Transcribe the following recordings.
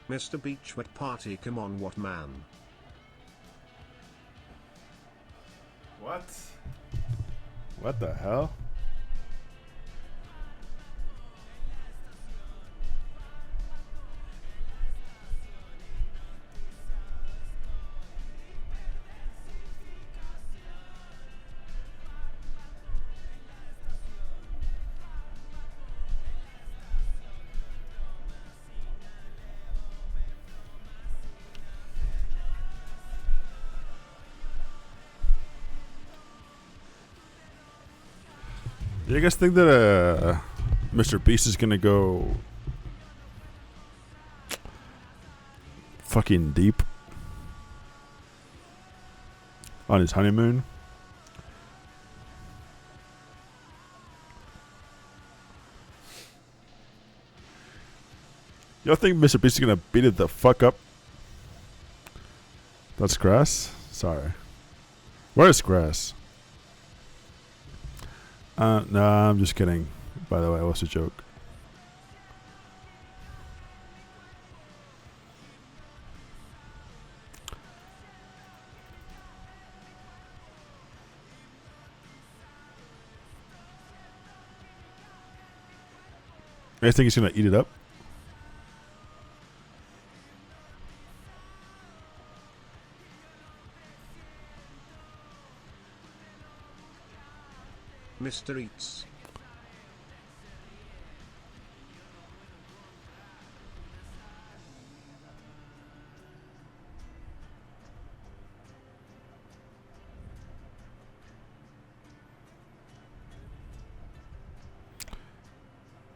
Mr. Beach Watchparty, come on, what man? What? What the hell? You guys think that Mr. Beast is gonna go fucking deep on his honeymoon? Y'all think Mr. Beast is gonna beat it the fuck up? That's grass? Sorry. Where's grass? No, I'm just kidding. By the way, it was a joke. I think he's gonna eat it up. Mr. Eats.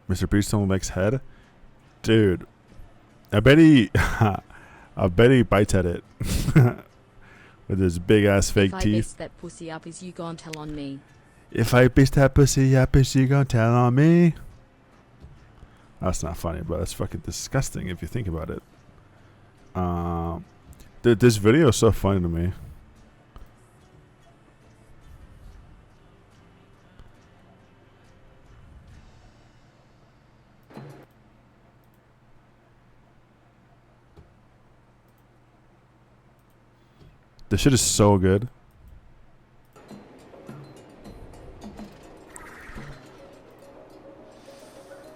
Mr. Beast still makes head? Dude. I bet he bites at it. With his big ass fake if I teeth. best that pussy up, is you gon' tell on me? If I bitch that pussy up, is you gonna tell on me? That's not funny, but that's fucking disgusting if you think about it. Dude, this video is so funny to me. This shit is so good.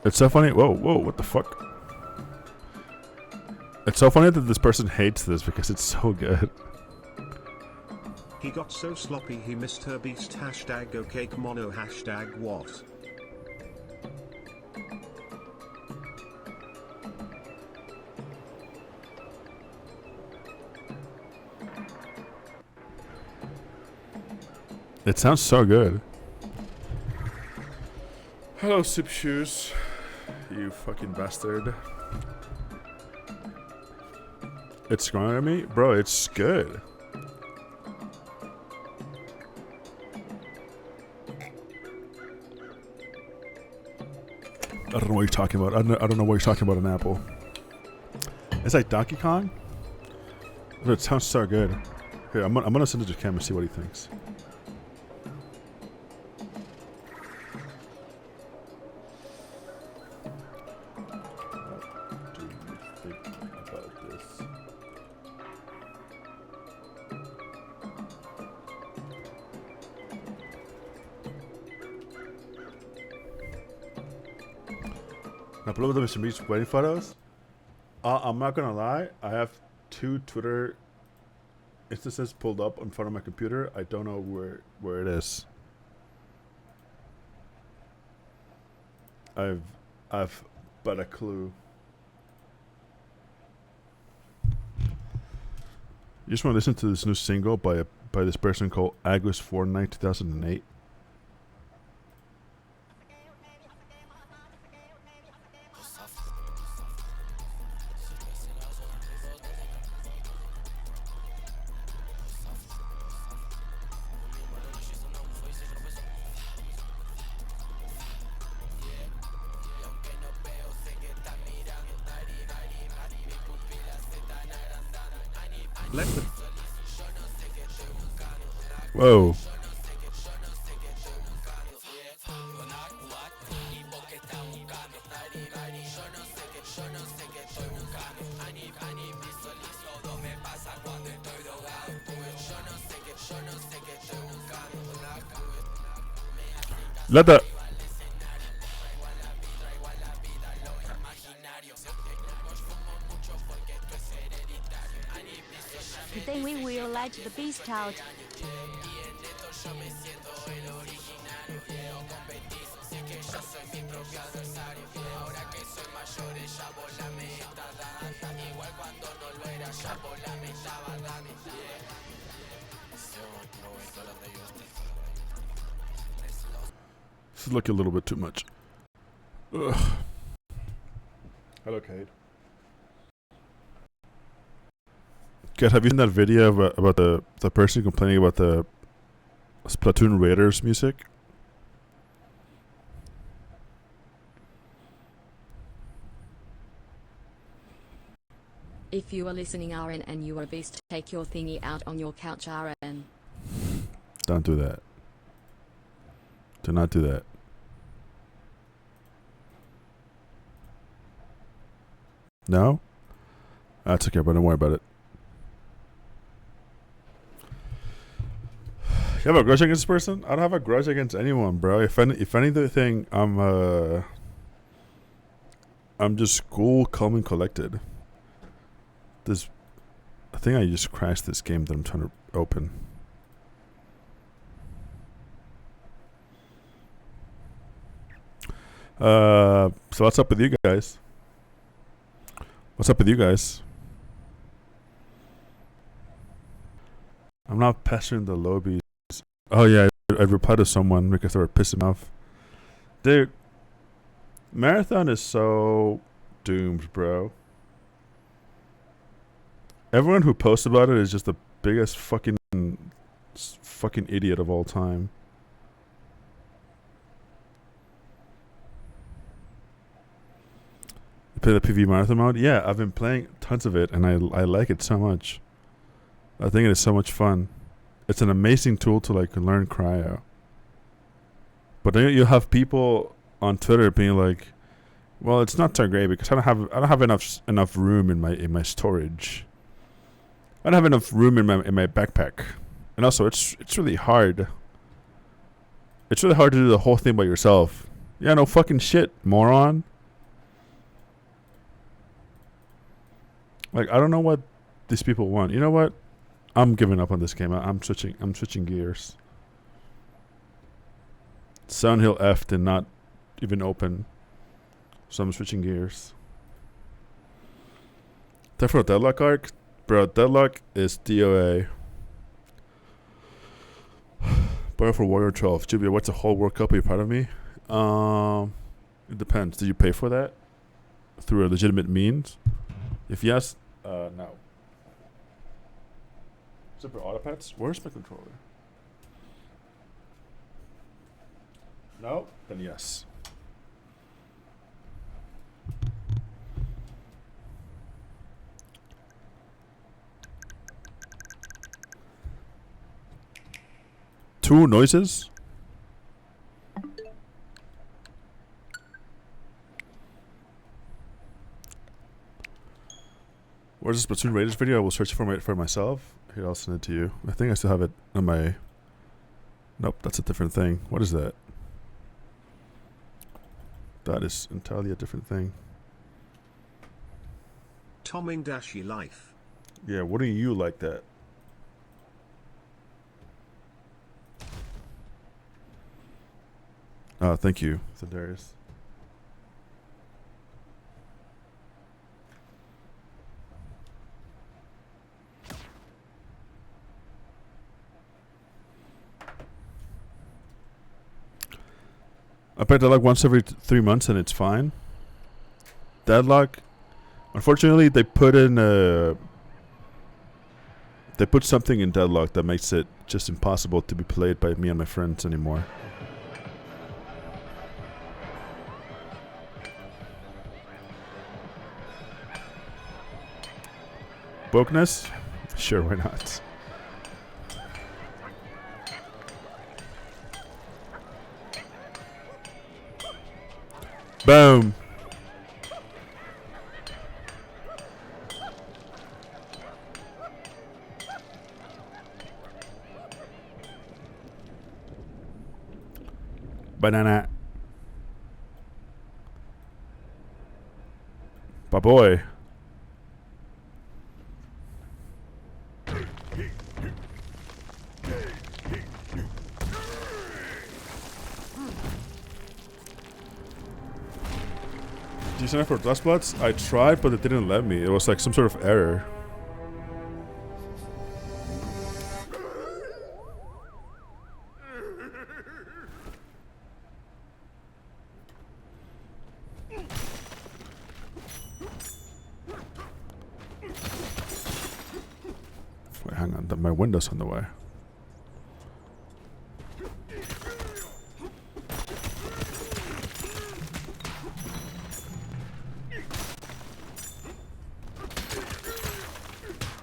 It's so funny. Whoa, what the fuck? It's so funny that this person hates this because it's so good. He got so sloppy he missed her beast. Hashtag okay mono. Hashtag what? It sounds so good. Hello, Sip Shoes. You fucking bastard. It's going at me? Bro, it's good. I don't know what you're talking about. I don't know what you're talking about an apple. It's like Donkey Kong? But it sounds so good. Here, I'm gonna send it to Cam and see what he thinks. Upload the Mr. Beast wedding photos. I'm not gonna lie. I have 2 Twitter instances pulled up in front of my computer. I don't know where it is. I've but a clue. You just want to listen to this new single by this person called Agus Fortnite 2008. Let the Whoa. Let the. Today we will let the beast out. This is looking a little bit too much. Ugh. Hello, Kate. Kate, have you seen that video about the person complaining about the Splatoon Raiders music? If you are listening RN and you are a beast, take your thingy out on your couch RN. Don't do that. Do not do that. No? That's okay, but don't worry about it. You have a grudge against this person? I don't have a grudge against anyone, bro. If anything, I'm just cool, calm, and collected. I think I just crashed this game that I'm trying to open. So what's up with you guys? What's up with you guys? I'm not pestering the lobies. Oh yeah, I replied to someone because they were pissing me off. Dude, Marathon is so doomed, bro. Everyone who posts about it is just the biggest fucking idiot of all time. You play the PV Marathon mode? Yeah, I've been playing tons of it, and I like it so much. I think it is so much fun. It's an amazing tool to like learn cryo. But then you have people on Twitter being like, "Well, it's not so great because I don't have enough room in my storage. I don't have enough room in my backpack, and also it's really hard. It's really hard to do the whole thing by yourself. Yeah, no fucking shit, moron. Like I don't know what these people want. You know what? I'm giving up on this game. I'm switching gears. Sunhill F did not even open, so I'm switching gears. Time for a Deadlock arc, bro. Deadlock is DOA. Borrow for Warrior 12. Jubia, what's a whole World Cup? Are you proud of me? It depends. Did you pay for that through a legitimate means? If yes, no. Super Autopets? Where's my controller? No? Then yes. Two noises? Where's this Splatoon Raiders video? I will search for myself. Here, I'll send it to you. I think I still have it on my... Nope, that's a different thing. What is that? That is entirely a different thing. Tomming Dashy Life. Yeah, wouldn't you like that? Thank you, Thaddeus. I play Deadlock once every 3 months and it's fine. Deadlock, unfortunately, they put something in Deadlock that makes it just impossible to be played by me and my friends anymore. Wokeness? Sure, why not? Boom. Banana. Bye boy. Did you sign up for Dust Bloods? I tried, but it didn't let me. It was like some sort of error. Wait, hang on. My window's on the way.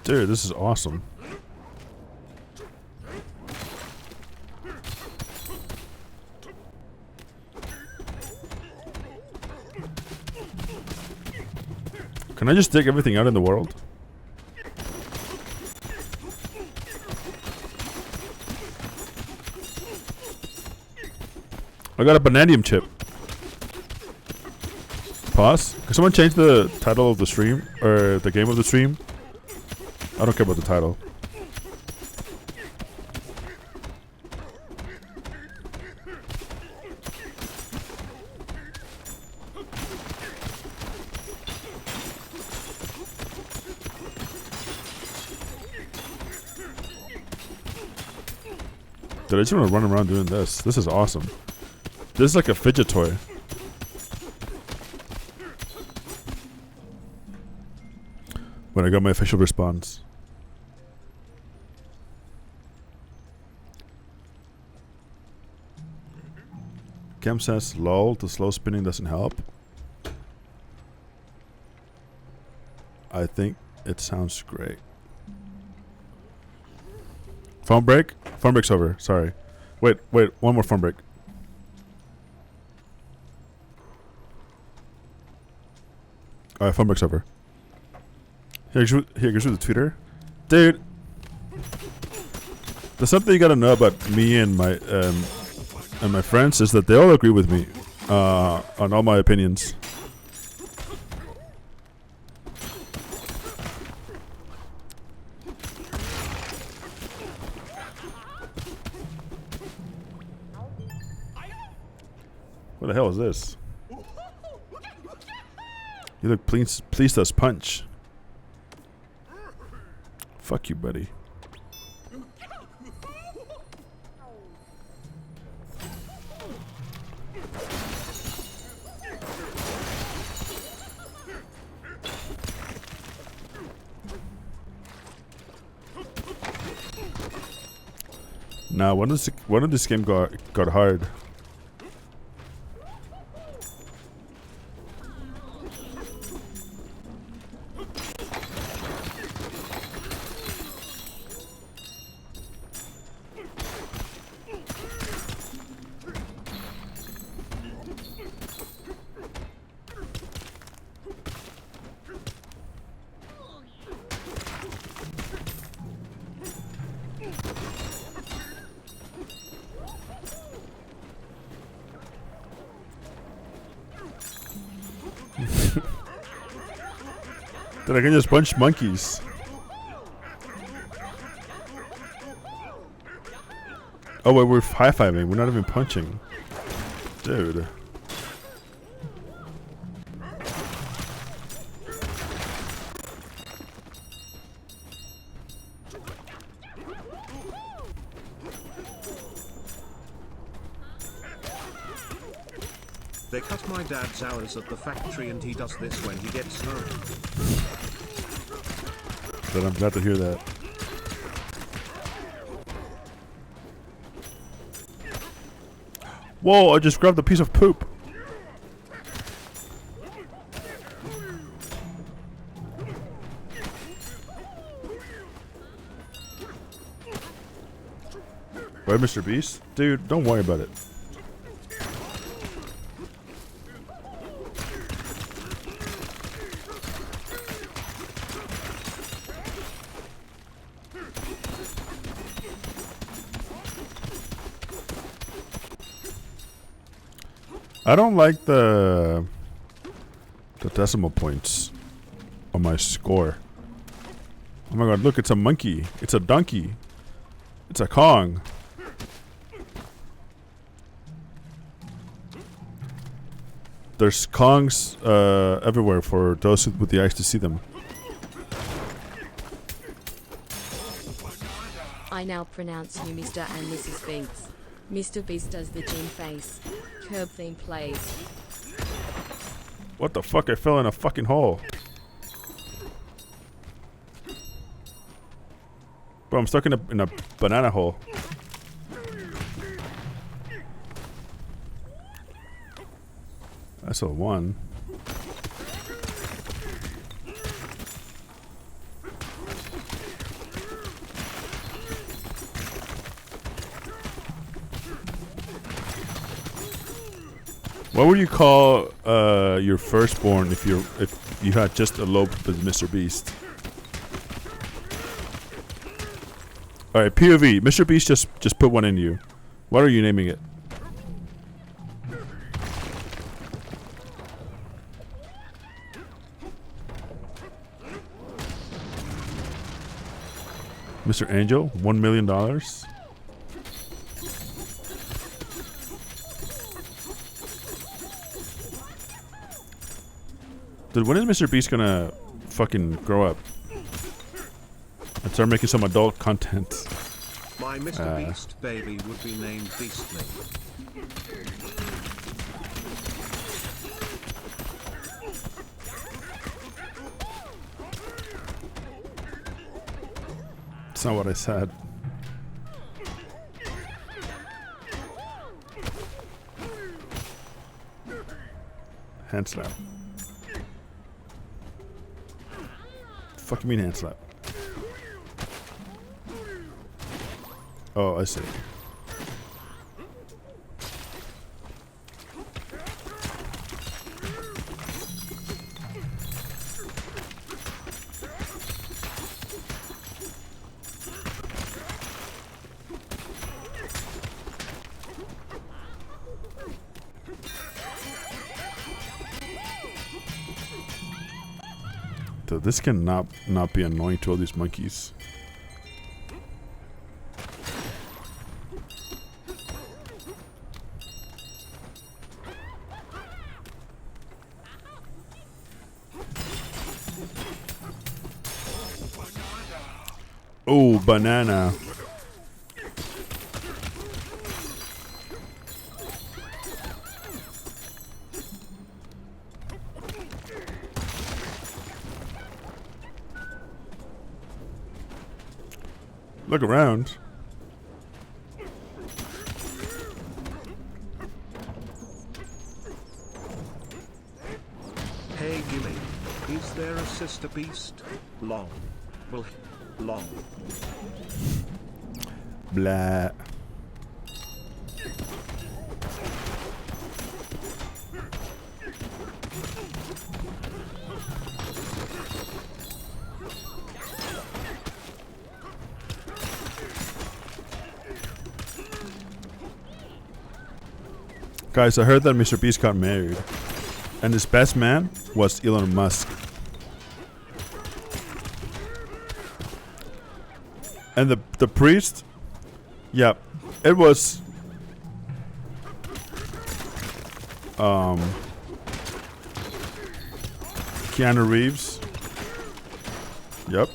Dude, this is awesome. Can I just take everything out in the world? I got a bananium chip. Pause. Can someone change the title of the stream? Or the game of the stream? I don't care about the title. Dude, I just want to run around doing this. This is awesome. This is like a fidget toy. When I got my official response. Cam says, lol, the slow spinning doesn't help. I think it sounds great. Phone break? Phone break's over. Sorry. Wait. One more phone break. Alright, phone break's over. Here, goes with the Twitter. Dude. There's something you gotta know about me and my friends is that they all agree with me on all my opinions. What the hell is this? You look pleased as punch. Fuck you, buddy. Nah, when did this game got hard? Dude, I can just punch monkeys. Oh wait, we're high-fiving. We're not even punching. Dude. They cut my dad's hours at the factory and he does this when he gets home. But I'm glad to hear that. Whoa, I just grabbed a piece of poop. Wait, Mr. Beast? Dude, don't worry about it. I don't like the decimal points on my score. Oh my god, look, it's a monkey. It's a donkey. It's a Kong. There's Kongs everywhere for those with the eyes to see them. I now pronounce you Mr. and Mrs. Beast. Mr. Beast does the gym face. Curb theme plays. What the fuck? I fell in a fucking hole. Bro, I'm stuck in a banana hole. That's a 1. What would you call your firstborn if you had just eloped with Mr. Beast? All right, POV. Mr. Beast just put one in you. What are you naming it? Mr. Angel, $1 million. Dude, when is Mr. Beast gonna fucking grow up and start making some adult content? My Mr. Beast baby would be named Beastly. That's not what I said. Hand slap. Fuck you mean hand slap? Oh, I see. Dude, this can not be annoying to all these monkeys. Oh, banana. Look around. Hey Gilly, is there a sister beast? Long. Well, long. Blah. Guys, I heard that Mr. Beast got married, and his best man was Elon Musk. And the priest, yeah, it was Keanu Reeves. Yep.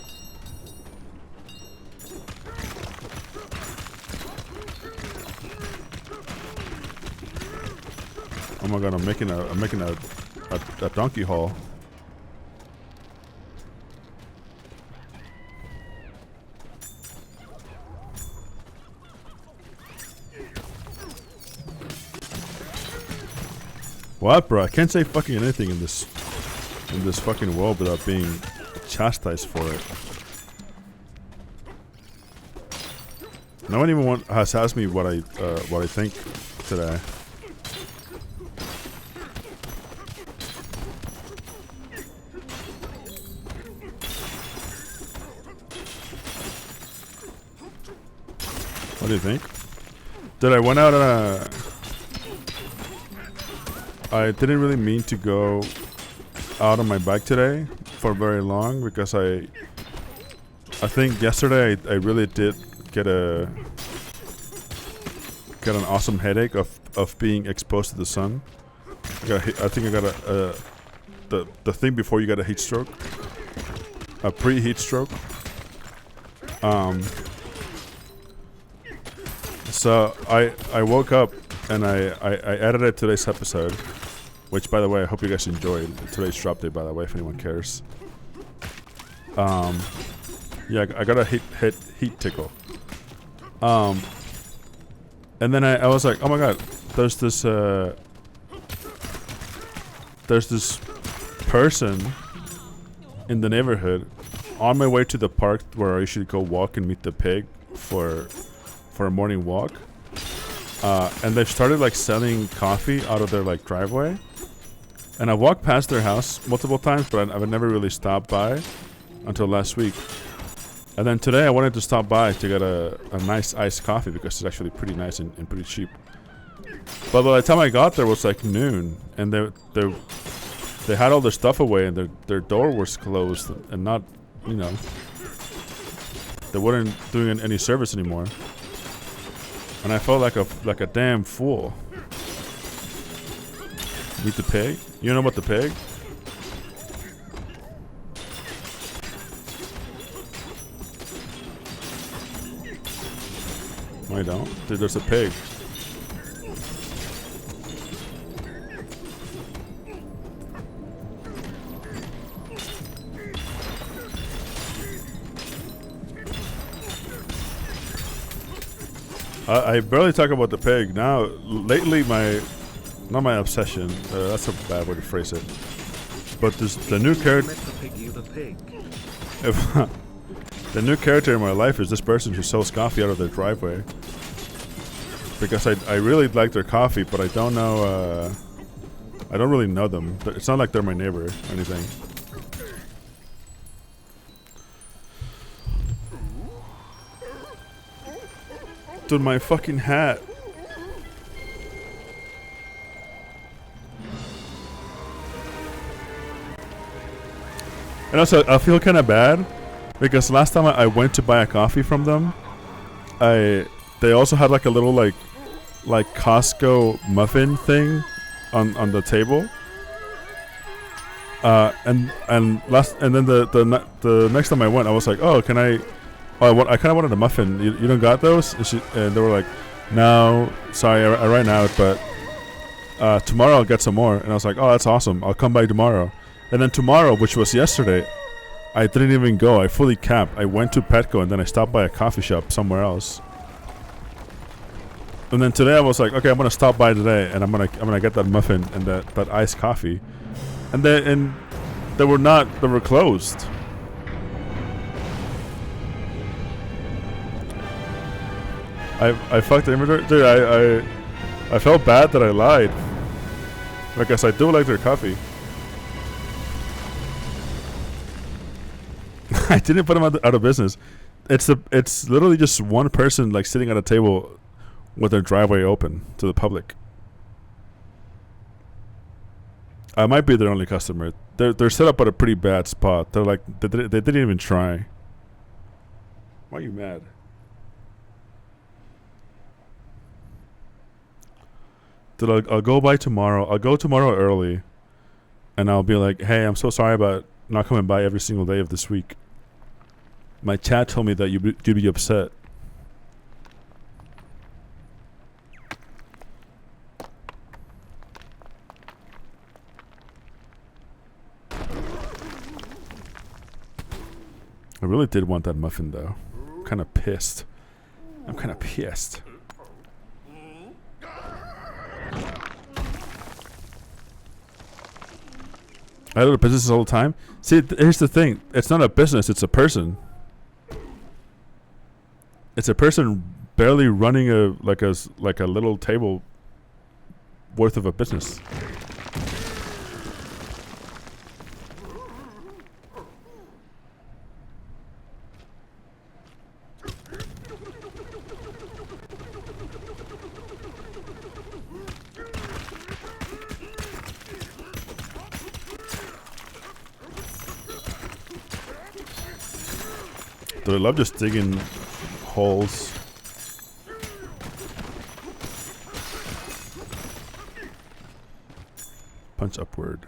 Oh my god, I'm making a donkey haul. What, bro? I can't say fucking anything in this fucking world without being chastised for it. No one even has asked me what I think today. What do you think? Did I went out on a... I didn't really mean to go out on my bike today for very long because I think yesterday I really did get an awesome headache of being exposed to the sun. I think I got the thing before you get a heat stroke, a pre-heat stroke. So I woke up and I edited today's episode, which, by the way, I hope you guys enjoyed today's drop day, by the way, if anyone cares. Yeah, I got a heat tickle. And then I was like, oh my god, there's this person in the neighborhood on my way to the park where I usually go walk and meet the pig for a morning walk. And they've started like selling coffee out of their like driveway. And I walked past their house multiple times, but I've never really stopped by until last week. And then today I wanted to stop by to get a nice iced coffee because it's actually pretty nice and pretty cheap. But by the time I got there, it was like noon, and they had all their stuff away, and their door was closed, and not, you know, they weren't doing any service anymore. And I felt like a damn fool. Meet the pig? You know about the pig? No, I don't. Dude, there's a pig. I barely talk about the pig now. Lately, not my obsession. That's a bad way to phrase it. But the new character. The new character in my life is this person who sells coffee out of their driveway. Because I really like their coffee, but I don't know. I don't really know them. It's not like they're my neighbor or anything. Dude, my fucking hat. And also, I feel kind of bad because last time I went to buy a coffee from them, they also had like a little like Costco muffin thing on the table. And then the next time I went, I was like, oh, can I? Oh, I kind of wanted a muffin. You don't got those? And they were like, no, sorry, I ran out, but tomorrow I'll get some more. And I was like, oh, that's awesome. I'll come by tomorrow. And then tomorrow, which was yesterday, I didn't even go. I fully camped. I went to Petco and then I stopped by a coffee shop somewhere else. And then today I was like, okay, I'm gonna stop by today and I'm gonna get that muffin and that iced coffee. And they were closed. I fucked the inventory. Dude, I felt bad that I lied. Because I do like their coffee. I didn't put them out of business. It's literally just one person like sitting at a table with their driveway open to the public. I might be their only customer. They're set up at a pretty bad spot. They're like they didn't even try. Why are you mad? Dude, I'll go by tomorrow. I'll go tomorrow early, and I'll be like, hey, I'm so sorry about not coming by every single day of this week. My chat told me that you'd be upset. I really did want that muffin, though. I'm kind of pissed. I do businesses all the time. See, here's the thing. It's not a business. It's a person. It's a person barely running a little table worth of a business. Do they love just digging holes? Punch upward.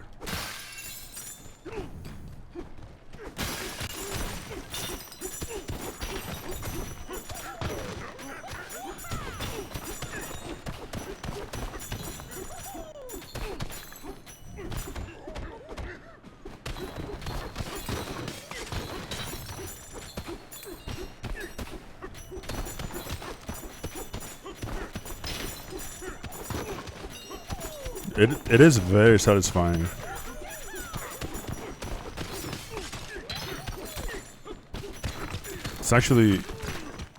It is very satisfying. It's actually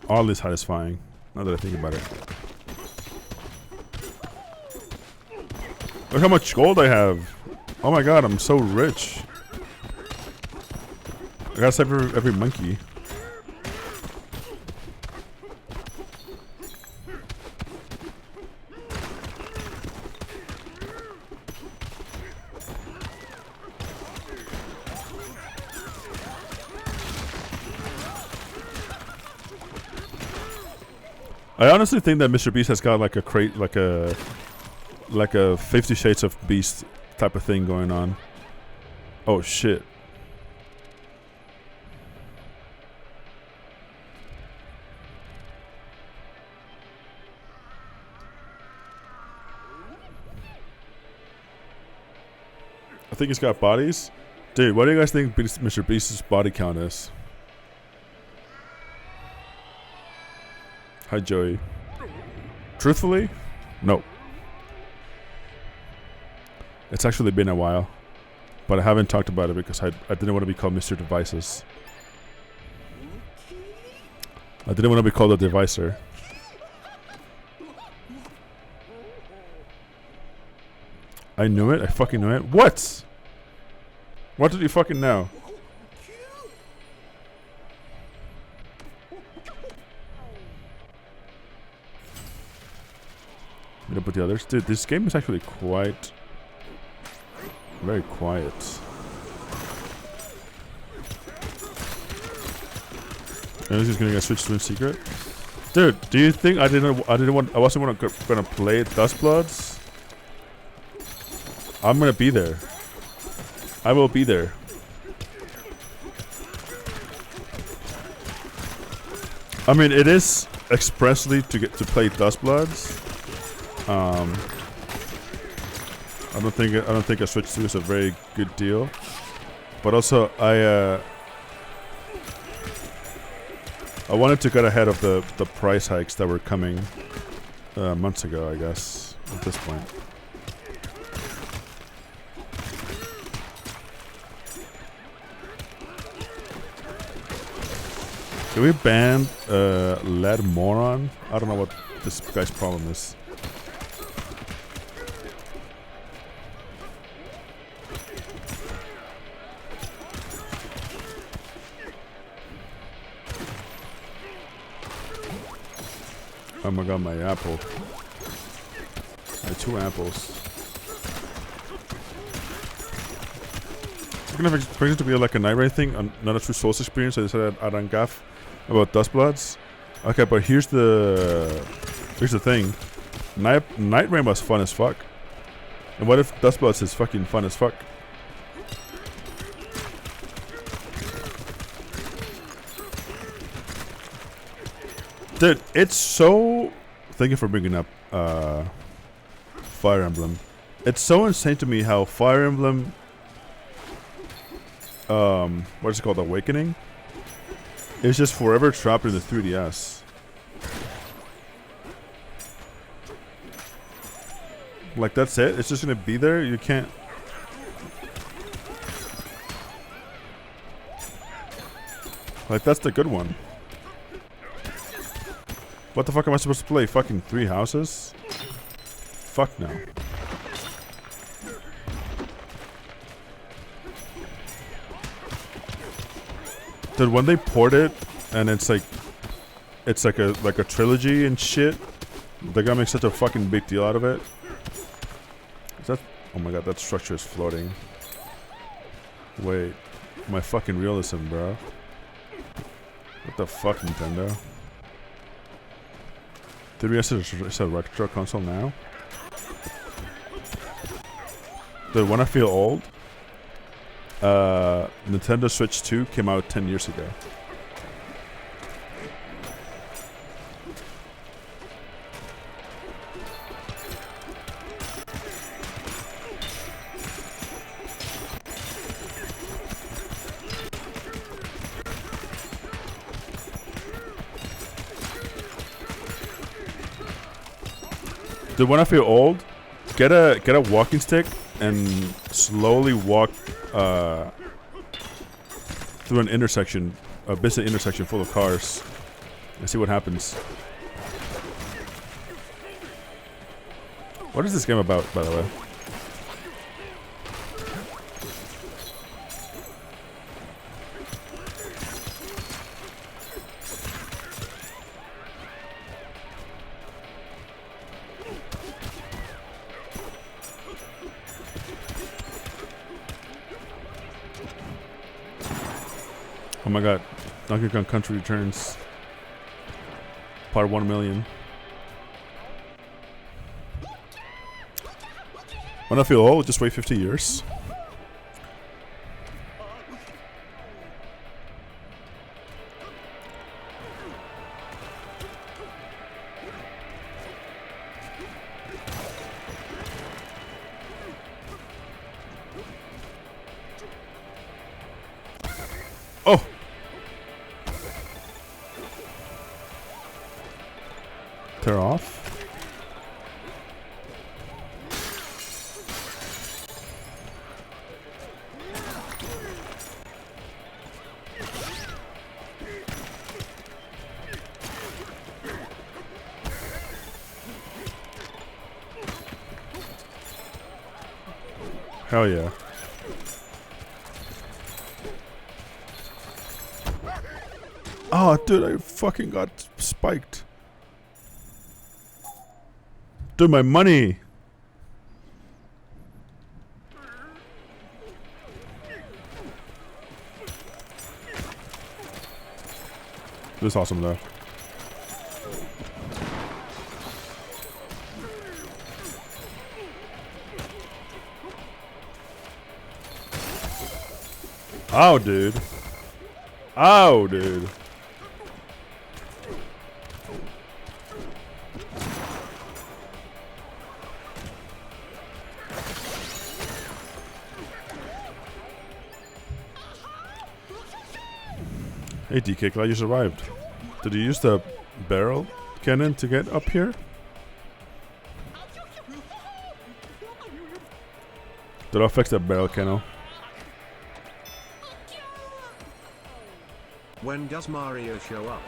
oddly satisfying, now that I think about it. Look how much gold I have. Oh my god, I'm so rich. I gotta save every monkey. I honestly think that Mr. Beast has got like a crate, like a 50 Shades of Beast type of thing going on. Oh shit. I think he's got bodies. Dude, what do you guys think Mr. Beast's body count is? Hi, Joey. Truthfully, no. It's actually been a while, but I haven't talked about it because I didn't want to be called Mr. Devices. I didn't want to be called a devicer. I knew it. I fucking knew it. What? What did you fucking know? Meet up with the others. Dude, this game is actually quite... very quiet. And this is gonna get switched to in secret. Dude, do you think I wasn't gonna play Dustbloods? I'm gonna be there. I will be there. I mean, it is expressly to get to play Dustbloods. I don't think a Switch 2 is a very good deal. But also, I wanted to get ahead of the price hikes that were coming months ago, I guess, at this point. Can we ban Led Moron? I don't know what this guy's problem is. Oh my god, my apple. I had 2 apples. It's gonna expect it to be like a Night Raid thing, not a True Souls experience. I said at Angaf about Dustbloods. Okay, but here's the thing. Night Raid was fun as fuck. And what if Dustbloods is fucking fun as fuck? Dude, it's so... Thank you for bringing up Fire Emblem. It's so insane to me how Fire Emblem... what is it called? Awakening? It's just forever trapped in the 3DS. Like, that's it? It's just gonna be there? You can't... Like, that's the good one. What the fuck am I supposed to play? Fucking 3 houses? Fuck no. Dude, when they port it and it's like a trilogy and shit, they're gonna make such a fucking big deal out of it. Is that... Oh my god, that structure is floating. Wait. My fucking realism, bro. What the fuck, Nintendo? 3DS is a retro console now? Dude, when I feel old, Nintendo Switch 2 came out 10 years ago. Dude, when I feel old, get a walking stick and slowly walk through an intersection, a busy intersection full of cars, and see what happens. What is this game about, by the way? Oh my god, Donkey Kong Country Returns Part 1 million. When I feel old, just wait 50 years. Oh! Tear off. Hell yeah. Oh, dude, I fucking got spiked. Dude, my money. This is awesome, though. Oh, dude. Oh, dude. Hey DK, glad you survived. Did you use the barrel cannon to get up here? Did I fix that barrel cannon? When does Mario show up?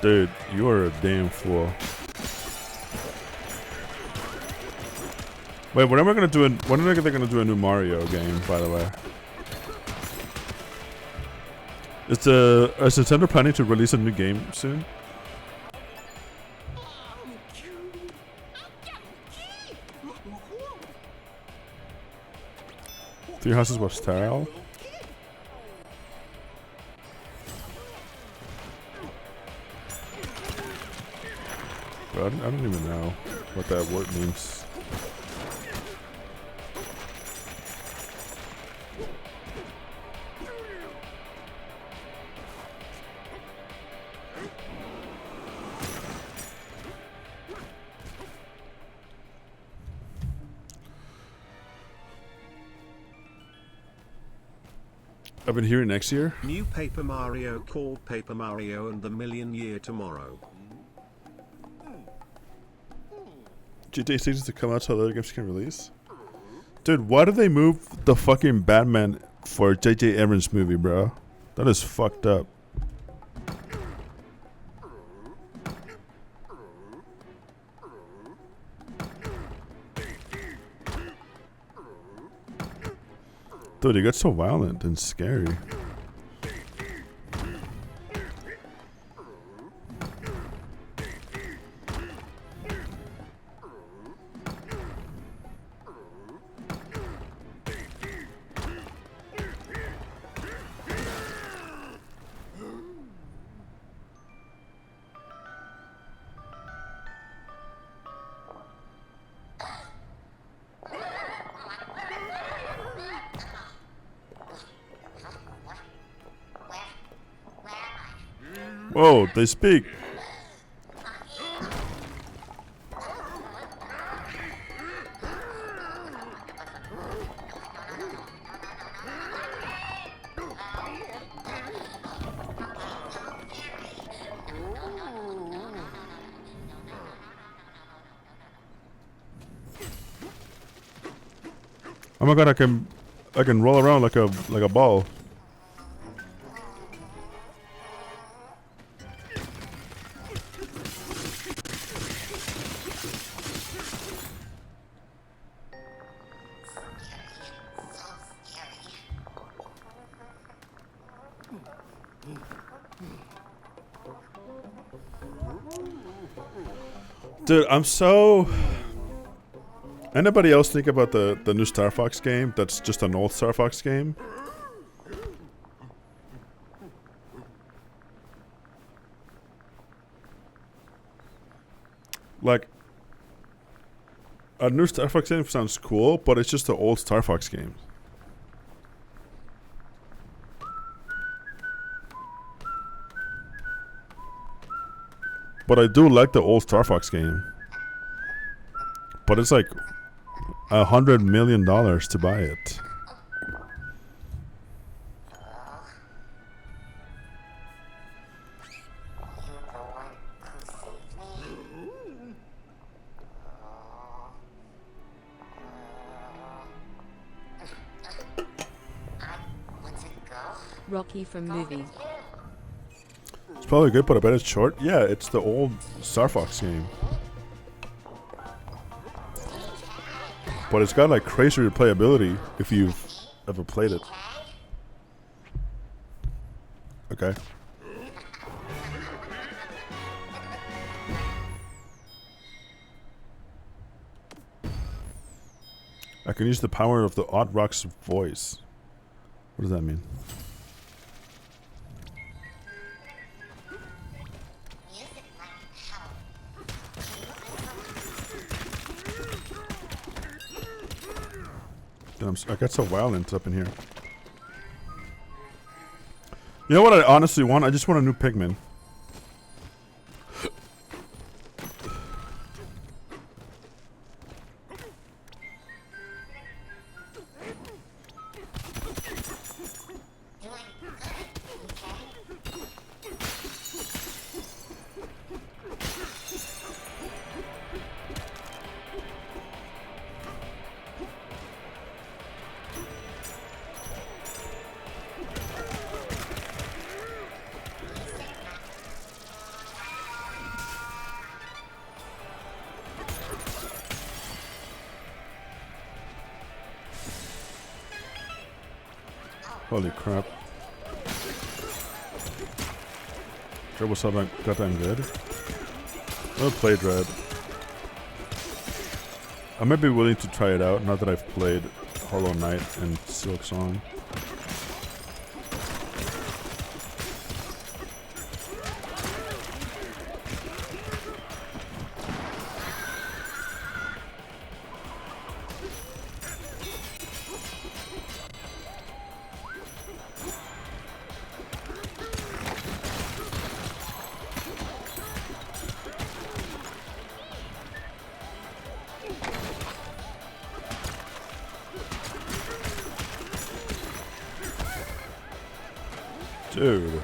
Dude, you are a damn fool. Wait, when are we gonna do when are they gonna do a new Mario game, by the way? Is Nintendo planning to release a new game soon? Three Houses was sterile. But I don't even know what that word means. I've been hearing next year. New Paper Mario called Paper Mario and the Million Year Tomorrow. GTA 6 to come out so other games can release? Dude, why did they move the fucking Batman for J.J. Abrams movie, bro? That is fucked up. Dude, it gets so violent and scary. Whoa, they speak. Oh my god, I can roll around like a ball. Dude, I'm so... Anybody else think about the new Star Fox game that's just an old Star Fox game? Like, a new Star Fox game sounds cool, but it's just an old Star Fox game. But I do like the old Star Fox game. But it's like $100 million to buy it. Rocky from movie. It's probably good, but I bet it's short. Yeah, it's the old Star Fox game. But it's got like crazy replayability if you've ever played it. Okay. I can use the power of the Odd Rock's voice. What does that mean? Damn, I got so violent up in here. You know what I honestly want? I just want a new Pikmin. Holy crap. Dread was so goddamn good. Well played, Red. I might be willing to try it out now that I've played Hollow Knight and Silk Song. Dude.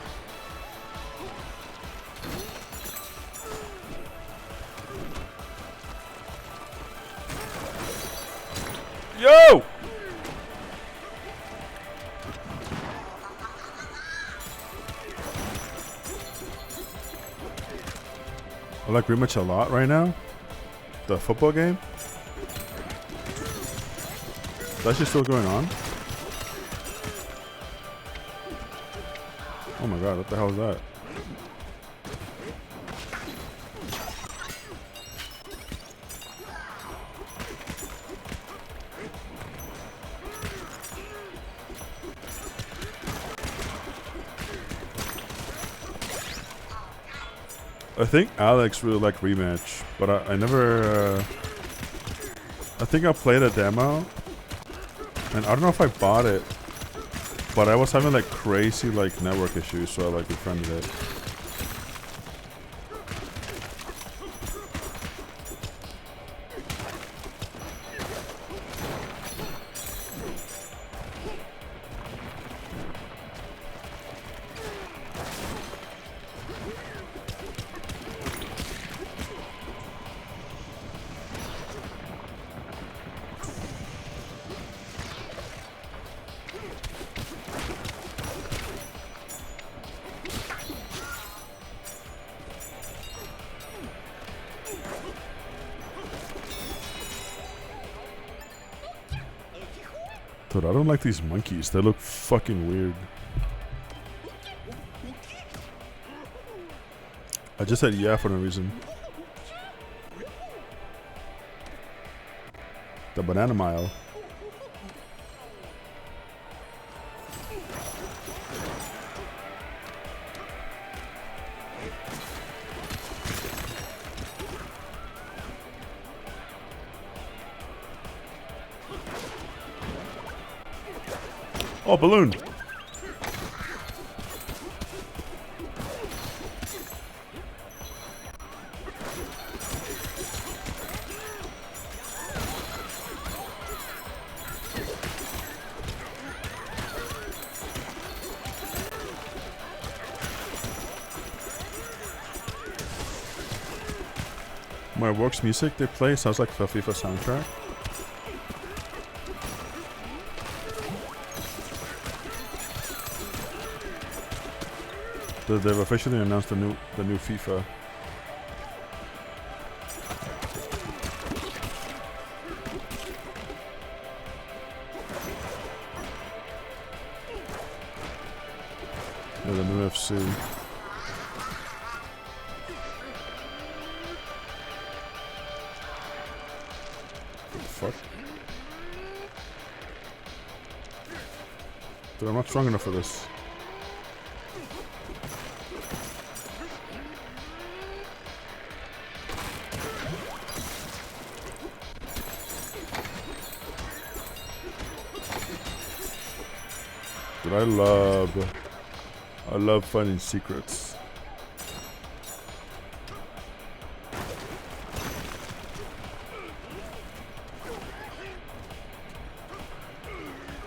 Yo! I like rematch a lot right now. The football game. Is that actually still going on? Oh my god, what the hell is that? I think Alex really liked rematch, but I never. I think I played a demo, and I don't know if I bought it. But I was having like crazy like network issues, so I like befriended it. Dude, I don't like these monkeys. They look fucking weird. I just said yeah for no reason. The banana mile. Oh, balloon. My works music they play sounds like the FIFA soundtrack. They've officially announced the new FIFA. Yeah, the new FC. Fuck. Dude, I'm not strong enough for this. Dude, I love finding secrets.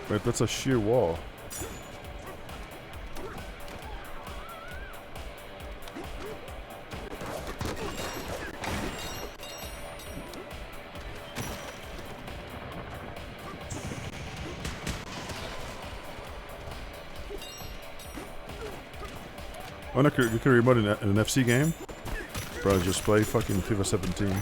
Wait, that's a sheer wall. Oh, no, you can remote in an FC game? Bro, just play fucking FIFA 17.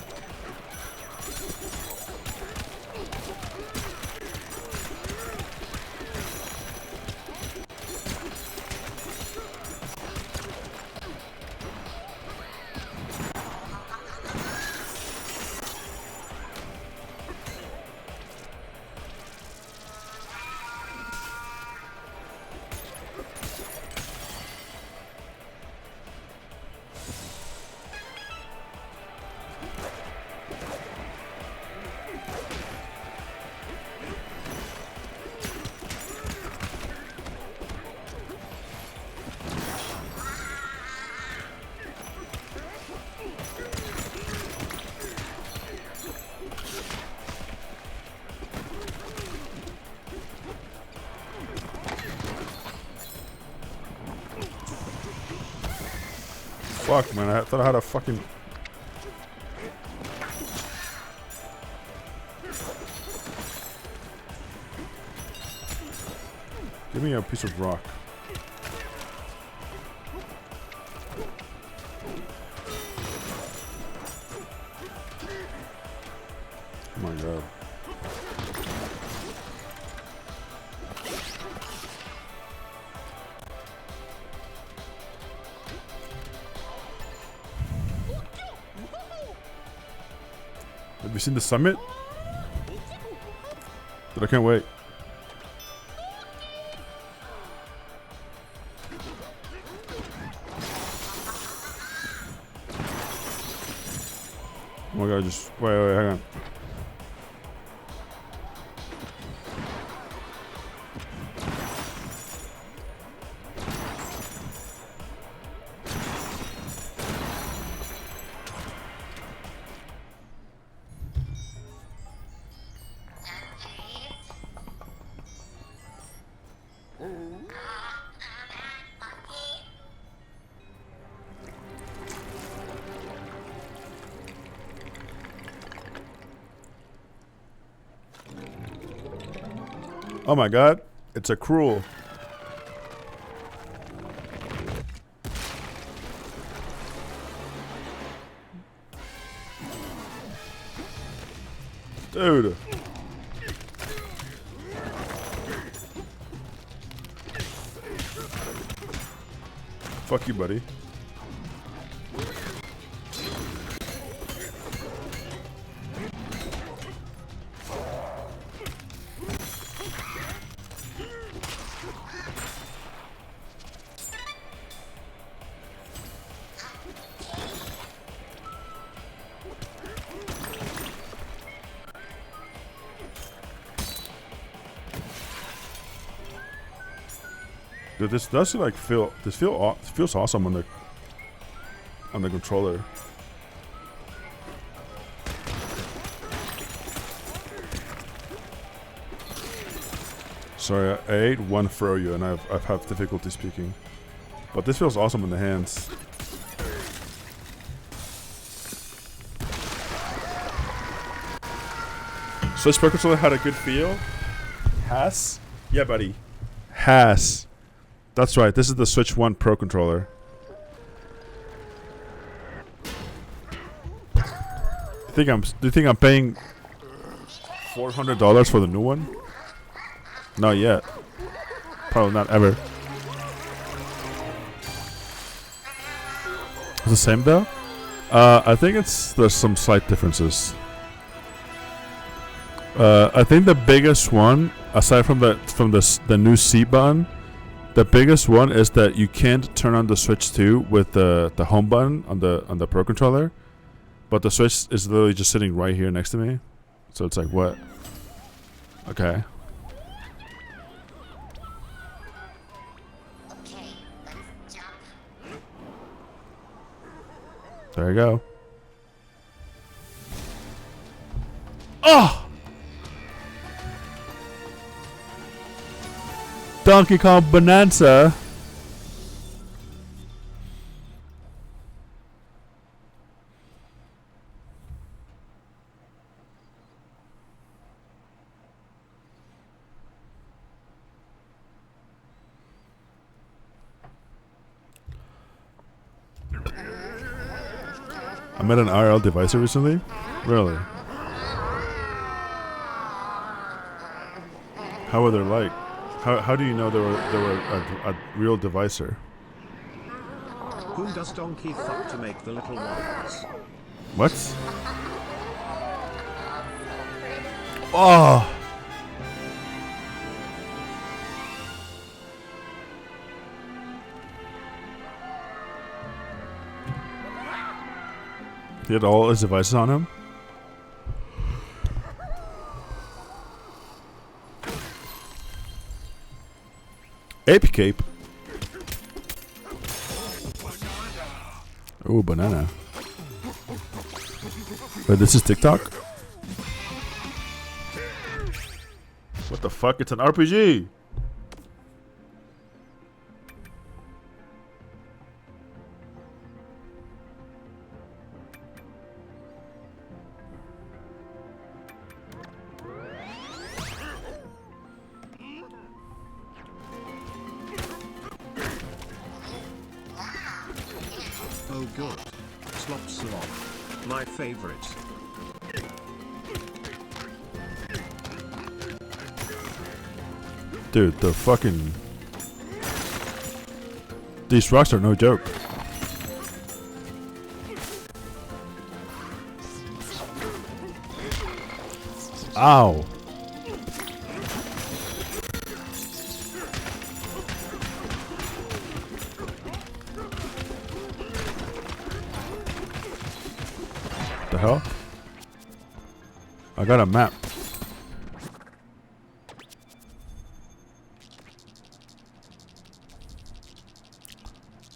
Fuck, man, I thought I had a fucking... Give me a piece of rock. Oh my god. Have you seen the summit? Dude, I can't wait. Oh my god, just wait, hang on. Oh my god, it's a cruel. Dude. Fuck you, buddy. Dude, this does like feels awesome on the controller. Sorry, I ate one froyo and I've had difficulty speaking, but this feels awesome in the hands. Switch Pro controller had a good feel. Has? Yeah, buddy. Has. That's right. This is the Switch 1 Pro controller. Do you think I'm paying $400 for the new one? Not yet. Probably not ever. It's the same though. I think there's some slight differences. I think the biggest one, aside from the new C button, the biggest one is that you can't turn on the Switch 2 with the home button on the Pro controller, but the Switch is literally just sitting right here next to me. So it's like, what? Okay. Let's jump. There you go. Oh! Donkey Kong Bonanza. I met an IRL devicer recently. Really? How were they like? How do you know they were a real devicer? Who does donkey fuck to make the little ones? What? Oh! He had all his devices on him? Ape cape. Oh, banana. Wait, this is TikTok? What the fuck? It's an RPG! Oh good. Slop slop. My favorite. Dude, the fucking... These rocks are no joke. Ow. The hell? I got a map.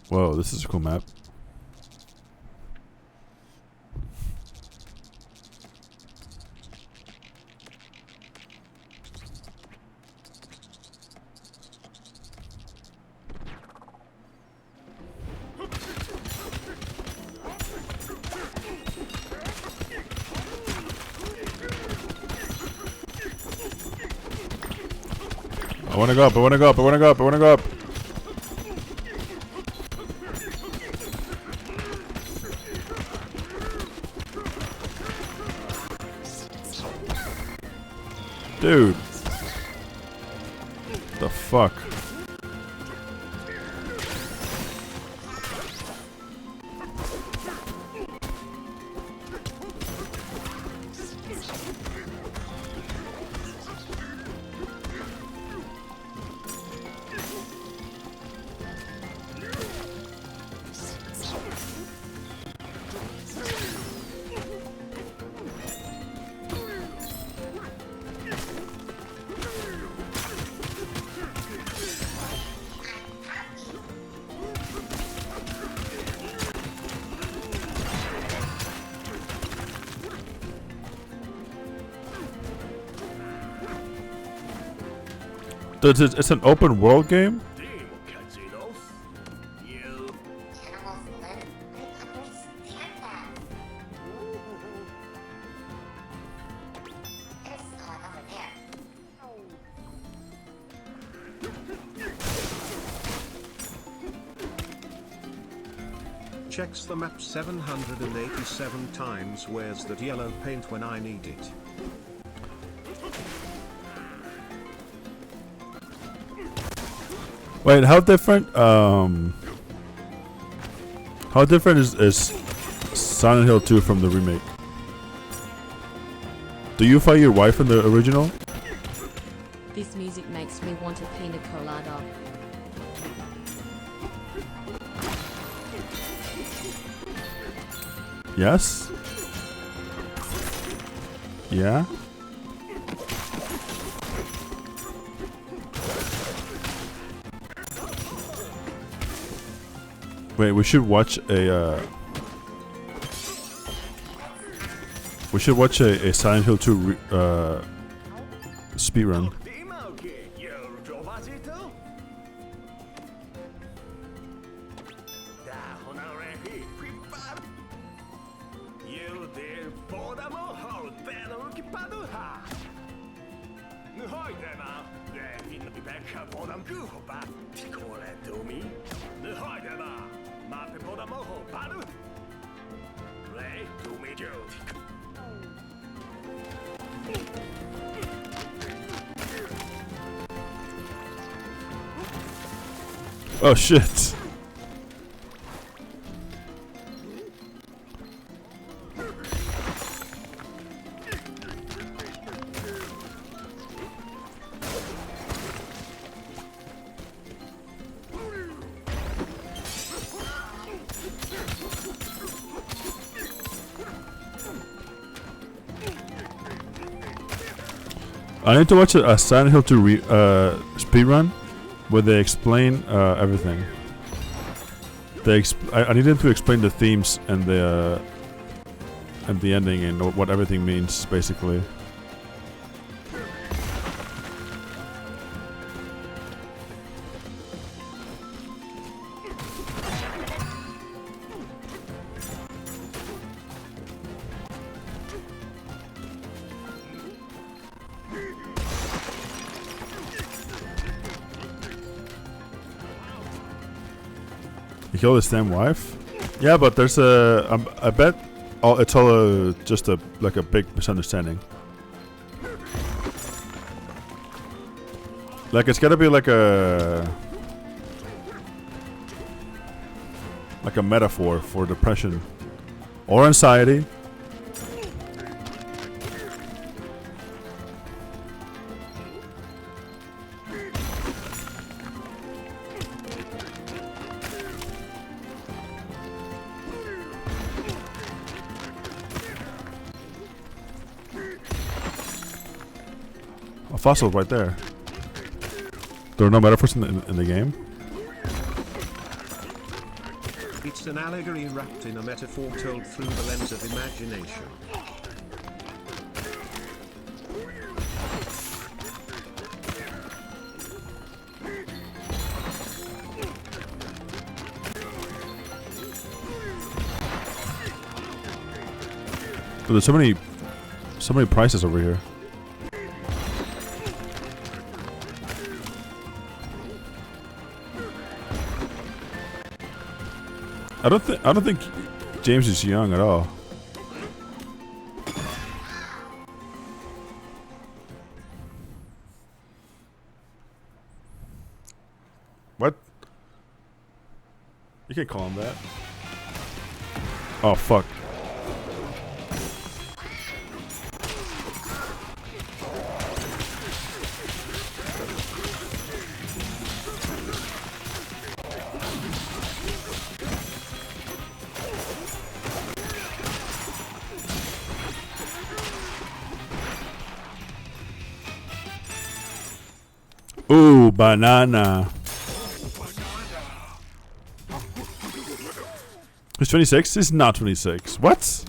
Whoa, this is a cool map. I wanna go up, I wanna go up, I wanna go up, I wanna go up. Dude. The fuck? It's an open world game. Animals live. I understand that. There's someone over there. Checks the map 787 times. Where's that yellow paint when I need it? Wait, how different? How different is Silent Hill 2 from the remake? Do you fight your wife in the original? This music makes me want a pina colada. Yes. Yeah. Wait, we should watch a. We should watch a Silent Hill 2 speedrun. Oh shit. I need to watch a Silent Hill 2 speedrun where they explain everything. I need them to explain the themes and the ending and what everything means, basically. You kill his damn wife? Yeah, but there's I bet it's all just like a big misunderstanding. Like it's gotta be like a metaphor for depression or anxiety. A fossil right there. There are no metaphors in the game. It's an allegory wrapped in a metaphor told through the lens of imagination. But there's so many prices over here. I don't think James is young at all. What? You can't call him that. Oh fuck. Ooh, banana. Who's 26? It's not 26. What?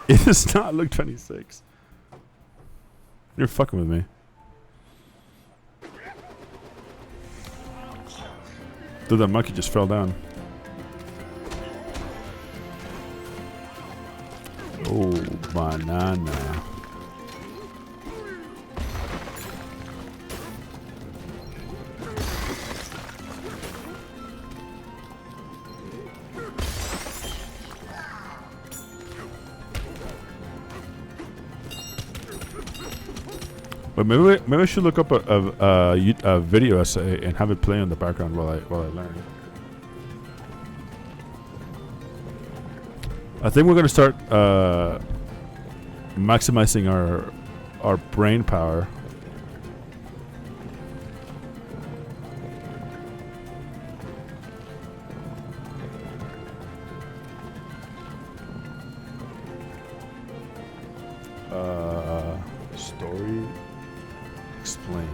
It does not look 26. You're fucking with me. Dude, that monkey just fell down. Oh, banana. But maybe I should look up a video essay and have it play in the background while I learn. I think we're gonna start maximizing our brain power. Story explained.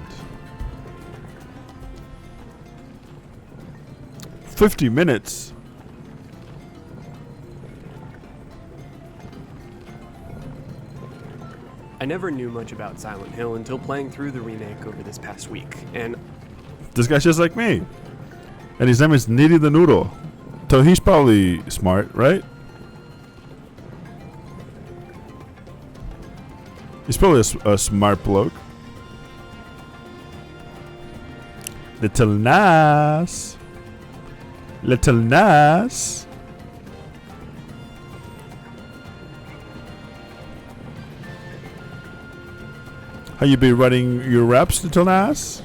50 minutes. I never knew much about Silent Hill until playing through the remake over this past week, and This guy's just like me. And his name is Nitty the Noodle. So he's probably smart, right? He's probably a smart bloke. Little Nas. Little Nas. How you be writing your raps, Little Nas?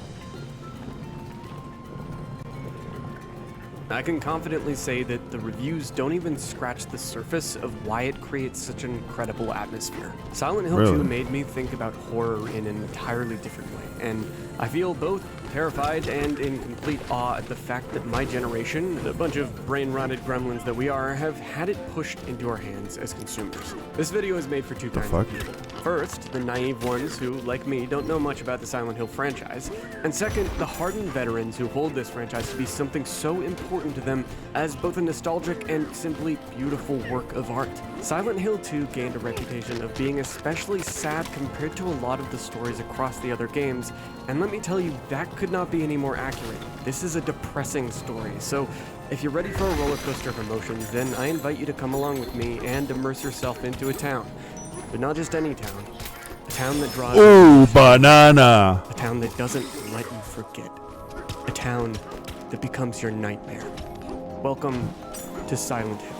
I can confidently say that the reviews don't even scratch the surface of why it creates such an incredible atmosphere. Silent Hill Really? 2 made me think about horror in an entirely different way, and I feel both terrified and in complete awe at the fact that my generation, the bunch of brain-rotted gremlins that we are, have had it pushed into our hands as consumers. This video is made for two kinds of people. First, the naive ones who, like me, don't know much about the Silent Hill franchise, and second, the hardened veterans who hold this franchise to be something so important to them as both a nostalgic and simply beautiful work of art. Silent Hill 2 gained a reputation of being especially sad compared to a lot of the stories across the other games, and let me tell you, that could not be any more accurate. This is a depressing story, so if you're ready for a roller coaster of emotions, then I invite you to come along with me and immerse yourself into a town. But not just any town. A town that draws... Ooh, banana. A town that doesn't let you forget. A town that becomes your nightmare. Welcome to Silent Hill.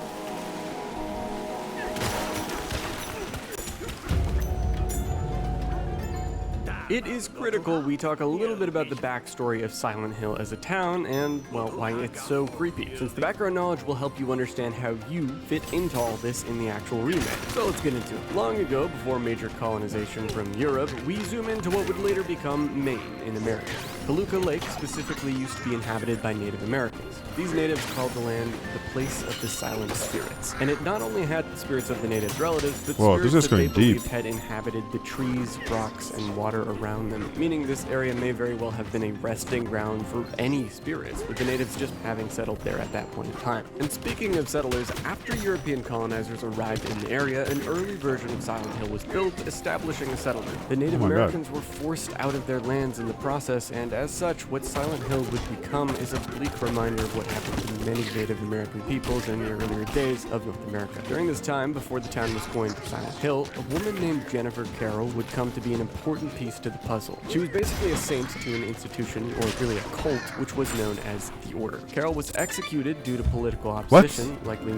It is critical we talk a little bit about the backstory of Silent Hill as a town and, well, why it's so creepy, since the background knowledge will help you understand how you fit into all this in the actual remake. So let's get into it. Long ago, before major colonization from Europe, we zoom into what would later become Maine in America. Toluca Lake specifically used to be inhabited by Native Americans. These natives called the land the place of the silent spirits, and it not only had the spirits of the natives' relatives, but Whoa, spirits this is that they going deep. believed had inhabited the trees, rocks, and water around them, meaning this area may very well have been a resting ground for any spirits, with the natives just having settled there at that point in time. And speaking of settlers, after European colonizers arrived in the area, an early version of Silent Hill was built, establishing a settlement. The Native Oh my God. Americans were forced out of their lands in the process, and as such, what Silent Hill would become is a bleak reminder of what happened to many Native American peoples in the earlier days of North America. During this time, before the town was coined Silent Hill, a woman named Jennifer Carroll would come to be an important piece to the puzzle. She was basically a saint to an institution, or really a cult, which was known as the Order. Carroll was executed due to political opposition, likely...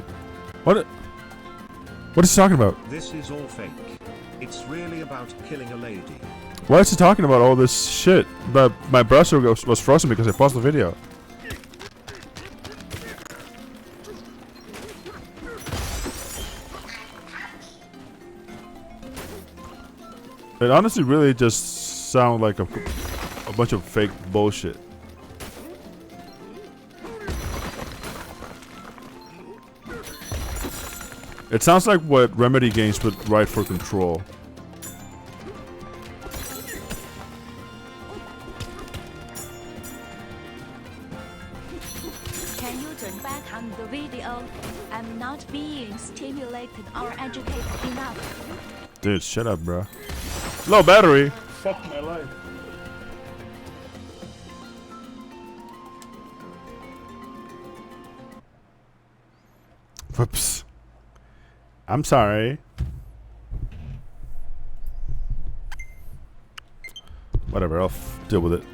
What is he talking about? This is all fake. It's really about killing a lady. Why is he talking about all this shit? But my browser was frozen because I paused the video. It honestly really just sounds like a bunch of fake bullshit. It sounds like what Remedy games would write for Control. Can you turn back on the video? I'm not being stimulated or educated enough. Dude, shut up, bro. Low battery. Fuck my life. Whoops. I'm sorry. Whatever, I'll deal with it.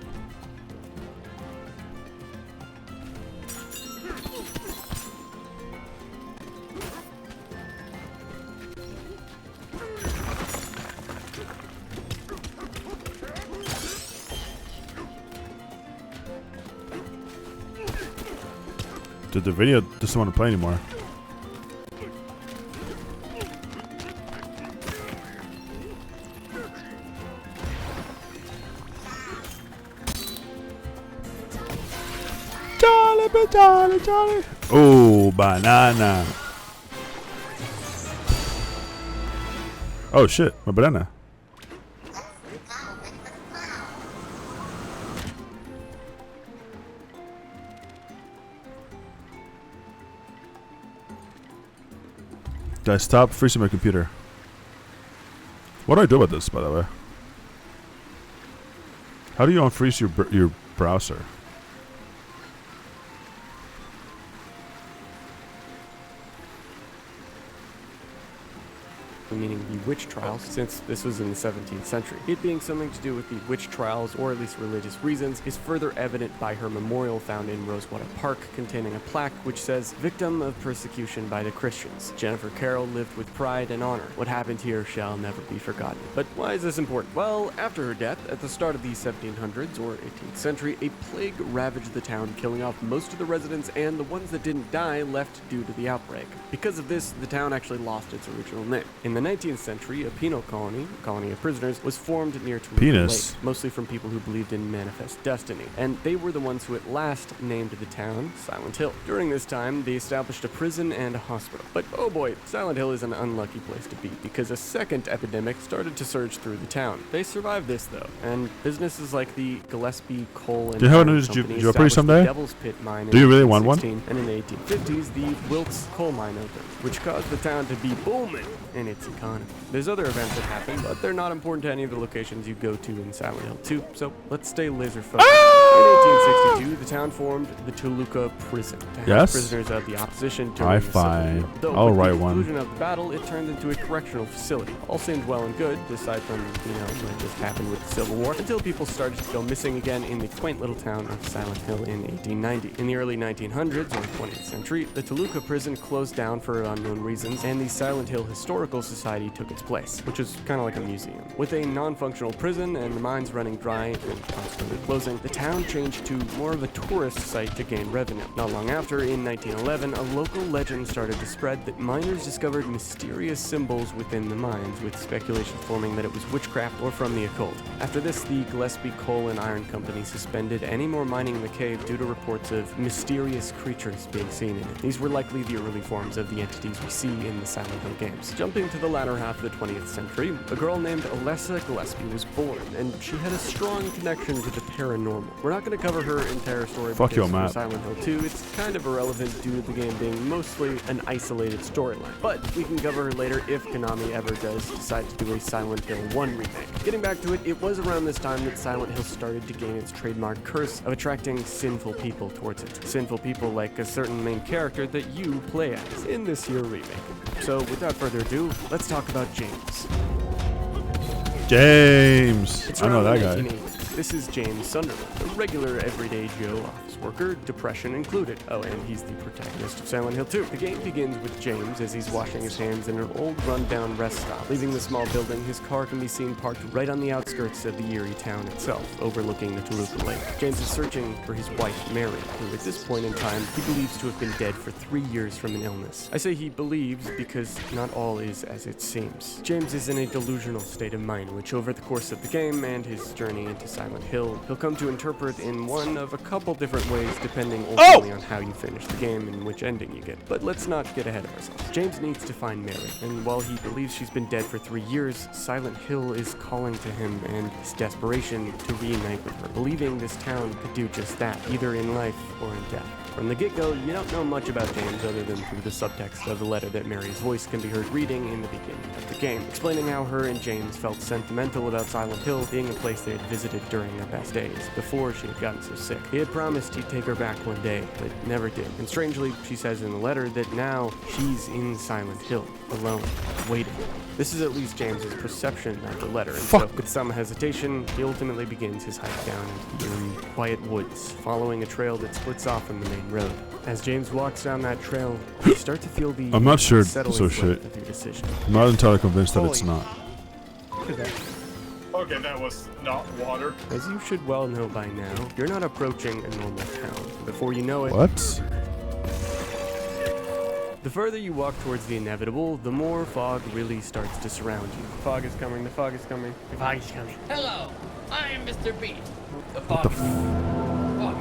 Dude, the video doesn't want to play anymore. Charlie, Charlie. Oh, banana. Oh shit, my banana. Guys, stop freezing my computer. What do I do about this, by the way? How do you unfreeze your browser? Meaning the witch trials, since this was in the 17th century. It being something to do with the witch trials, or at least religious reasons, is further evident by her memorial found in Rosewater Park, containing a plaque which says, "Victim of persecution by the Christians. Jennifer Carroll lived with pride and honor. What happened here shall never be forgotten." But why is this important? Well, after her death, at the start of the 1700s or 18th century, a plague ravaged the town, killing off most of the residents, and the ones that didn't die left due to the outbreak. Because of this, the town actually lost its original name. In the 19th century, a penal colony of prisoners, was formed near Toluca Lake, mostly from people who believed in manifest destiny, and they were the ones who at last named the town Silent Hill. During this time, they established a prison and a hospital. But oh boy, Silent Hill is an unlucky place to be, because a second epidemic started to surge through the town. They survived this though, and businesses like the Gillespie Coal and Iron Company established the Devil's Pit mine Do you really want one? And in the 1850s, the Wilkes coal mine opened, which caused the town to be booming in its economy. There's other events that happen, but they're not important to any of the locations you go to in Silent Hill 2, so let's stay laser focused. In 1862, the town formed the Toluca Prison to house prisoners of the opposition during the Civil War. Though I'll with write the one. conclusion of the battle, it turned into a correctional facility. All seemed well and good, aside from, what just happened with the Civil War, until people started to go missing again in the quaint little town of Silent Hill in 1890. In the early 1900s, or 20th century, the Toluca Prison closed down for unknown reasons, and the Silent Hill Historical Society took its place, which is kind of like a museum. With a non-functional prison and the mines running dry and constantly closing, the town changed to more of a tourist site to gain revenue. Not long after, in 1911, a local legend started to spread that miners discovered mysterious symbols within the mines, with speculation forming that it was witchcraft or from the occult. After this, the Gillespie Coal and Iron Company suspended any more mining in the cave due to reports of mysterious creatures being seen in it. These were likely the early forms of the entities we see in the Silent Hill games. Jumping to the latter half of the 20th century, a girl named Alessa Gillespie was born, and she had a strong connection to the paranormal. We're not going to cover her entire story Fuck because your for map. Silent Hill 2, it's kind of irrelevant due to the game being mostly an isolated storyline. But we can cover her later if Konami ever does decide to do a Silent Hill 1 remake. Getting back to it, it was around this time that Silent Hill started to gain its trademark curse of attracting sinful people towards it. Sinful people like a certain main character that you play as in this here remake. So without further ado, let's talk about James. James! It's I know around that the guy. 1980s. This is James Sunderland, a regular everyday Joe office worker, depression included. Oh, and he's the protagonist of Silent Hill 2. The game begins with James as he's washing his hands in an old run-down rest stop. Leaving the small building, his car can be seen parked right on the outskirts of the eerie town itself, overlooking the Toluca Lake. James is searching for his wife, Mary, who at this point in time he believes to have been dead for 3 years from an illness. I say he believes because not all is as it seems. James is in a delusional state of mind, which over the course of the game and his journey into Silent Hill, he'll come to interpret in one of a couple different ways depending ultimately on how you finish the game and which ending you get. But let's not get ahead of ourselves. James needs to find Mary, and while he believes she's been dead for 3 years, Silent Hill is calling to him and his desperation to reunite with her, believing this town could do just that, either in life or in death. From the get-go, you don't know much about James other than through the subtext of the letter that Mary's voice can be heard reading in the beginning of the game, explaining how her and James felt sentimental about Silent Hill being a place they had visited during their best days, before she had gotten so sick. He had promised he'd take her back one day, but never did. And strangely, she says in the letter that now she's in Silent Hill, alone, waiting. This is at least James's perception of the letter, and so, with some hesitation, he ultimately begins his hike down into the eerie, quiet woods, following a trail that splits off from the main road. As James walks down that trail, you start to feel the I'm not sure unsettling so weight shit. of your decision. I'm not entirely convinced that it's not. Okay, that was not water. As you should well know by now, you're not approaching a normal town. Before you know it, What? the further you walk towards the inevitable, the more fog really starts to surround you. The fog is coming, the fog is coming, the fog is coming. Hello, I am Mr. Beast. The fog.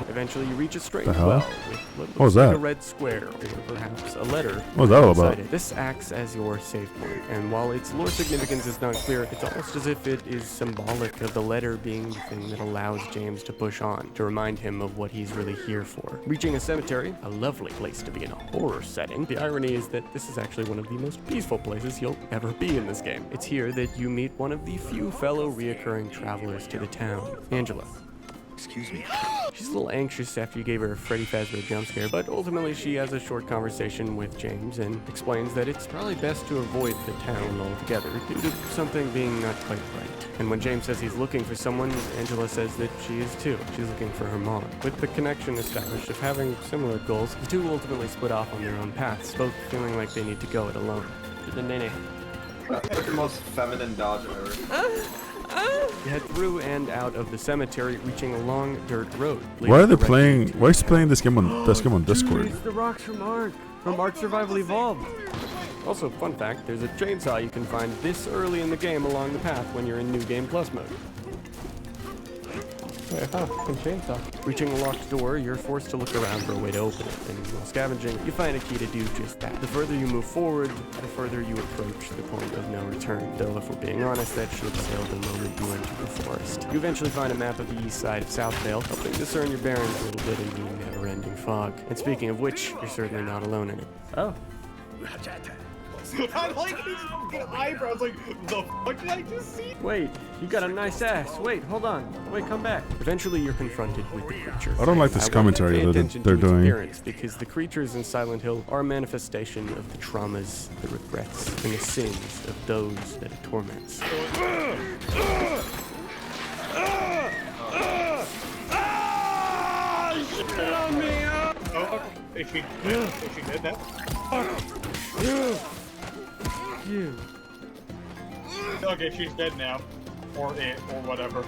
Eventually you reach a strange The hell? well with what What was looks like that? a red square, or perhaps a letter. What was that all inside about? it. This acts as your save point, and while its lore significance is not clear, it's almost as if it is symbolic of the letter being the thing that allows James to push on, to remind him of what he's really here for. Reaching a cemetery, a lovely place to be in a horror setting, the irony is that this is actually one of the most peaceful places you'll ever be in this game. It's here that you meet one of the few fellow reoccurring travelers to the town, Angela. Excuse me. She's a little anxious after you gave her a Freddy Fazbear jump scare, but ultimately she has a short conversation with James and explains that it's probably best to avoid the town altogether due to something being not quite right. And when James says he's looking for someone, Angela says that she is too. She's looking for her mom. With the connection established of having similar goals, the two ultimately split off on their own paths, both feeling like they need to go it alone. To the nene. That's the most feminine dodge ever. You head through and out of the cemetery, reaching a long dirt road. Why are they playing? Why is he playing this game on Discord? It's the rocks from Ark Survival Evolved. Also, fun fact, there's a chainsaw you can find this early in the game along the path when you're in New Game Plus mode. Wait, chainsaw. Reaching a locked door, you're forced to look around for a way to open it, and while scavenging, you find a key to do just that. The further you move forward, the further you approach the point of no return, though if we're being honest, that should sail the moment you enter the forest. You eventually find a map of the east side of Southvale, helping discern your bearings a little bit in the never-ending fog. And speaking of which, you're certainly not alone in it. Oh. I like his fucking eyebrows. Like, the fuck did I just see? Wait, you got a nice ass. Wait, hold on. Wait, come back. Eventually, you're confronted with the creature. I don't like this commentary Pay that attention they're to its doing. appearance, because the creatures in Silent Hill are a manifestation of the traumas, the regrets, and the sins of those that it torments. Oh, is she dead now? You. Okay, she's dead now. Or it, or whatever.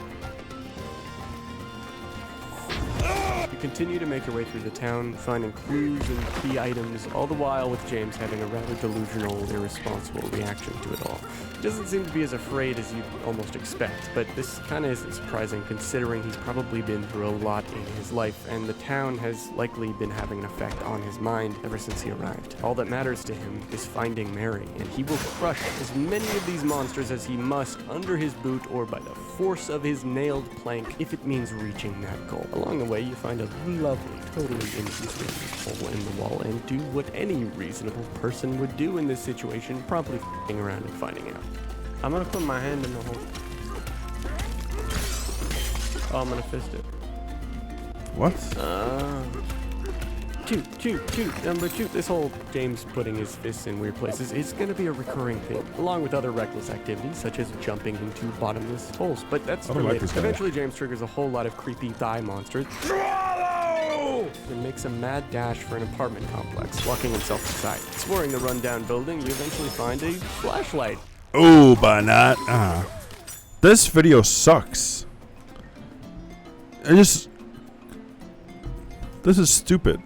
You continue to make your way through the town, finding clues and key items, all the while with James having a rather delusional, irresponsible reaction to it all. He doesn't seem to be as afraid as you'd almost expect, but this kinda isn't surprising considering he's probably been through a lot in his life, and the town has likely been having an effect on his mind ever since he arrived. All that matters to him is finding Mary, and he will crush as many of these monsters as he must under his boot or by the force of his nailed plank, if it means reaching that goal. Along the way, you find a lovely, totally inconspicuous hole in the wall and do what any reasonable person would do in this situation, promptly f***ing around and finding out. I'm gonna put my hand in the hole. Oh, I'm gonna fist it. What? Shoot, number two. This whole James putting his fists in weird places is going to be a recurring theme, along with other reckless activities such as jumping into bottomless holes. But that's I don't for like later. this guy. Eventually, James triggers a whole lot of creepy thigh monsters and makes a mad dash for an apartment complex, locking himself inside. Exploring the rundown building, you eventually find a flashlight. Oh, but not. This video sucks. This is stupid.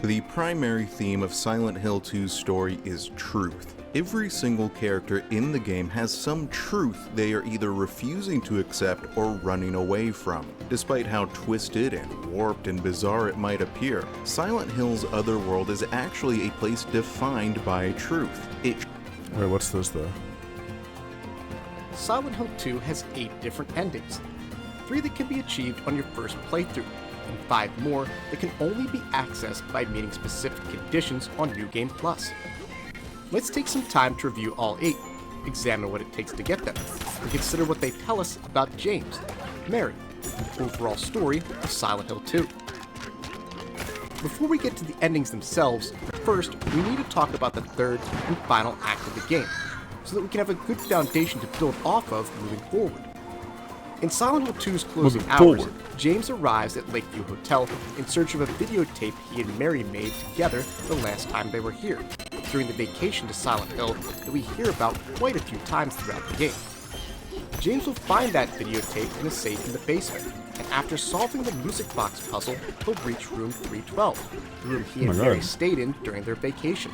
The primary theme of Silent Hill 2's story is truth. Every single character in the game has some truth they are either refusing to accept or running away from. Despite how twisted and warped and bizarre it might appear, Silent Hill's otherworld is actually a place defined by truth. Wait, what's this though? Silent Hill 2 has 8 different endings. 3 that can be achieved on your first playthrough, and 5 more that can only be accessed by meeting specific conditions on New Game Plus. Let's take some time to review all 8, examine what it takes to get them, and consider what they tell us about James, Mary, and the overall story of Silent Hill 2. Before we get to the endings themselves, first we need to talk about the third and final act of the game, so that we can have a good foundation to build off of moving forward. In Silent Hill 2's closing hours, James arrives at Lakeview Hotel in search of a videotape he and Mary made together the last time they were here, during the vacation to Silent Hill that we hear about quite a few times throughout the game. James will find that videotape in a safe in the basement, and after solving the music box puzzle, he'll reach room 312, the room he and Mary stayed in during their vacation.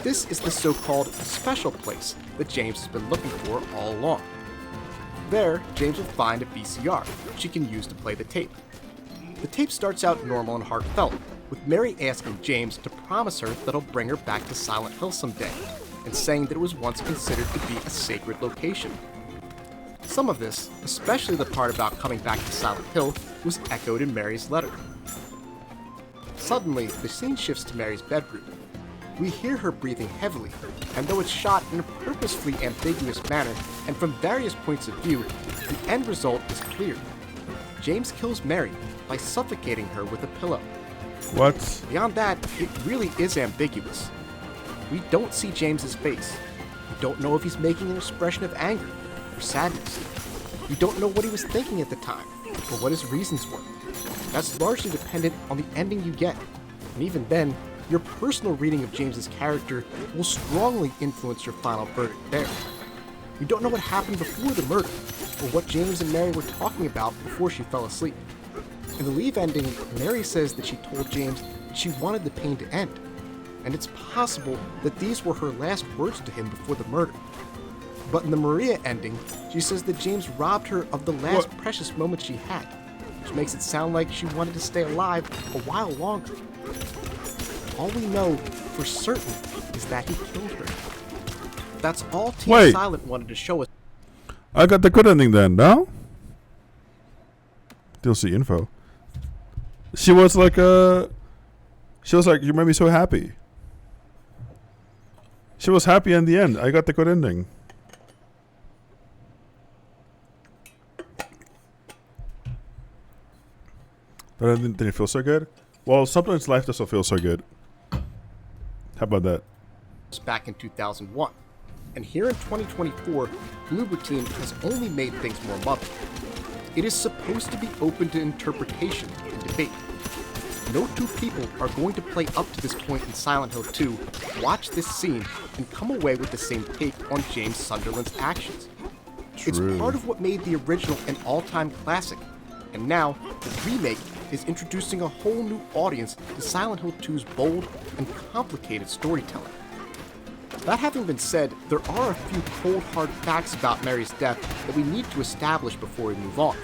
This is the so-called special place that James has been looking for all along. There, James will find a VCR, which he can use to play the tape. The tape starts out normal and heartfelt, with Mary asking James to promise her that he'll bring her back to Silent Hill someday, and saying that it was once considered to be a sacred location. Some of this, especially the part about coming back to Silent Hill, was echoed in Mary's letter. Suddenly, the scene shifts to Mary's bedroom. We hear her breathing heavily, and though it's shot in a purposefully ambiguous manner and from various points of view, the end result is clear. James kills Mary by suffocating her with a pillow. What? Beyond that, it really is ambiguous. We don't see James's face. We don't know if he's making an expression of anger or sadness. We don't know what he was thinking at the time, or what his reasons were. That's largely dependent on the ending you get, and even then, your personal reading of James's character will strongly influence your final verdict there. We don't know what happened before the murder, or what James and Mary were talking about before she fell asleep. In the Leave ending, Mary says that she told James that she wanted the pain to end, and it's possible that these were her last words to him before the murder. But in the Maria ending, she says that James robbed her of the last precious moment she had, which makes it sound like she wanted to stay alive a while longer. All we know for certain is that he killed her. That's all Team Silent wanted to show us. I got the good ending then, no? DLC info. She was like, you made me so happy. She was happy in the end. I got the good ending. But didn't it feel so good? Well, sometimes life doesn't feel so good. How about that? Back in 2001. And here in 2024, Bloober Team has only made things more muddled. It is supposed to be open to interpretation and debate. No two people are going to play up to this point in Silent Hill 2, watch this scene, and come away with the same take on James Sunderland's actions. It's part of what made the original an all-time classic, and now the remake is introducing a whole new audience to Silent Hill 2's bold and complicated storytelling. That having been said, there are a few cold hard facts about Mary's death that we need to establish before we move on.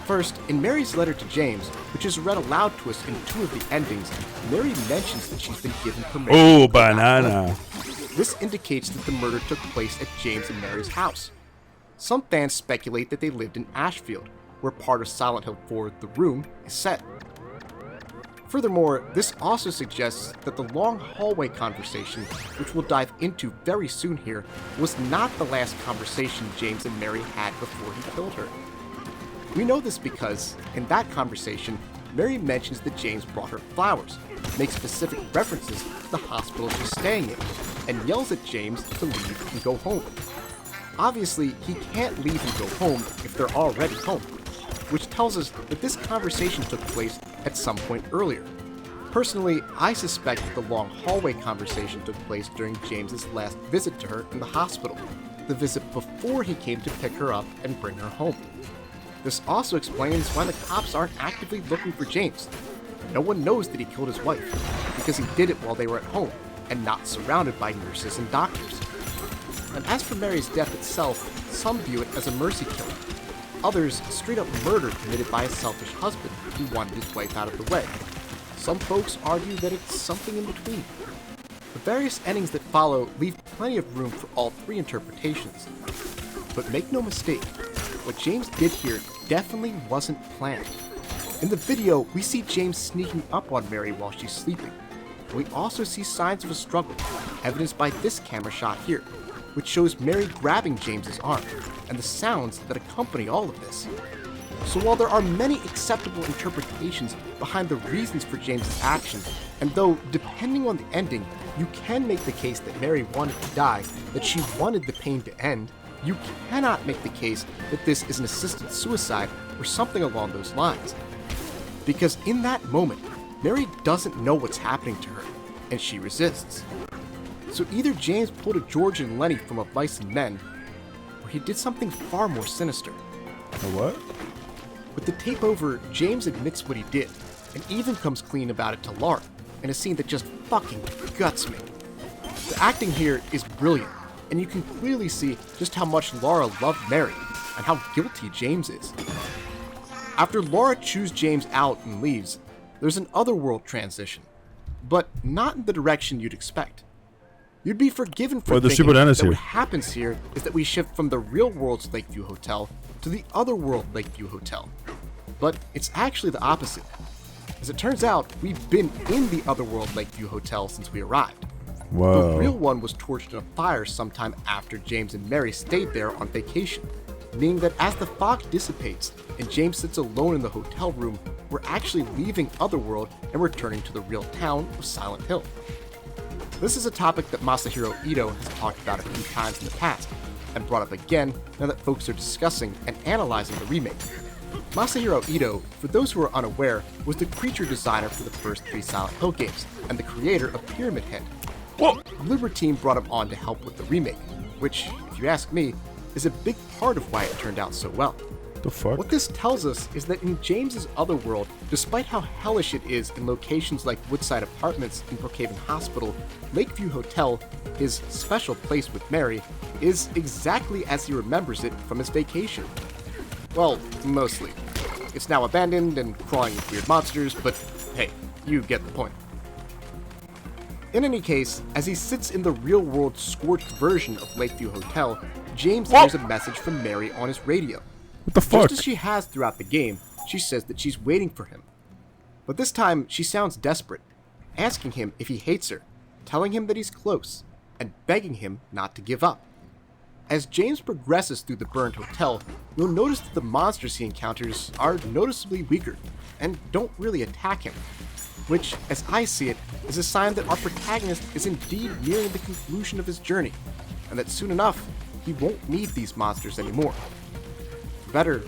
First, in Mary's letter to James, which is read aloud to us in 2 of the endings, Mary mentions that she's been given permission. Oh, banana. This indicates that the murder took place at James and Mary's house. Some fans speculate that they lived in Ashfield, where part of Silent Hill 4, The Room, is set. Furthermore, this also suggests that the long hallway conversation, which we'll dive into very soon here, was not the last conversation James and Mary had before he killed her. We know this because, in that conversation, Mary mentions that James brought her flowers, makes specific references to the hospital she's staying in, and yells at James to leave and go home. Obviously, he can't leave and go home if they're already home, which tells us that this conversation took place at some point earlier. Personally, I suspect that the long hallway conversation took place during James's last visit to her in the hospital, the visit before he came to pick her up and bring her home. This also explains why the cops aren't actively looking for James. No one knows that he killed his wife, because he did it while they were at home, and not surrounded by nurses and doctors. And as for Mary's death itself, some view it as a mercy killing. Others, straight up murder committed by a selfish husband who wanted his wife out of the way. Some folks argue that it's something in between. The various endings that follow leave plenty of room for all 3 interpretations. But make no mistake, what James did here definitely wasn't planned. In the video, we see James sneaking up on Mary while she's sleeping. We also see signs of a struggle, evidenced by this camera shot here, which shows Mary grabbing James's arm, and the sounds that accompany all of this. So while there are many acceptable interpretations behind the reasons for James's actions, and though, depending on the ending, you can make the case that Mary wanted to die, that she wanted the pain to end, you cannot make the case that this is an assisted suicide or something along those lines. Because in that moment, Mary doesn't know what's happening to her, and she resists. So either James pulled a George and Lenny from A Mice and Men, or he did something far more sinister. A what? With the tape over, James admits what he did, and even comes clean about it to Laura, in a scene that just fucking guts me. The acting here is brilliant, and you can clearly see just how much Laura loved Mary, and how guilty James is. After Laura chews James out and leaves, there's an otherworld transition, but not in the direction you'd expect. You'd be forgiven for thinking that what happens here is that we shift from the real world's Lakeview Hotel to the otherworld Lakeview Hotel. But it's actually the opposite. As it turns out, we've been in the otherworld Lakeview Hotel since we arrived. Whoa. The real one was torched in a fire sometime after James and Mary stayed there on vacation, meaning that as the fog dissipates and James sits alone in the hotel room, we're actually leaving Otherworld and returning to the real town of Silent Hill. This is a topic that Masahiro Ito has talked about a few times in the past, and brought up again now that folks are discussing and analyzing the remake. Masahiro Ito, for those who are unaware, was the creature designer for the first 3 Silent Hill games, and the creator of Pyramid Head. The Bloober team brought him on to help with the remake, which, if you ask me, is a big part of why it turned out so well. The fuck? What this tells us is that in James's Otherworld, despite how hellish it is in locations like Woodside Apartments and Brookhaven Hospital, Lakeview Hotel, his special place with Mary, is exactly as he remembers it from his vacation. Well, mostly. It's now abandoned and crawling with weird monsters, but hey, you get the point. In any case, as he sits in the real-world scorched version of Lakeview Hotel, James hears a message from Mary on his radio. What the fuck? Just as she has throughout the game, she says that she's waiting for him. But this time, she sounds desperate, asking him if he hates her, telling him that he's close, and begging him not to give up. As James progresses through the burned hotel, you'll notice that the monsters he encounters are noticeably weaker, and don't really attack him, which, as I see it, is a sign that our protagonist is indeed nearing the conclusion of his journey, and that soon enough, he won't need these monsters anymore. For better,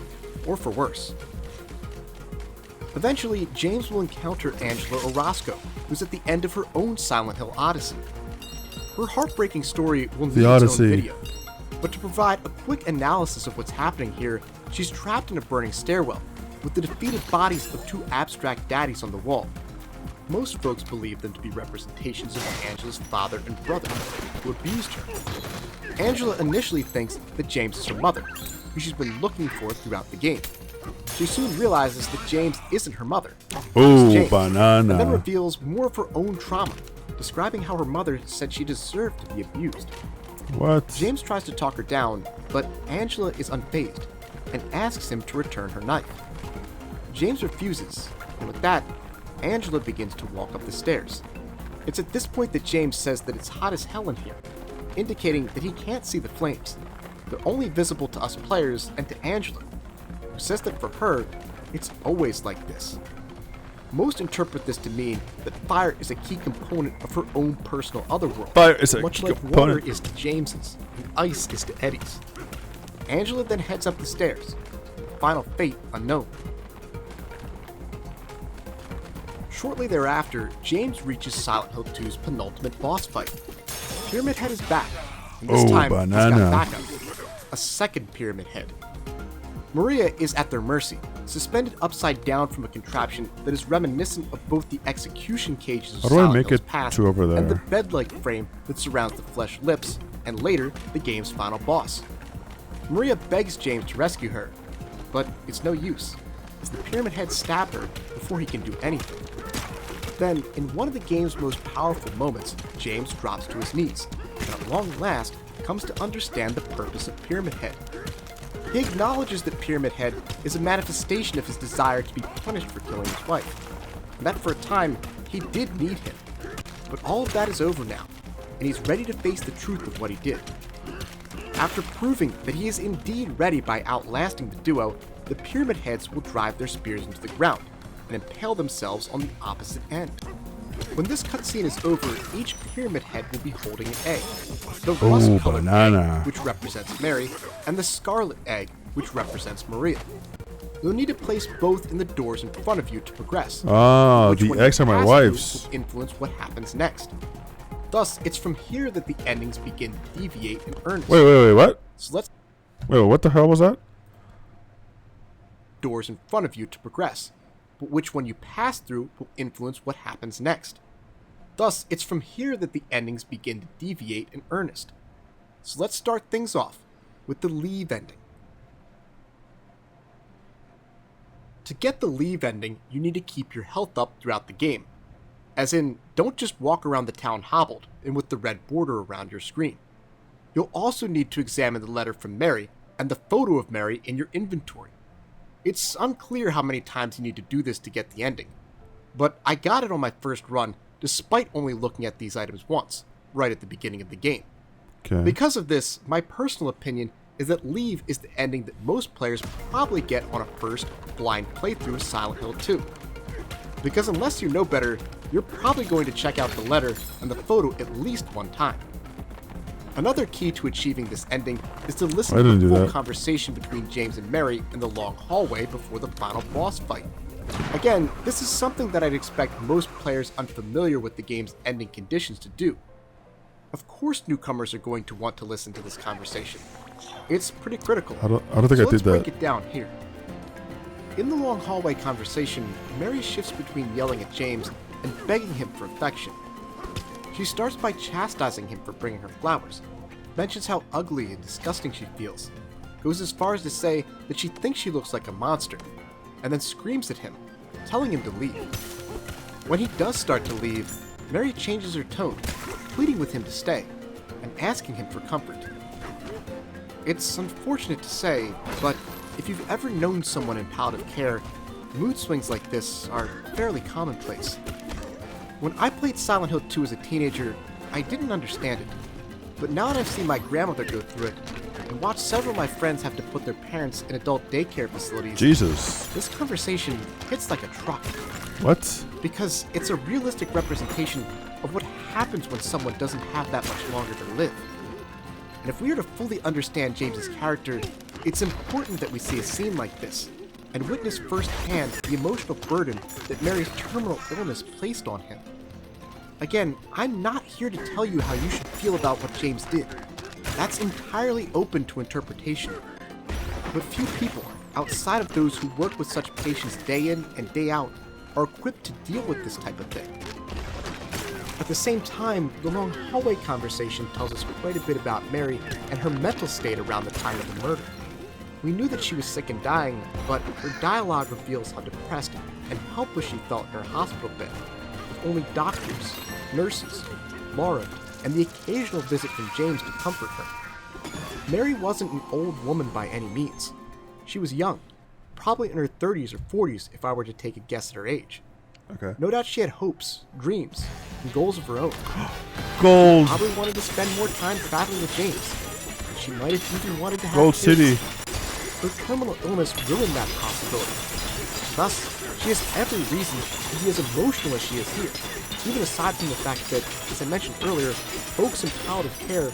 or for worse. Eventually, James will encounter Angela Orozco, who's at the end of her own Silent Hill Odyssey. Her heartbreaking story will need its own video, but to provide a quick analysis of what's happening here, she's trapped in a burning stairwell, with the defeated bodies of 2 abstract daddies on the wall. Most folks believe them to be representations of Angela's father and brother, who abused her. Angela initially thinks that James is her mother, who she's been looking for throughout the game. She soon realizes that James isn't her mother. Ooh, banana. And then reveals more of her own trauma, describing how her mother said she deserved to be abused. What? James tries to talk her down, but Angela is unfazed and asks him to return her knife. James refuses, and with that, Angela begins to walk up the stairs. It's at this point that James says that it's hot as hell in here, indicating that he can't see the flames. They're only visible to us players and to Angela, who says that for her, it's always like this. Most interpret this to mean that fire is a key component of her own personal otherworld, Fire is a much key like component. water is to James's and ice is to Eddie's. Angela then heads up the stairs, her final fate unknown. Shortly thereafter, James reaches Silent Hill 2's penultimate boss fight. Pyramid Head is back, and this time he's got backup. A second Pyramid Head. Maria is at their mercy, suspended upside down from a contraption that is reminiscent of both the execution cages of Silent Hill's past and the bed-like frame that surrounds the flesh lips, and later, the game's final boss. Maria begs James to rescue her, but it's no use, as the Pyramid Head stabs her before he can do anything. Then, in one of the game's most powerful moments, James drops to his knees, and at long last, comes to understand the purpose of Pyramid Head. He acknowledges that Pyramid Head is a manifestation of his desire to be punished for killing his wife, and that for a time, he did need him. But all of that is over now, and he's ready to face the truth of what he did. After proving that he is indeed ready by outlasting the duo, the Pyramid Heads will drive their spears into the ground and impale themselves on the opposite end. When this cutscene is over, each Pyramid Head will be holding an egg. The rust-colored banana. egg, which represents Mary, and the scarlet egg, which represents Maria. You'll need to place both in the doors in front of you to progress. Oh, Which the one you eggs are my pass wife's. through will influence what happens next. Thus, it's from here that the endings begin to deviate in earnest. Wait, what? So let's Wait, what the hell was that? doors in front of you to progress, but which one you pass through will influence what happens next. Thus, it's from here that the endings begin to deviate in earnest. So let's start things off with the leave ending. To get the leave ending, you need to keep your health up throughout the game. As in, don't just walk around the town hobbled and with the red border around your screen. You'll also need to examine the letter from Mary and the photo of Mary in your inventory. It's unclear how many times you need to do this to get the ending, but I got it on my first run despite only looking at these items once, right at the beginning of the game. Okay. Because of this, my personal opinion is that Leave is the ending that most players probably get on a first blind playthrough of Silent Hill 2. Because unless you know better, you're probably going to check out the letter and the photo at least one time. Another key to achieving this ending is to listen to the full conversation between James and Mary in the long hallway before the final boss fight. Again, this is something that I'd expect most players unfamiliar with the game's ending conditions to do. Of course newcomers are going to want to listen to this conversation. It's pretty critical. I don't think I did let's that. break it down here. In the long hallway conversation, Mary shifts between yelling at James and begging him for affection. She starts by chastising him for bringing her flowers, mentions how ugly and disgusting she feels, goes as far as to say that she thinks she looks like a monster, and then screams at him, telling him to leave. When he does start to leave, Mary changes her tone, pleading with him to stay, and asking him for comfort. It's unfortunate to say, but if you've ever known someone in palliative care, mood swings like this are fairly commonplace. When I played Silent Hill 2 as a teenager, I didn't understand it. But now that I've seen my grandmother go through it, and watched several of my friends have to put their parents in adult daycare facilities, Jesus. This conversation hits like a truck. What? Because it's a realistic representation of what happens when someone doesn't have that much longer to live. And if we are to fully understand James's character, it's important that we see a scene like this, and witness firsthand the emotional burden that Mary's terminal illness placed on him. Again, I'm not here to tell you how you should feel about what James did. That's entirely open to interpretation. But few people, outside of those who work with such patients day in and day out, are equipped to deal with this type of thing. At the same time, the long hallway conversation tells us quite a bit about Mary and her mental state around the time of the murder. We knew that she was sick and dying, but her dialogue reveals how depressed and helpless she felt in her hospital bed, with only doctors, nurses, Laura, and the occasional visit from James to comfort her. Mary wasn't an old woman by any means. She was young, probably in her 30s or 40s if I were to take a guess at her age. Okay. No doubt she had hopes, dreams, and goals of her own. Gold. She probably wanted to spend more time traveling with James. She might have even wanted to have Gold kids. City. Her terminal illness ruined that possibility. Thus, she has every reason to be as emotional as she is here, even aside from the fact that, as I mentioned earlier, folks in palliative care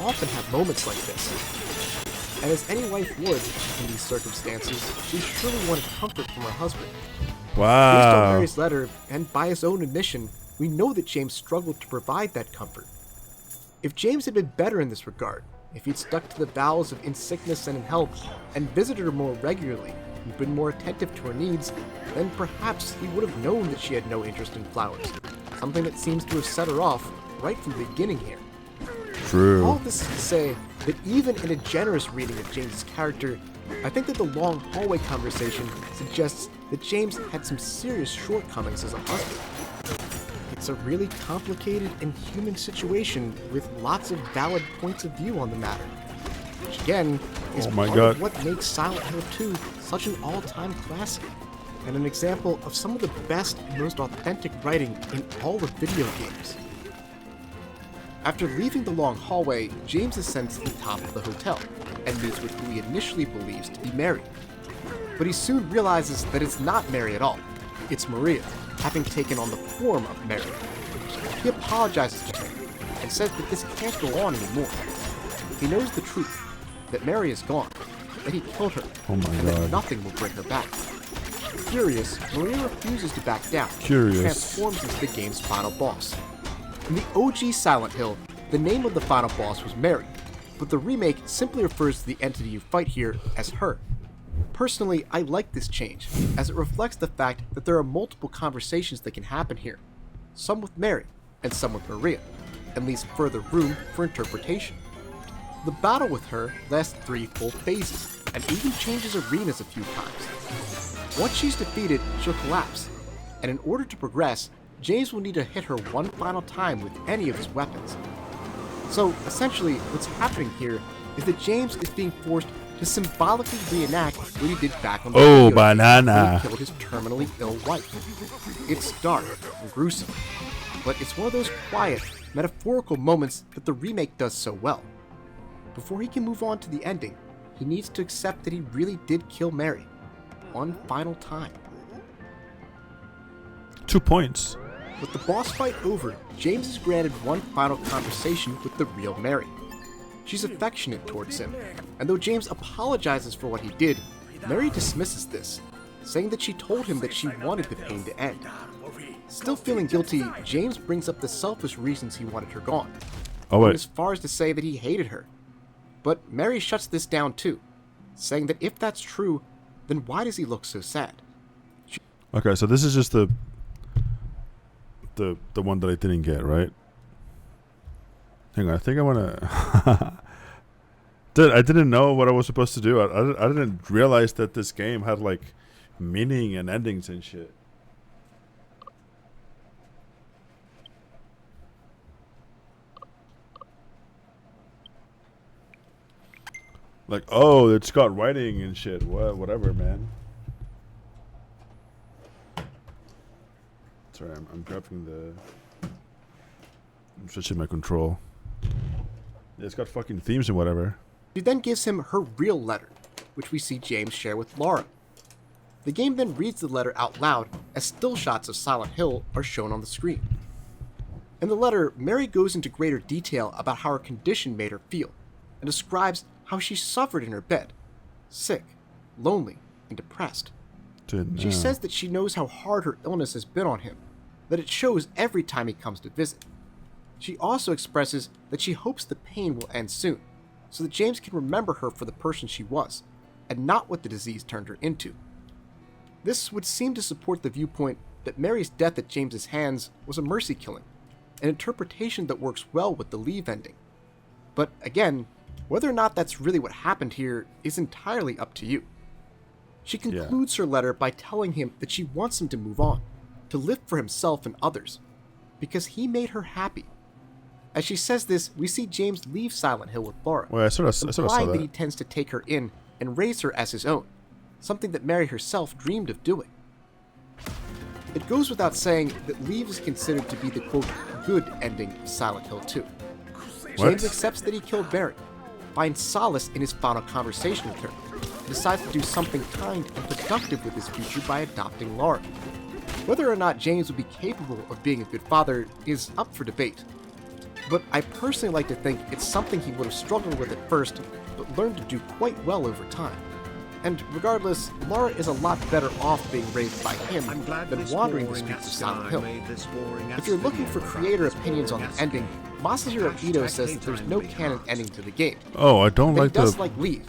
often have moments like this. And as any wife would, in these circumstances, she surely wanted comfort from her husband. Based on Wow. Mary's letter, and by his own admission, we know that James struggled to provide that comfort. If James had been better in this regard, if he'd stuck to the vows of in sickness and in health, and visited her more regularly, and been more attentive to her needs, then perhaps he would have known that she had no interest in flowers, something that seems to have set her off right from the beginning here. True. All this is to say that even in a generous reading of James's character, I think that the long hallway conversation suggests that James had some serious shortcomings as a husband. It's a really complicated and human situation with lots of valid points of view on the matter. which again is Oh my part God. of what makes Silent Hill 2 such an all-time classic, and an example of some of the best and most authentic writing in all of video games. After leaving the long hallway, James ascends to the top of the hotel and meets with who he initially believes to be Mary. But he soon realizes that it's not Mary at all. It's Maria, having taken on the form of Mary. He apologizes to her and says that this can't go on anymore. He knows the truth, that Mary is gone, that he killed her, Oh my and that God. nothing will bring her back. Furious, Maria refuses to back down and Curious. transforms into the game's final boss. In the OG Silent Hill, the name of the final boss was Mary, but the remake simply refers to the entity you fight here as her. Personally, I like this change, as it reflects the fact that there are multiple conversations that can happen here, some with Mary and some with Maria, and leaves further room for interpretation. The battle with her lasts 3 full phases, and even changes arenas a few times. Once she's defeated, she'll collapse, and in order to progress, James will need to hit her one final time with any of his weapons. So, essentially, what's happening here is that James is being forced to symbolically reenact what he did back on the Oh, video game banana. when he killed his terminally ill wife. It's dark and gruesome, but it's one of those quiet, metaphorical moments that the remake does so well. Before he can move on to the ending, he needs to accept that he really did kill Mary, one final time. 2 points. With the boss fight over, James is granted one final conversation with the real Mary. She's affectionate towards him, and though James apologizes for what he did, Mary dismisses this, saying that she told him that she wanted the pain to end. Still feeling guilty, James brings up the selfish reasons he wanted her gone, Oh going wait. as far as to say that he hated her. But Mary shuts this down too, saying that if that's true, then why does he look so sad? Okay, so this is just the one that I didn't get, right? Hang on, I think I want to... Dude, I didn't know what I was supposed to do. I didn't realize that this game had, like, meaning and endings and shit. Like, oh, it's got writing and shit. Whatever, man. Sorry, I'm grabbing the... I'm switching my control. Yeah, it's got fucking themes and whatever. She then gives him her real letter, which we see James share with Laura. The game then reads the letter out loud as still shots of Silent Hill are shown on the screen. In the letter, Mary goes into greater detail about how her condition made her feel, and describes how she suffered in her bed, sick, lonely, and depressed. Dude, She no. says that she knows how hard her illness has been on him, that it shows every time he comes to visit. She also expresses that she hopes the pain will end soon, so that James can remember her for the person she was, and not what the disease turned her into. This would seem to support the viewpoint that Mary's death at James's hands was a mercy killing, an interpretation that works well with the Leave ending. But again, whether or not that's really what happened here is entirely up to you. She concludes her letter by telling him that she wants him to move on, to live for himself and others, because he made her happy. As she says this, we see James leave Silent Hill with Laura, Well, I sort of saw implying that that. he tends to take her in and raise her as his own, something that Mary herself dreamed of doing. It goes without saying that Leave is considered to be the quote, good ending of Silent Hill 2. James accepts that he killed Mary, finds solace in his final conversation with her, and decides to do something kind and productive with his future by adopting Laura. Whether or not James would be capable of being a good father is up for debate, but I personally like to think it's something he would have struggled with at first, but learned to do quite well over time. And regardless, Laura is a lot better off being raised by him than wandering the streets of Silent Hill. If you're looking for creator opinions on the ending, Masahiro Ito says that there's no canon ending to the game. Oh, I don't That he like does the... like Leave,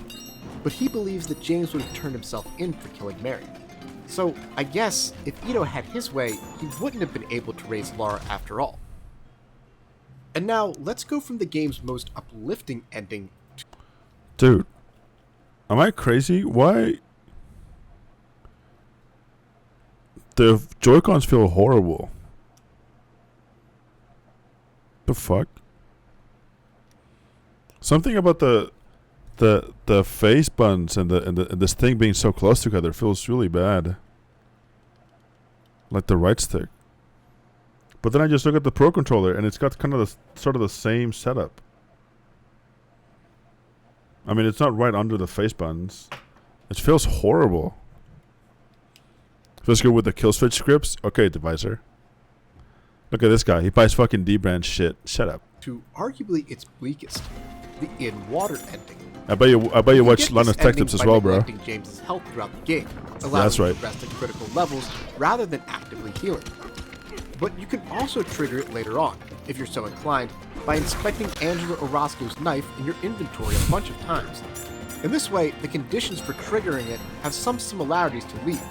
but he believes that James would have turned himself in for killing Mary. So I guess if Ito had his way, he wouldn't have been able to raise Laura after all. And now, let's go from the game's most uplifting ending to... Dude, am I crazy? Why? The Joy-Cons feel horrible. The fuck? Something about the the face buttons and this thing being so close together feels really bad. Like the right stick. But then I just look at the Pro Controller and it's got kind of the sort of the same setup. I mean, it's not right under the face buttons. It feels horrible. Feels good with the kill switch scripts. Okay, Divisor. Look at this guy. He buys fucking D-brand shit. Shut up. To arguably its bleakest, the in-water ending. I bet you watch London's Tech Tips as well, bro. James's health throughout the game, allowing That's right. him to rest at critical levels rather than actively healing. But you can also trigger it later on, if you're so inclined, by inspecting Angela Orozco's knife in your inventory a bunch of times. In this way, the conditions for triggering it have some similarities to Leave,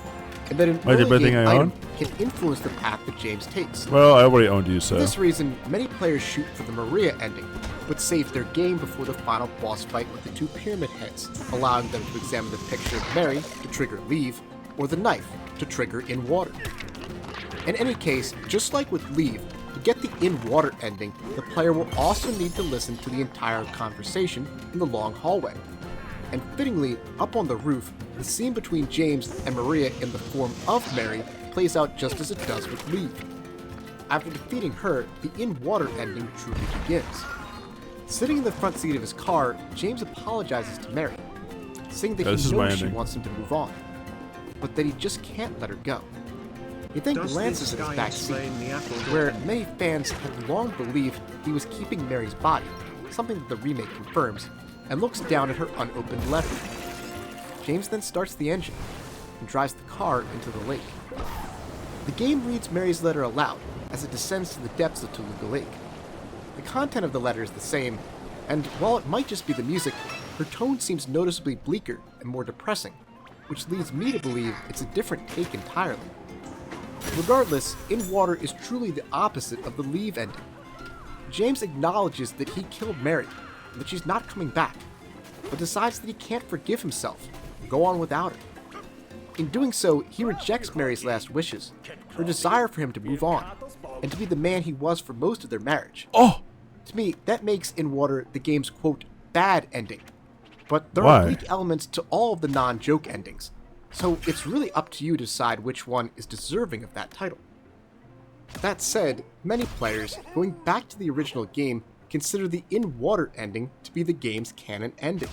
and that an early game item can influence the path that James takes. Well, I already owned you, so. For this reason, many players shoot for the Maria ending, but save their game before the final boss fight with the two pyramid heads, allowing them to examine the picture of Mary to trigger Leave, or the knife to trigger In Water. In any case, just like with Leave, to get the In Water ending, the player will also need to listen to the entire conversation in the long hallway. And fittingly, up on the roof, the scene between James and Maria in the form of Mary plays out just as it does with Leave. After defeating her, the In Water ending truly begins. Sitting in the front seat of his car, James apologizes to Mary, saying that he knows she wants him to move on, but that he just can't let her go. He then glances at his back seat, where many fans have long believed he was keeping Mary's body, something that the remake confirms, and looks down at her unopened letter. James then starts the engine and drives the car into the lake. The game reads Mary's letter aloud as it descends to the depths of Toluca Lake. The content of the letter is the same, and while it might just be the music, her tone seems noticeably bleaker and more depressing, which leads me to believe it's a different take entirely. Regardless, In Water is truly the opposite of the Leave ending. James acknowledges that he killed Mary, and that she's not coming back, but decides that he can't forgive himself and go on without her. In doing so, he rejects Mary's last wishes, her desire for him to move on, and to be the man he was for most of their marriage. Oh! To me, that makes In Water the game's, quote, bad ending. But there are bleak elements to all of the non-joke endings, so it's really up to you to decide which one is deserving of that title. That said, many players, going back to the original game, consider the In Water ending to be the game's canon ending.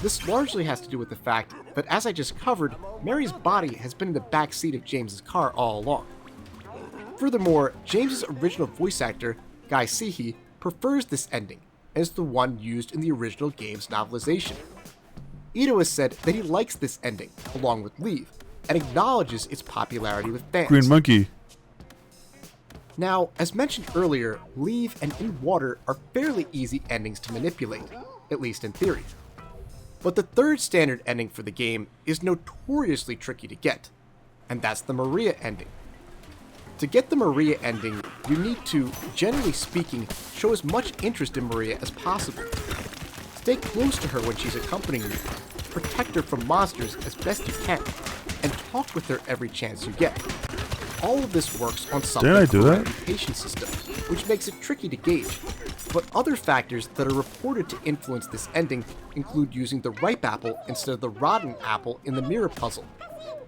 This largely has to do with the fact that, as I just covered, Mary's body has been in the back seat of James's car all along. Furthermore, James's original voice actor, Guy Seehee, prefers this ending, as the one used in the original game's novelization. Ito has said that he likes this ending, along with Leave, and acknowledges its popularity with fans. Green Monkey. Now, as mentioned earlier, Leave and In Water are fairly easy endings to manipulate, at least in theory. But the third standard ending for the game is notoriously tricky to get, and that's the Maria ending. To get the Maria ending, you need to, generally speaking, show as much interest in Maria as possible. Stay close to her when she's accompanying you, protect her from monsters as best you can, and talk with her every chance you get. All of this works on something called a reputation system, which makes it tricky to gauge. But other factors that are reported to influence this ending include using the ripe apple instead of the rotten apple in the mirror puzzle,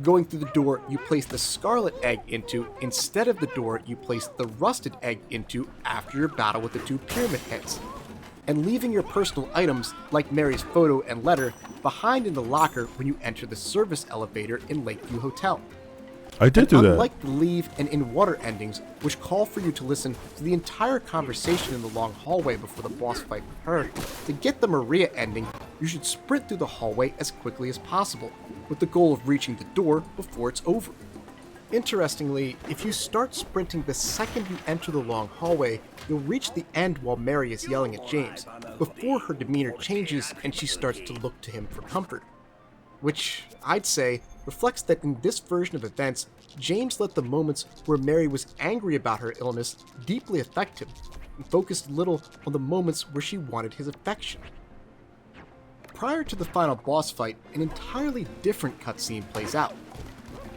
going through the door you place the scarlet egg into instead of the door you place the rusted egg into after your battle with the two pyramid heads, and leaving your personal items, like Mary's photo and letter, behind in the locker when you enter the service elevator in Lakeview Hotel. I did do that. Unlike the Leave and In Water endings, which call for you to listen to the entire conversation in the long hallway before the boss fight with her, to get the Maria ending, you should sprint through the hallway as quickly as possible, with the goal of reaching the door before it's over. Interestingly, if you start sprinting the second you enter the long hallway, you'll reach the end while Mary is yelling at James, before her demeanor changes and she starts to look to him for comfort. Which, I'd say, reflects that in this version of events, James let the moments where Mary was angry about her illness deeply affect him, and focused little on the moments where she wanted his affection. Prior to the final boss fight, an entirely different cutscene plays out.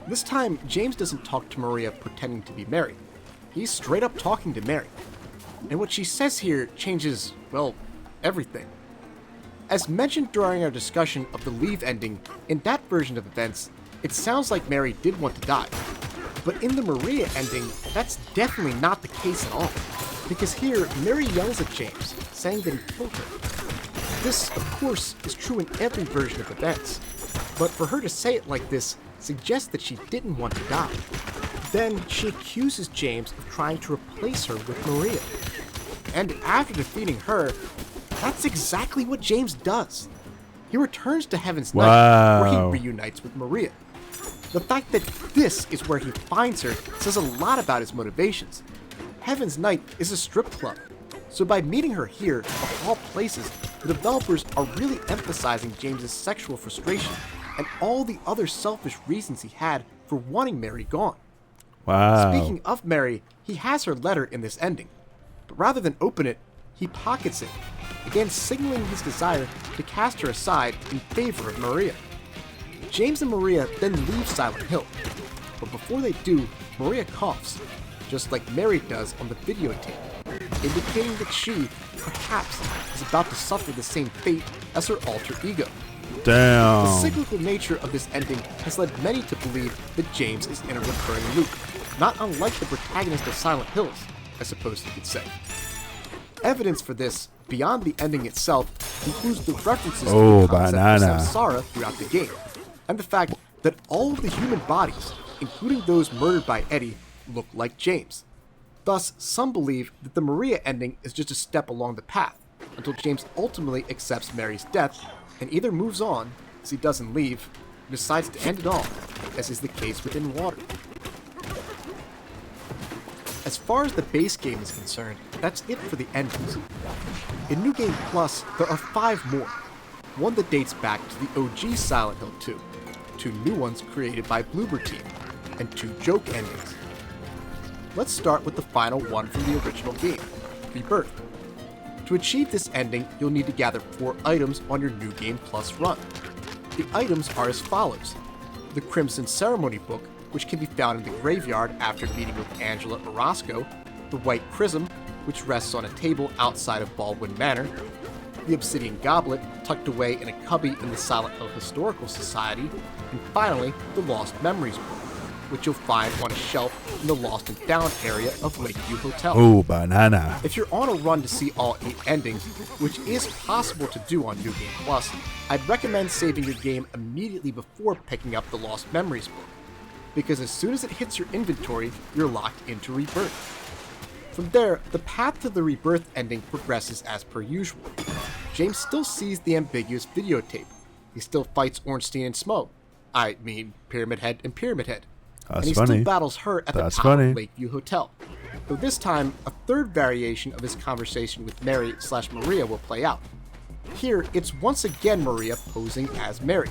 This time, James doesn't talk to Maria pretending to be Mary. He's straight up talking to Mary. And what she says here changes, well, everything. As mentioned during our discussion of the Leave ending, in that version of events, it sounds like Mary did want to die. But in the Maria ending, that's definitely not the case at all, because here, Mary yells at James, saying that he killed her. This, of course, is true in every version of events, but for her to say it like this suggests that she didn't want to die. Then, she accuses James of trying to replace her with Maria. And after defeating her, that's exactly what James does. He returns to Heaven's Night, where he reunites with Maria. The fact that this is where he finds her says a lot about his motivations. Heaven's Night is a strip club, so by meeting her here, of all places, the developers are really emphasizing James's sexual frustration and all the other selfish reasons he had for wanting Mary gone. Wow. Speaking of Mary, he has her letter in this ending, but rather than open it, he pockets it, again signaling his desire to cast her aside in favor of Maria. James and Maria then leave Silent Hill, but before they do, Maria coughs, just like Mary does on the videotape, indicating that she, perhaps, is about to suffer the same fate as her alter ego. Damn. The cyclical nature of this ending has led many to believe that James is in a recurring loop, not unlike the protagonist of Silent Hills, I suppose you could say. Evidence for this, beyond the ending itself, includes the references to the concept of samsara throughout the game, and the fact that all of the human bodies, including those murdered by Eddie, look like James. Thus, some believe that the Maria ending is just a step along the path, until James ultimately accepts Mary's death, and either moves on, as he doesn't leave, or decides to end it all, as is the case within Water. As far as the base game is concerned, that's it for the endings. In New Game Plus, there are 5 more. One that dates back to the OG Silent Hill 2, 2 new ones created by Bloober Team, and 2 joke endings. Let's start with the final one from the original game, Rebirth. To achieve this ending, you'll need to gather 4 items on your New Game Plus run. The items are as follows: the Crimson Ceremony Book, which can be found in the graveyard after meeting with Angela Orozco, the White Prism, which rests on a table outside of Baldwin Manor, the Obsidian Goblet, tucked away in a cubby in the Silent Hill Historical Society, and finally, the Lost Memories Book, which you'll find on a shelf in the Lost and Found area of Lakeview Hotel. Oh, banana. If you're on a run to see all 8 endings, which is possible to do on New Game Plus, I'd recommend saving your game immediately before picking up the Lost Memories Book, because as soon as it hits your inventory, you're locked into Rebirth. From there, the path to the Rebirth ending progresses as per usual. James still sees the ambiguous videotape. He still fights Ornstein and Smo. I mean, Pyramid Head and Pyramid Head. And he still battles her at the top of Lakeview Hotel. Though this time, a third variation of his conversation with Mary/Maria will play out. Here, it's once again Maria posing as Mary.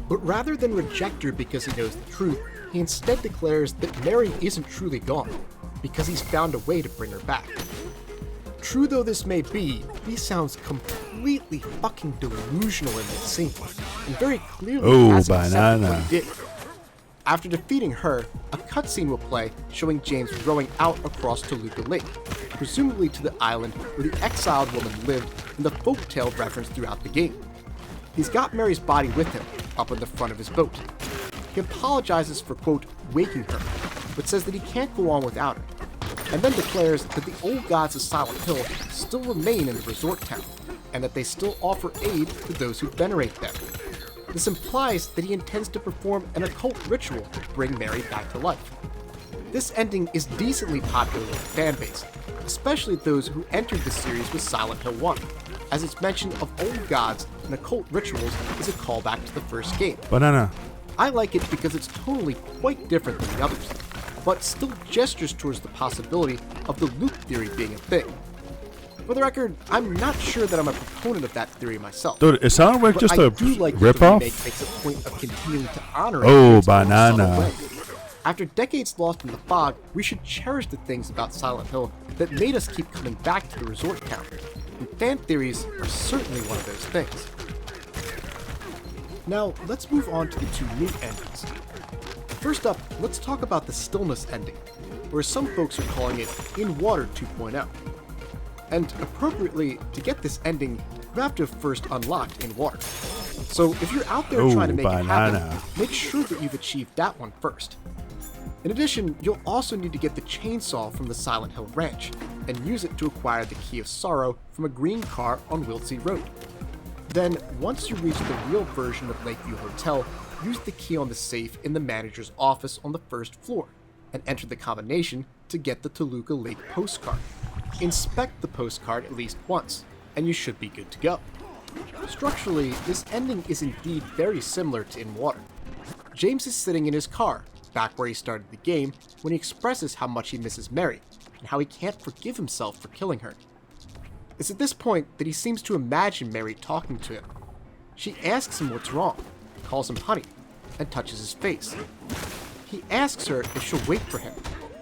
But rather than reject her because he knows the truth, he instead declares that Mary isn't truly gone, because he's found a way to bring her back. True though this may be, he sounds completely fucking delusional in this scene, and very clearly hasn't accepted what he did. After defeating her, a cutscene will play showing James rowing out across Toluca Lake, presumably to the island where the exiled woman lived in the folktale referenced throughout the game. He's got Mary's body with him, up in the front of his boat. He apologizes for, quote, waking her, but says that he can't go on without her, and then declares that the old gods of Silent Hill still remain in the resort town, and that they still offer aid to those who venerate them. This implies that he intends to perform an occult ritual to bring Mary back to life. This ending is decently popular with the fanbase, especially those who entered the series with Silent Hill 1, as its mention of old gods and occult rituals is a callback to the first game. Banana. I like it because it's totally quite different than the others, but still gestures towards the possibility of the loop theory being a thing. For the record, I'm not sure that I'm a proponent of that theory myself. Dude, it sounded like just a ripoff. Makes a point of continuing to honor oh, banana. After decades lost in the fog, we should cherish the things about Silent Hill that made us keep coming back to the resort town. And fan theories are certainly one of those things. Now, let's move on to the 2 new endings. First up, let's talk about the Stillness ending, where some folks are calling it In Water 2.0. And appropriately, to get this ending, you have to have first unlocked in water. So if you're out there trying to make it happen, make sure that you've achieved that one first. In addition, you'll also need to get the chainsaw from the Silent Hill Ranch, and use it to acquire the Key of Sorrow from a green car on Wiltsea Road. Then, once you reach the real version of Lakeview Hotel, use the key on the safe in the manager's office on the first floor, and enter the combination to get the Toluca Lake postcard. Inspect the postcard at least once, and you should be good to go. Structurally, this ending is indeed very similar to In Water. James is sitting in his car, back where he started the game, when he expresses how much he misses Mary, and how he can't forgive himself for killing her. It's at this point that he seems to imagine Mary talking to him. She asks him what's wrong, calls him honey, and touches his face. He asks her if she'll wait for him,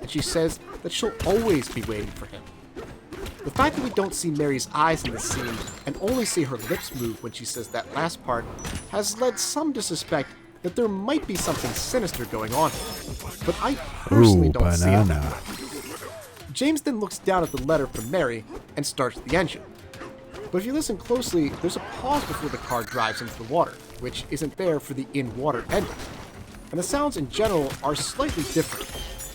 and she says that she'll always be waiting for him. The fact that we don't see Mary's eyes in this scene, and only see her lips move when she says that last part, has led some to suspect that there might be something sinister going on here. But I personally don't see it. James then looks down at the letter from Mary and starts the engine. But if you listen closely, there's a pause before the car drives into the water, which isn't there for the In Water ending. And the sounds in general are slightly different,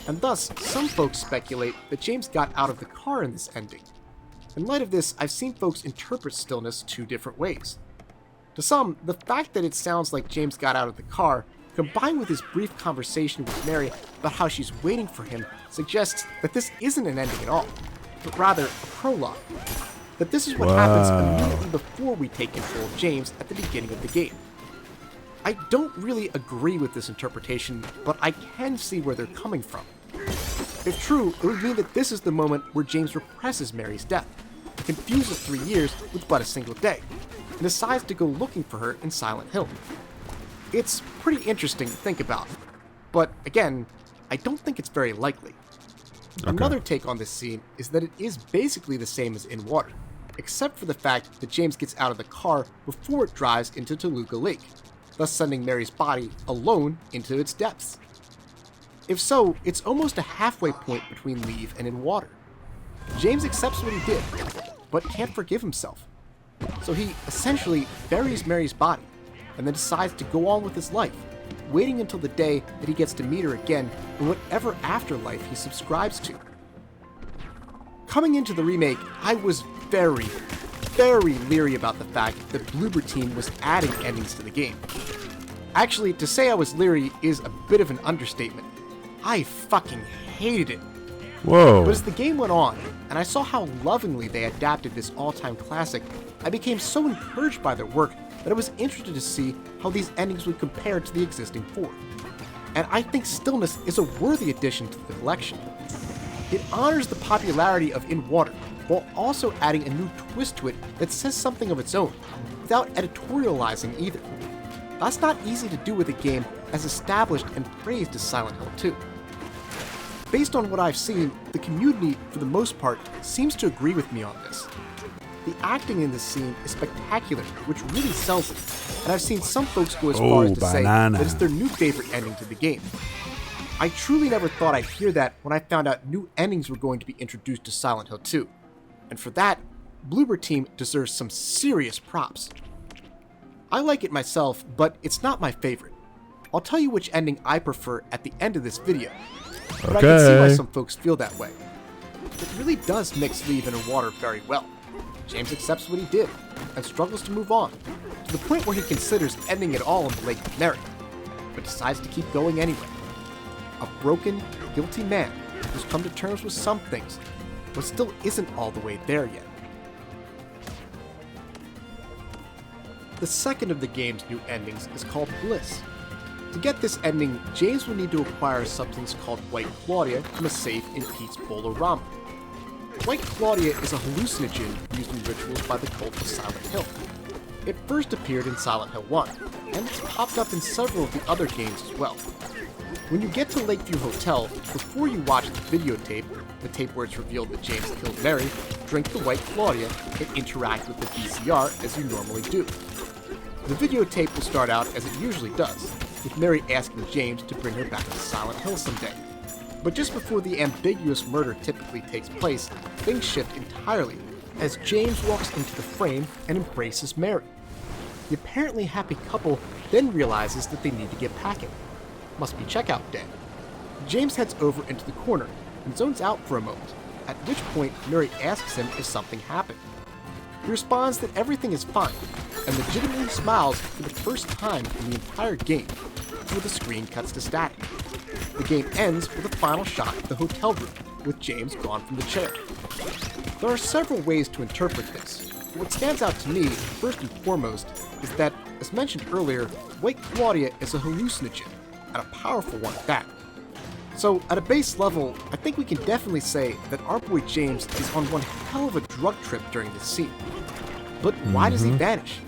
and thus some folks speculate that James got out of the car in this ending. In light of this, I've seen folks interpret stillness two different ways. To some, the fact that it sounds like James got out of the car, combined with his brief conversation with Mary about how she's waiting for him, suggests that this isn't an ending at all, but rather a prologue. That this is what happens immediately before we take control of James at the beginning of the game. I don't really agree with this interpretation, but I can see where they're coming from. If true, it would mean that this is the moment where James represses Mary's death, confuses 3 years with but a single day, and decides to go looking for her in Silent Hill. It's pretty interesting to think about, but again, I don't think it's very likely. Okay. Another take on this scene is that it is basically the same as In Water, except for the fact that James gets out of the car before it drives into Toluca Lake, thus sending Mary's body alone into its depths. If so, it's almost a halfway point between Leave and In Water. James accepts what he did, but can't forgive himself. So he essentially buries Mary's body, and then decides to go on with his life, waiting until the day that he gets to meet her again in whatever afterlife he subscribes to. Coming into the remake, I was very leery about the fact that Bloober Team was adding endings to the game. Actually, to say I was leery is a bit of an understatement. I fucking hated it. Whoa. But as the game went on, and I saw how lovingly they adapted this all-time classic, I became so encouraged by their work that I was interested to see how these endings would compare to the existing 4. And I think Stillness is a worthy addition to the collection. It honors the popularity of In Water, while also adding a new twist to it that says something of its own, without editorializing either. That's not easy to do with a game as established and praised as Silent Hill 2. Based on what I've seen, the community, for the most part, seems to agree with me on this. The acting in this scene is spectacular, which really sells it, and I've seen some folks go as far as to say that it's their new favorite ending to the game. I truly never thought I'd hear that when I found out new endings were going to be introduced to Silent Hill 2, and for that, Bloober Team deserves some serious props. I like it myself, but it's not my favorite. I'll tell you which ending I prefer at the end of this video, but I can see why some folks feel that way. It really does mix Leave and In Water very well. James accepts what he did, and struggles to move on, to the point where he considers ending it all in the Lake of Mary, but decides to keep going anyway. A broken, guilty man who's come to terms with some things, but still isn't all the way there yet. The second of the game's new endings is called Bliss. To get this ending, James will need to acquire a substance called White Claudia from a safe in Pete's Bolorama. White Claudia is a hallucinogen used in rituals by the cult of Silent Hill. It first appeared in Silent Hill 1, and it's popped up in several of the other games as well. When you get to Lakeview Hotel, before you watch the videotape, the tape where it's revealed that James killed Mary, drink the White Claudia and interact with the VCR as you normally do. The videotape will start out as it usually does, with Mary asking James to bring her back to Silent Hill someday. But just before the ambiguous murder typically takes place, things shift entirely, as James walks into the frame and embraces Mary. The apparently happy couple then realizes that they need to get packing. Must be checkout day. James heads over into the corner and zones out for a moment, at which point Mary asks him if something happened. He responds that everything is fine, and legitimately smiles for the first time in the entire game, before the screen cuts to static. The game ends with a final shot of the hotel room, with James gone from the chair. There are several ways to interpret this. What stands out to me, first and foremost, is that, as mentioned earlier, White Claudia is a hallucinogen, and a powerful one at that. So, at a base level, I think we can definitely say that our boy James is on one hell of a drug trip during this scene. But why does he vanish?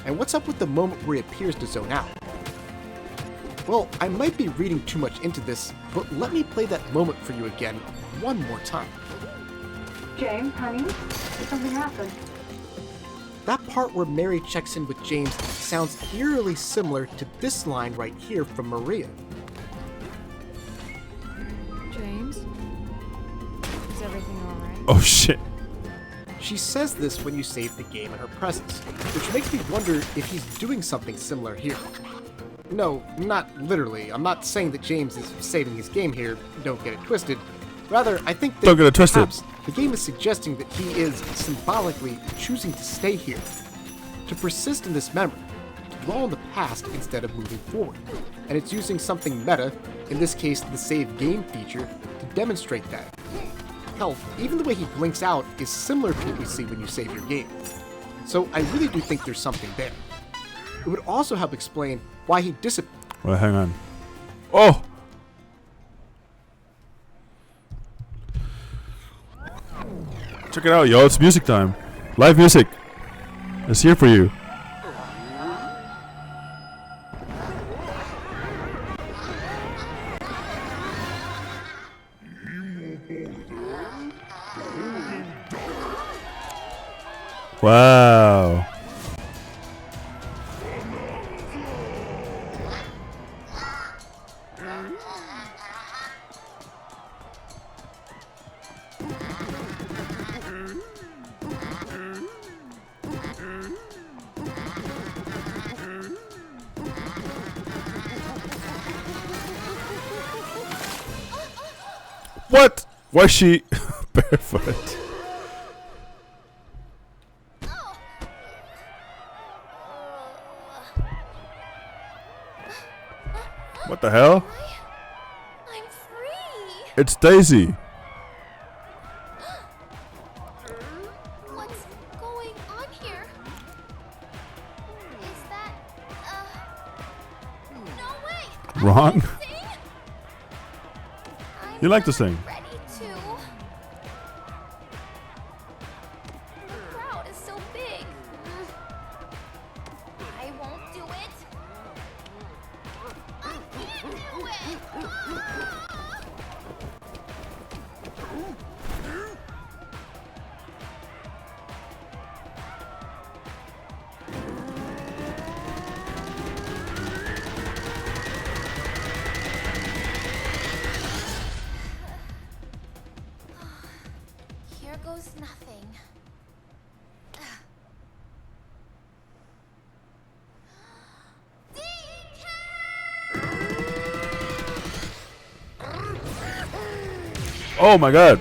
And what's up with the moment where he appears to zone out? Well, I might be reading too much into this, but let me play that moment for you again one more time. James, honey, did something happen? That part where Mary checks in with James sounds eerily similar to this line right here from Maria. James? Is everything alright? Oh shit. She says this when you save the game in her presence, which makes me wonder if he's doing something similar here. No, not literally. I'm not saying that James is saving his game here, don't get it twisted. Rather, I think that Don't get it twisted. perhaps the game is suggesting that he is symbolically choosing to stay here, to persist in this memory, to dwell on the past instead of moving forward. And it's using something meta, in this case the save game feature, to demonstrate that. Hell, even the way he blinks out is similar to what we see when you save your game. So I really do think there's something there. It would also help explain why he disappeared. Well, hang on. Oh! Check it out, yo. It's music time. Live music. It's here for you. Wow. What? Why is she barefoot? What the hell? I'm free. It's Daisy. What's going on here? Is that no way. Wrong? Sing? You like to sing. Ready to. The crowd is so big. I won't do it. I can't do it. Here goes nothing. Oh my god.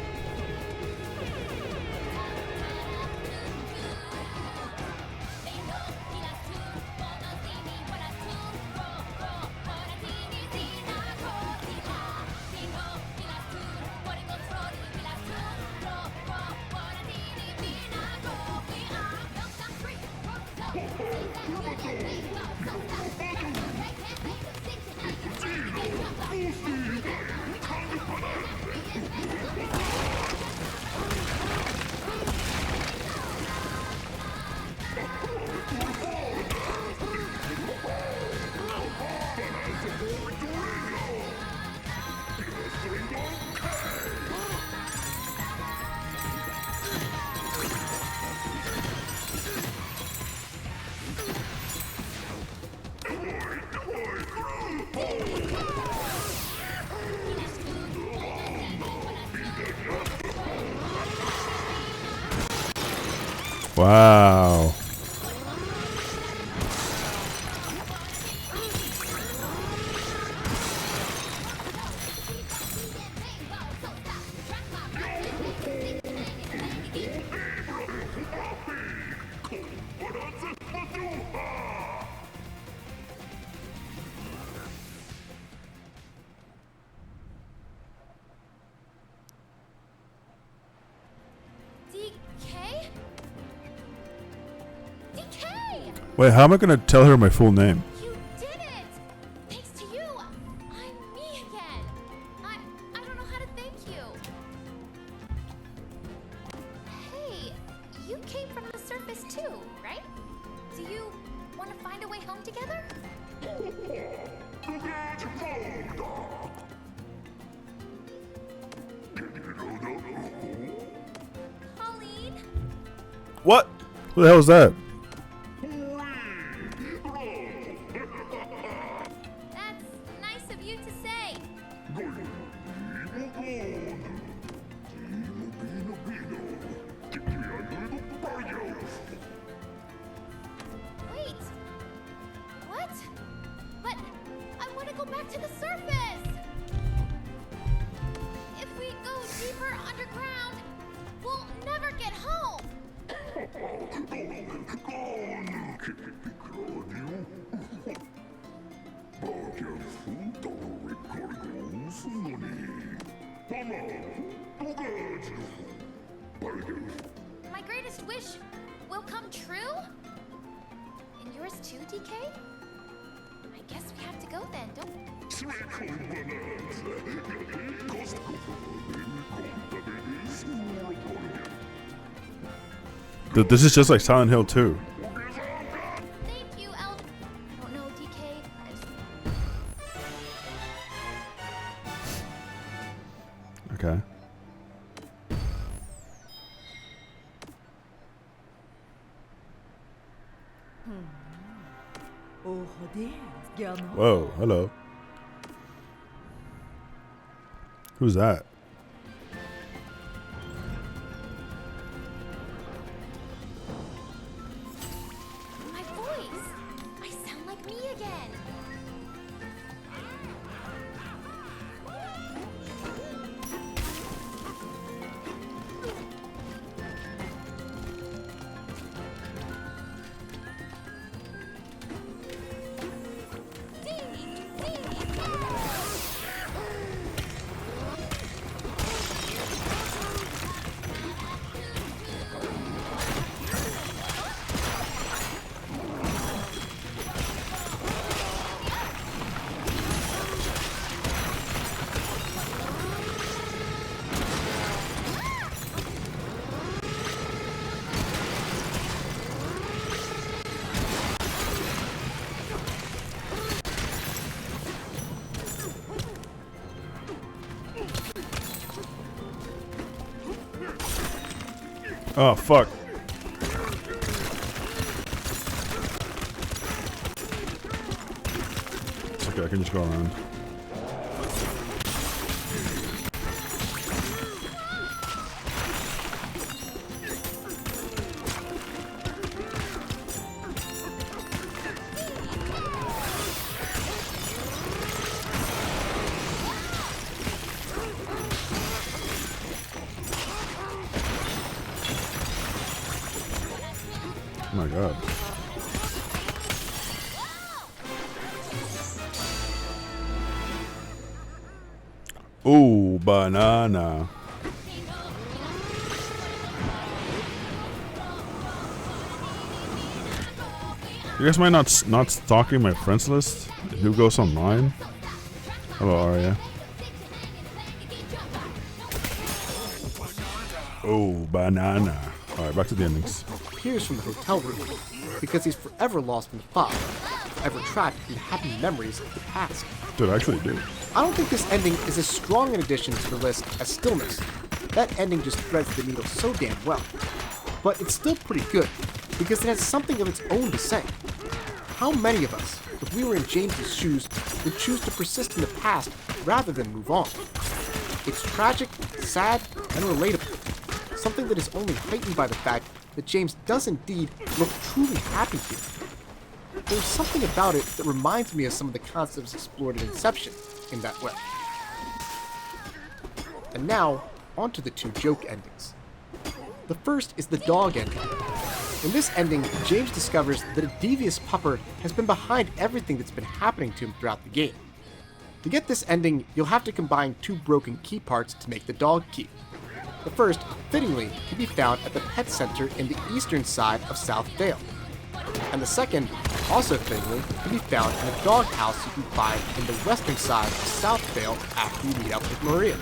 Wow. DK? DK! Wait, how am I gonna tell her my full name? You did it! Thanks to you, I'm me again. I don't know how to thank you. Hey, you came from the surface too, right? Do you want to find a way home together? Pauline? What? Who the hell is that? That's nice of you to say. Wait. What? But I want to go back to the surface. If we go deeper underground, we'll never get home. My greatest wish will come true? And yours too, DK? I guess we have to go then, don't Dude, this is just like Silent Hill 2. Thank you, El. I don't know, DK. Okay. Whoa, hello. Who's that? My voice! I sound like me again. Oh, fuck. It's okay, I can just go around. Oh my god. Ooh, banana. You guys might not stalking my friends list. Who goes online? Hello, Arya. Oh, banana. Alright, back to the endings. Appears from the hotel room because he's forever lost in the fog, forever trapped in happy memories of the past. Dude, I actually do. I don't think this ending is as strong an addition to the list as Stillness. That ending just threads the needle so damn well. But it's still pretty good because it has something of its own to say. How many of us, if we were in James's shoes, would choose to persist in the past rather than move on? It's tragic, sad, and relatable. Something that is only heightened by the fact that James does indeed look truly happy here. There's something about it that reminds me of some of the concepts explored in Inception in that way. And now, onto the two joke endings. The first is the dog ending. In this ending, James discovers that a devious pupper has been behind everything that's been happening to him throughout the game. To get this ending, you'll have to combine two broken key parts to make the dog key. The first, fittingly, can be found at the pet center in the eastern side of South Dale. And the second, also fittingly, can be found in a dog house you can find in the western side of South Dale after you meet up with Maria.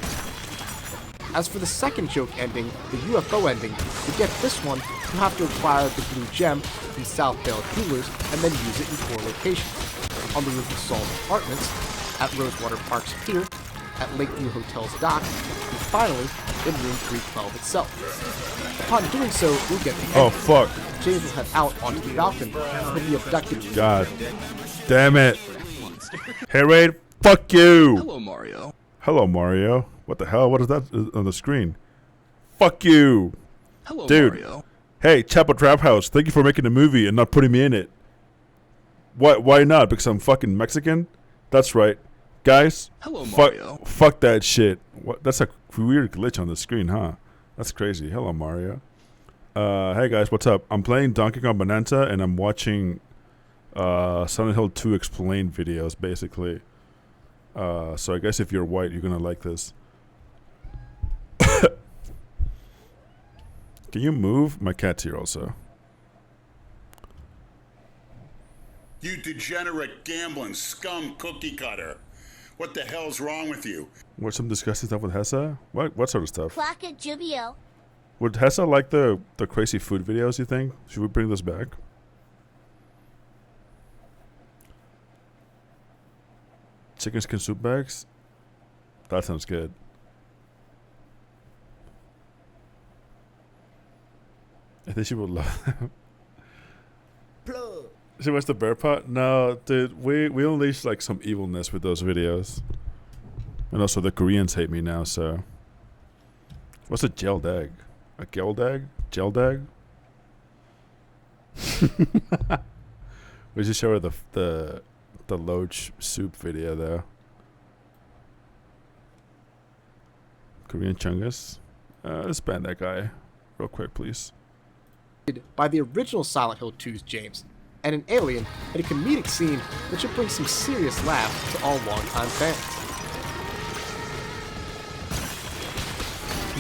As for the second joke ending, the UFO ending, to get this one, you have to acquire the blue gem from Southdale Jewelers and then use it in 4 locations. On the roof of Sol's apartments, at Rosewater Park's pier, at Lakeview Hotel's dock, and finally, in room 312 itself. Upon doing so, you'll get the Oh, fuck. James will head out onto the balcony with the abducted. God damn it. Hey, Raid, fuck you. Hello, Mario. Hello, Mario. What the hell? What is that on the screen? Fuck you. Hello, Dude. Mario. Hey, Chapel Trap House, thank you for making the movie and not putting me in it. Why not? Because I'm fucking Mexican? That's right. Guys, Hello, Mario. Fuck that shit. What? That's a weird glitch on the screen, huh? That's crazy. Hello, Mario. Hey guys, what's up? I'm playing Donkey Kong Bonanza and I'm watching Silent Hill 2 explain videos, basically. So I guess if you're white, you're gonna like this. Can you move? My cat's here also. You degenerate gambling scum cookie cutter. What the hell's wrong with you? What's some disgusting stuff with Hessa? What sort of stuff? Clock at Jubio. Would Hessa like the crazy food videos, you think? Should we bring this back? Chicken skin soup bags? That sounds good. I think she would love them. She wants the bear pot? No, dude, we unleash like some evilness with those videos. And also the Koreans hate me now, so. What's a gel dag? A gel dag? Gel dag? We should show her the Loach soup video though. Korean Chungus. Let's ban that guy real quick, please. By the original Silent Hill 2's James, and an alien in a comedic scene that should bring some serious laughs to all longtime fans.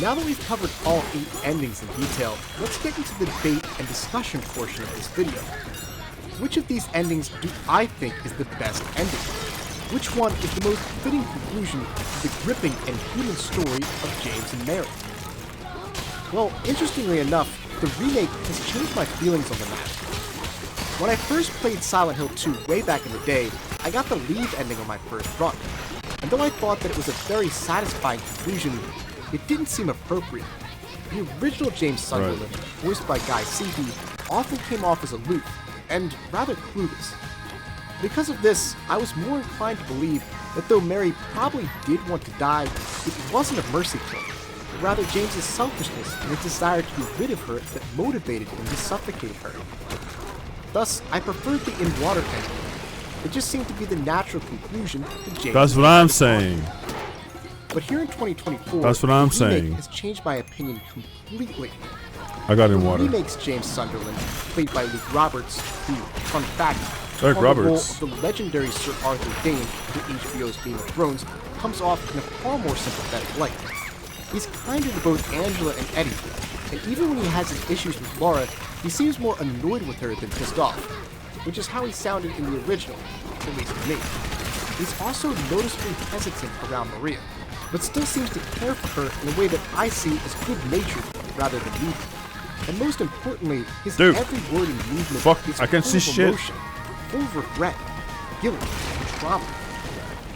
Now that we've covered all 8 endings in detail, let's get into the debate and discussion portion of this video. Which of these endings do I think is the best ending? Which one is the most fitting conclusion to the gripping and human story of James and Mary? Well, interestingly enough, the remake has changed my feelings on the matter. When I first played Silent Hill 2 way back in the day, I got the lead ending on my first run. And though I thought that it was a very satisfying conclusion, it didn't seem appropriate. The original James Sunderland, voiced by Guy Seavey, often came off as aloof and rather clueless. Because of this, I was more inclined to believe that though Mary probably did want to die, it wasn't a mercy kill, but rather James's selfishness and his desire to be rid of her that motivated him to suffocate her. Thus, I preferred the in-water ending. It just seemed to be the natural conclusion to James. That's what I'm saying. But here in 2024, that's what I'm the saying. remake has changed my opinion completely. I got in water. The remakes James Sunderland, played by Luke Roberts, who, fun fact, Luke the Roberts. role of the legendary Sir Arthur Dane in HBO's Game of Thrones, comes off in a far more sympathetic light. He's kinder to both Angela and Eddie, and even when he has his issues with Laura, he seems more annoyed with her than pissed off, which is how he sounded in the original, at least to me. He's also noticeably hesitant around Maria, but still seems to care for her in a way that I see as good-natured rather than evil. And most importantly, his every word and movement is I can full see of shit. emotion, full of regret, guilt, and trauma.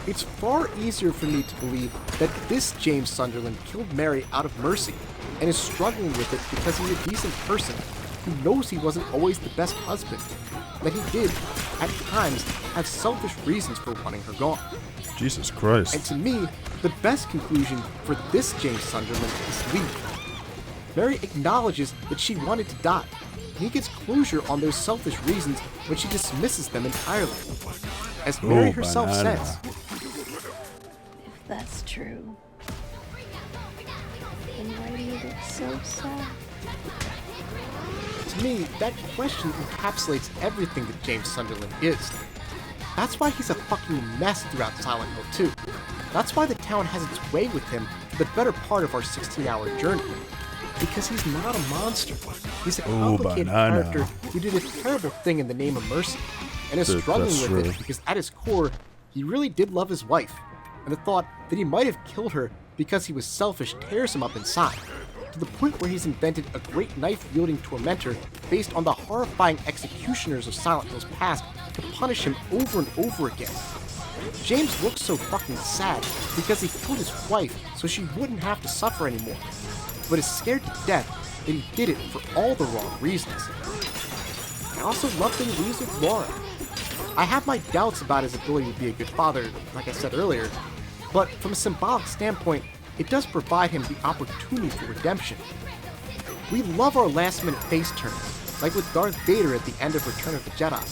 It's far easier for me to believe that this James Sunderland killed Mary out of mercy and is struggling with it because he's a decent person who knows he wasn't always the best husband, that he did, at times, have selfish reasons for wanting her gone. Jesus Christ. And to me, the best conclusion for this James Sunderland is leave. Mary acknowledges that she wanted to die. He gets closure on those selfish reasons when she dismisses them entirely. As Mary herself says, If that's true, then why do you look so sad? to me, that question encapsulates everything that James Sunderland is. That's why he's a fucking mess throughout Silent Hill 2. That's why the town has its way with him for the better part of our 16-hour journey. Because he's not a monster. He's a complicated character who did a terrible thing in the name of mercy, and is struggling with it because at his core, he really did love his wife, and the thought that he might have killed her because he was selfish tears him up inside, to the point where he's invented a great knife-wielding tormentor based on the horrifying executioners of Silent Hill's past to punish him over and over again. James looks so fucking sad because he killed his wife so she wouldn't have to suffer anymore, but is scared to death that he did it for all the wrong reasons. I also love that he leaves with Laura. I have my doubts about his ability to be a good father, like I said earlier, but from a symbolic standpoint, it does provide him the opportunity for redemption. We love our last-minute face turns, like with Darth Vader at the end of Return of the Jedi.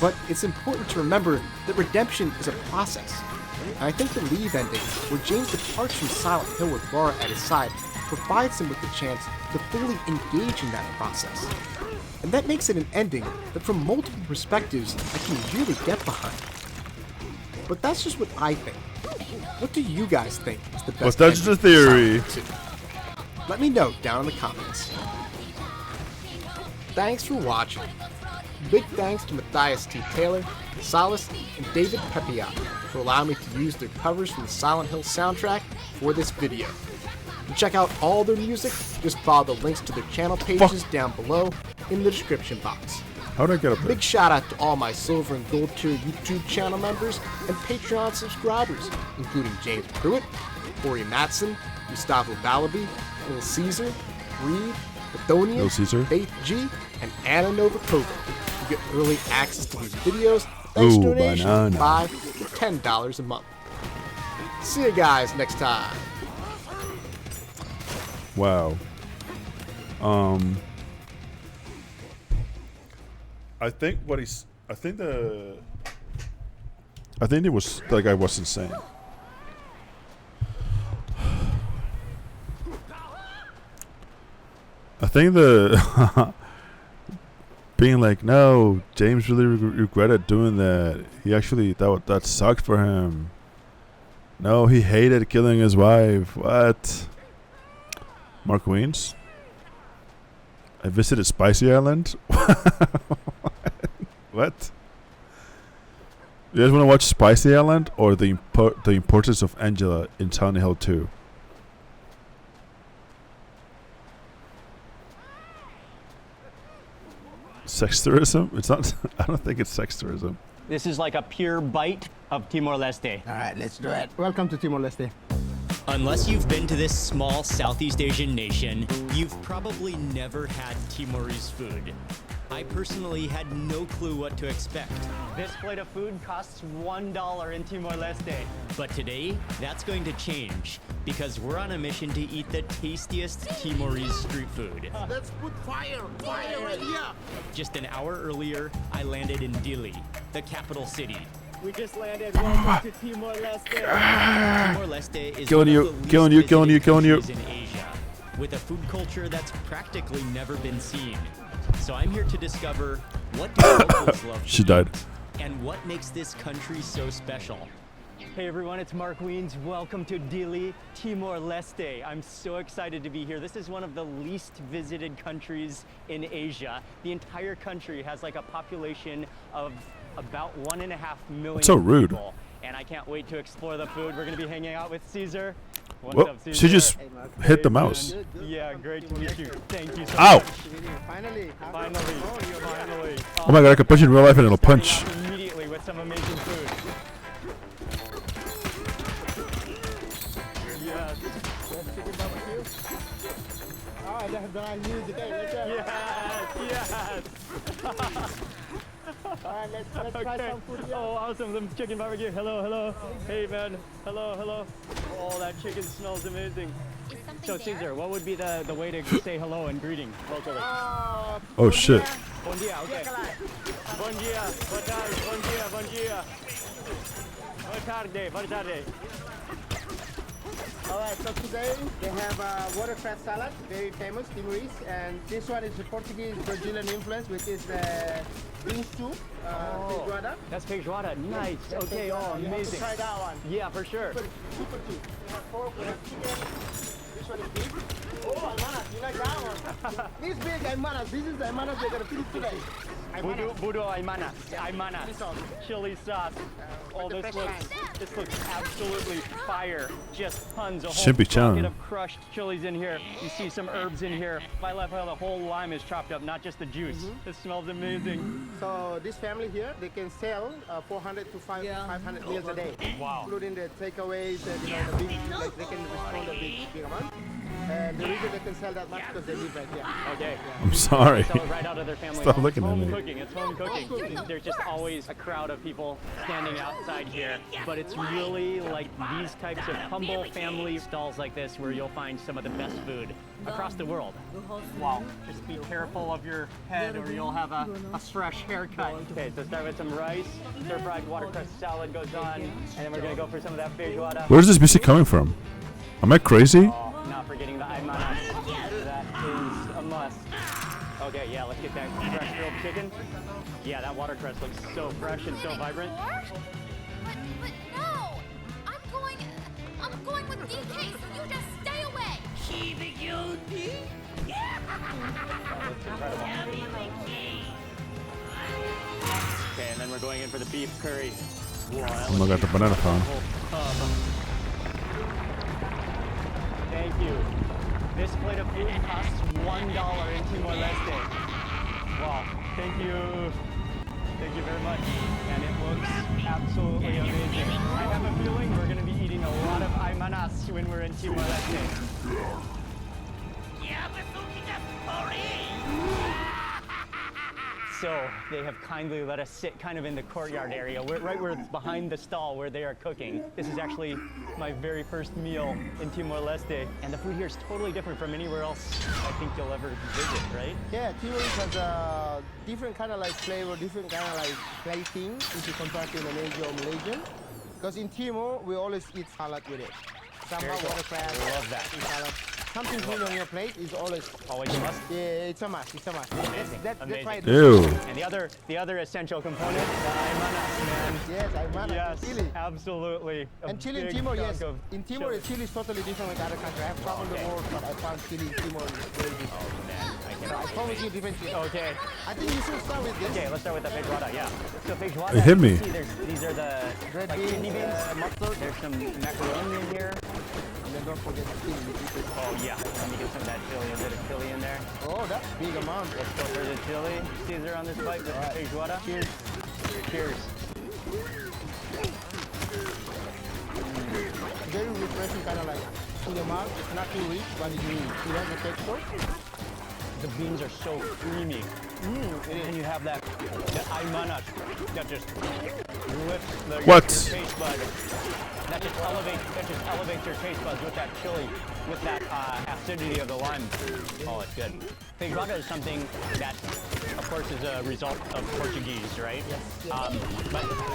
But it's important to remember that redemption is a process. And I think the Leave ending, where James departs from Silent Hill with Laura at his side, provides him with the chance to fully engage in that process. And that makes it an ending that from multiple perspectives I can really get behind. But that's just what I think. What do you guys think is the best Well, that's the theory. Let me know down in the comments. Thanks for watching. Big thanks to Matthias T. Taylor, Salas, and David Pepiot for allowing me to use their covers from the Silent Hill soundtrack for this video. To check out all their music, just follow the links to their channel pages down below in the description box. How did I get up there? Big shout out to all my silver and gold tier YouTube channel members and Patreon subscribers, including James Pruitt, Corey Matson, Gustavo Balabi, Lil Caesar, Reed, Bathonian, Faith G, and Anna Novakova. You get early access to these videos thanks to donations of $5 to $10 a month. See you guys next time. Wow. I think what he's. I think it was that guy wasn't saying. I think the being like, no, James really regretted doing that. He actually that sucked for him. No, he hated killing his wife. What? Mark Weens? I visited Spicy Island? What? You guys want to watch Spicy Island or the importance of Angela in Silent Hill 2? Sex tourism? It's not. I don't think it's sex tourism. This is like a pure bite of Timor-Leste. All right, let's do it. Welcome to Timor-Leste. Unless you've been to this small Southeast Asian nation, you've probably never had Timorese food. I personally had no clue what to expect. This plate of food costs $1 in Timor-Leste. But today, that's going to change, because we're on a mission to eat the tastiest Timorese street food. Let's put fire right here. Just an hour earlier, I landed in Dili, the capital city. We just landed. Welcome to Timor-Leste. Timor-Leste is Killing you, killing you, killing you, killing you. in Asia, with a food culture that's practically never been seen. So I'm here to discover what do locals love to She died. eat, and what makes this country so special. Hey everyone, it's Mark Weens. Welcome to Dili, Timor-Leste. I'm so excited to be here. This is one of the least visited countries in Asia. The entire country has like a population of about 1.5 million That's so rude. people. And I can't wait to explore the food. We're gonna be hanging out with Caesar. What's Well, up, Caesar? she just hit the mouse. Yeah, great to meet you. Thank you so Ow! much. Finally. Oh my god, I could punch you in real life and it'll punch. Immediately with some amazing food. Yes. Chicken barbecue. Oh, that's brand new today. Yes. Alright, let's try some food. Oh, awesome. Some chicken barbecue. Hello. Hey, man. Hello. Oh, that chicken smells amazing. Is something So Caesar, what would be the way to say hello and greeting locally? Oh shit. Bon dia, okay. Bon dia, boa tarde, bon dia, bon dia. Boa tarde, boa tarde. Alright, so today they have watercress salad, very famous, Timorese, and this one is the Portuguese Brazilian influence, which is the bean stew, feijoada. That's feijoada, nice. Okay, oh, You have to amazing. try that one. Yeah, for sure. Super cheap. We have pork, we have chicken. This one is beef. Oh, almanas, you like that one? This big almanas, this is the almanas we're gonna finish today. Budo Aymanas, chili sauce. Oh, this looks absolutely fire. Just tons of Should be bucket challenging. of crushed chilies in here. You see some herbs in here. I love how the whole lime is chopped up, not just the juice. It smells amazing. So this family here, they can sell 400 to 500 meals a day. Wow. Including the takeaways and the big, like they can respond a big amount. And the reason they can sell that much because they live right here. Okay. I'm sorry. They sell it right out of their family. Stop home. looking at Home me. cooking. It's home cooking. There's just always a crowd of people standing outside here. But it's really like these types of humble family stalls like this where you'll find some of the best food across the world. Wow. Just be careful of your head or you'll have a fresh haircut. Okay, so start with some rice. Stir-fried watercress salad goes on. And then we're going to go for some of that feijoada. Where's this music coming from? Am I crazy? Oh, not forgetting the aymanas. That is a must. Okay, yeah, let's get that fresh grilled chicken. Yeah, that watercress looks so fresh and so vibrant. But no! I'm going with DK, so you just stay away! Keep it guilty. Okay, and then we're going in for the beef curry. Whoa, Oh my god, the banana phone. Thank you. This plate of food costs $1 in Timor-Leste. Wow, thank you. Thank you very much. And it looks absolutely amazing. I have a feeling we're going to be eating a lot of aymanas when we're in Timor-Leste. So they have kindly let us sit kind of in the courtyard area, right where behind the stall where they are cooking. This is actually my very first meal in Timor-Leste, and the food here is totally different from anywhere else I think you'll ever visit, right? Yeah, Timorese has a different kind of like flavor, different kind of like plating if you compare to Indonesia or Malaysian. Because in Timor, we always eat salad with it. Sambal, watercress, I love that. salad. Something good on your plate is always a must. Yeah, it's a must. It's a must. That's why. Ew. And the other essential component, the aymanas, man. Yes, aymanas. Yes, Chili. absolutely. A And chili in big Timor, chunk yes. of In Timor, chili. chili is totally different with other countries. I have traveled the world, but I found chili in Timor is very different. I promise you different chili. Okay. I think you should start with this. Okay, let's start with the feijoada, yeah. So feijoada, It hit me. you see these are the Red like beans, kidney beans, mustard. There's some macaroni in here. And then don't forget the chili. Oh yeah, let me get some of that chili, a bit of chili in there. Oh, that's big amount. Let's go for the chili. Caesar on this bite with the feijoada. Cheers. Cheers. Very refreshing, kind of like in the mouth. It's not too rich, but it's really, it has a texture. The beans are so creamy. And you have that aymanas that just lifts your taste bud. That just elevates your taste buds with that chili, with that acidity of the lime. Oh, it's good. Feijoada is something that, of course, is a result of Portuguese, right? Yes. But I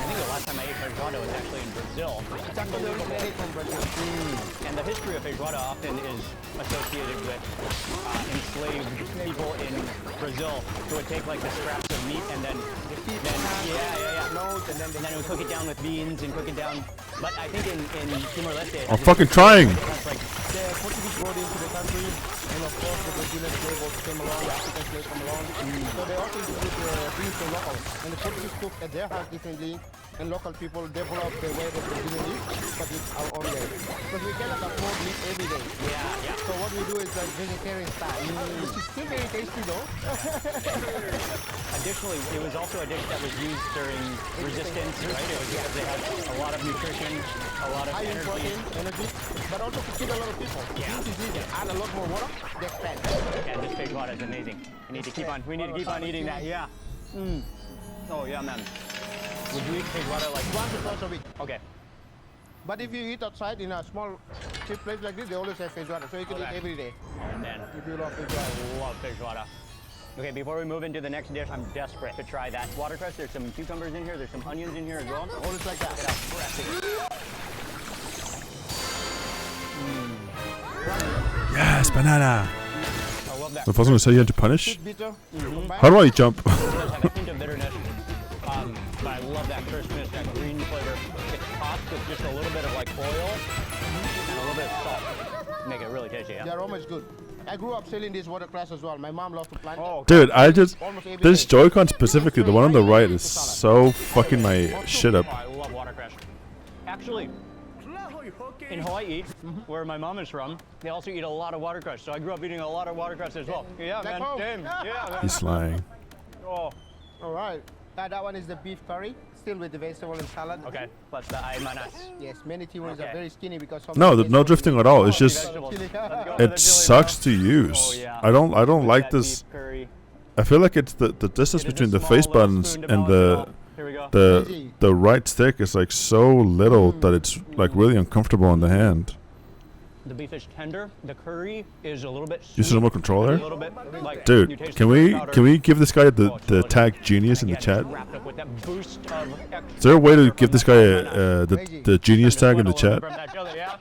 think the last time I ate feijoada was actually in Brazil. It's actually originated from Brazil. And the history of feijoada often is associated with enslaved people in Brazil who would take like the scraps of meat and then they would cook it down with beans and cook it down. But I think in Timor-Leste, I'm fucking trying. The Portuguese brought into the country, and of course the Brazilian slaves came along, the African slaves come along. So they also introduced beef to locals. And the Portuguese cook at their house differently, and local people develop the way that Brazilian eat, but it's our own way. Because we cannot afford meat every day. Yeah. So what we do is like vegetarian style, which is still very tasty though. Additionally, it was also a dish that was used during resistance, right? It was because they had a lot of nutrition, a lot of High in energy. protein, energy, but also to feed a lot of people. Yeah. This is easy. Add a lot more water, they expand. Yeah, this feijoada is amazing. We need to keep on eating that. Yeah. Oh yeah, man. Would you eat feijoada like once or twice a week? Okay. But if you eat outside in a small cheap place like this, they always have fish water, so you can eat every day. Oh man, If you love fish water. I love fish water. Okay, before we move into the next dish, I'm desperate to try that watercress. There's some cucumbers in here. There's some onions in here as well. Always like that. Look at how fresh it is. Yes, banana. I love that. The first one say you had to punish. Bitter. How do I jump? It does have a hint of bitterness, but I love that crispness, that green flavor. It's topped with just a little bit of like oil and a little bit of salt. Make it really tasty, yeah? The aroma is good. I grew up selling this watercress as well. My mom loved to plant it. Dude, I just Almost every this day. Joy-Con specifically, the one on the right is so fucking my shit up. Oh, I love watercress. Actually, in Hawaii, where my mom is from, they also eat a lot of watercress. So I grew up eating a lot of watercress as well. Yeah, Back man. home. Damn. Yeah, man. He's lying. Oh. All right. That one is the beef curry, still with the vegetable and salad. Okay, plus the aymanas. Yes, many Timoris Okay. are very skinny because of No, the no drifting at all. It's just Vegetables. Let's go with the it chili, sucks bro. to use. Oh, yeah. I don't like That this. beef curry. I feel like it's the distance Get a between the small face little buttons spoon to and balance it all. Here we go. the right stick is like so little that it's like really uncomfortable on the hand. The beef is tender. The curry is a little bit sweet. Use a remote controller, A little bit like you dude. taste Can the we powder. give this guy the tag genius in the Again, chat? it's wrapped up with that boost of extra Is there a way to give this guy flavor the genius tag in the from chat? that chili, yeah?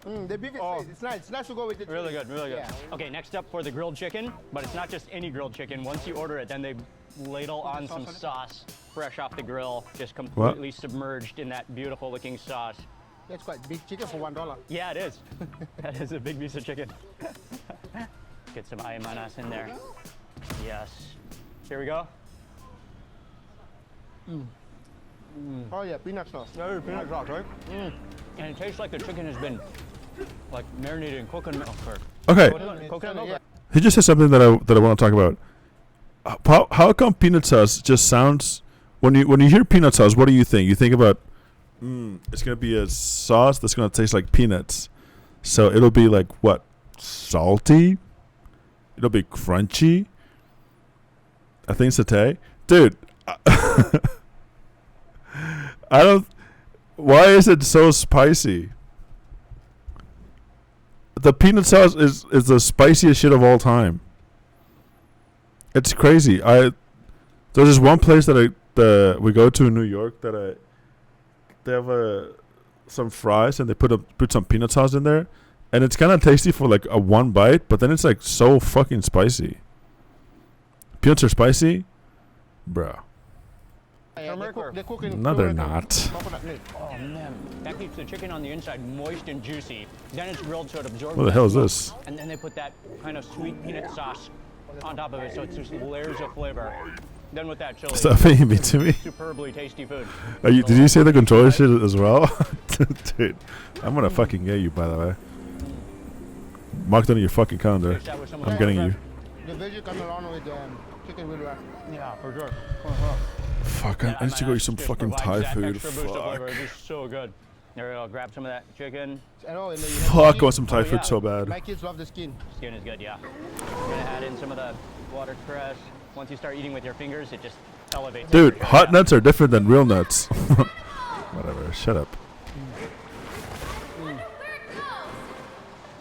The beef is nice. It's nice. It's nice to go with it. Really good, really good. Yeah. Okay, next up for the grilled chicken, but it's not just any grilled chicken. Once you order it, then they ladle on some sauce fresh off the grill, just completely submerged in that beautiful looking sauce. That's quite big chicken for $1. Yeah, it is. That is a big piece of chicken. Get some aymanas in there. Yes. Here we go. Oh yeah, peanut sauce. That is peanut sauce, right? And it tastes like the chicken has been like marinated in coconut milk first. Okay. Coconut milk. Yeah. He just said something that I want to talk about. How come peanut sauce just sounds when you hear peanut sauce? What do you think? You think about it's gonna be a sauce that's gonna taste like peanuts, so it'll be like what, salty? It'll be crunchy. I think satay, dude. I don't. Why is it so spicy? The peanut sauce is the spiciest shit of all time. It's crazy. There's this one place that we go to in New York that they have some fries and they put some peanut sauce in there, and it's kind of tasty for like a one bite, but then it's like so fucking spicy. Peanuts are spicy, bro. They cook in No, they're coconut not. milk. Oh man, that keeps the chicken on the inside moist and juicy. Then it's grilled so it absorbs. What the that hell is smoke. this? And then they put that kind of sweet peanut sauce on top of it, so it's just layers of flavor. Then with that chili. Stop feeding me to me. Superbly tasty food. Did you say the controller shit as well? Dude, I'm gonna fucking get you, by the way. Mark it on your fucking calendar. I'm getting you. The veggie comes along with chicken really well. Yeah, for sure. Fuck, I need to go eat some fucking Thai food. Extra boost of Fuck. flavor. It is so good. There we go. Grab some of that chicken. I know, and then Fuck, I want some Thai food so bad. My kids love the skin. Skin is good, yeah. We're gonna add in some of the watercress. Once you start eating with your fingers, it just elevates. Dude, it. hot nuts are different than real nuts. Whatever, shut up.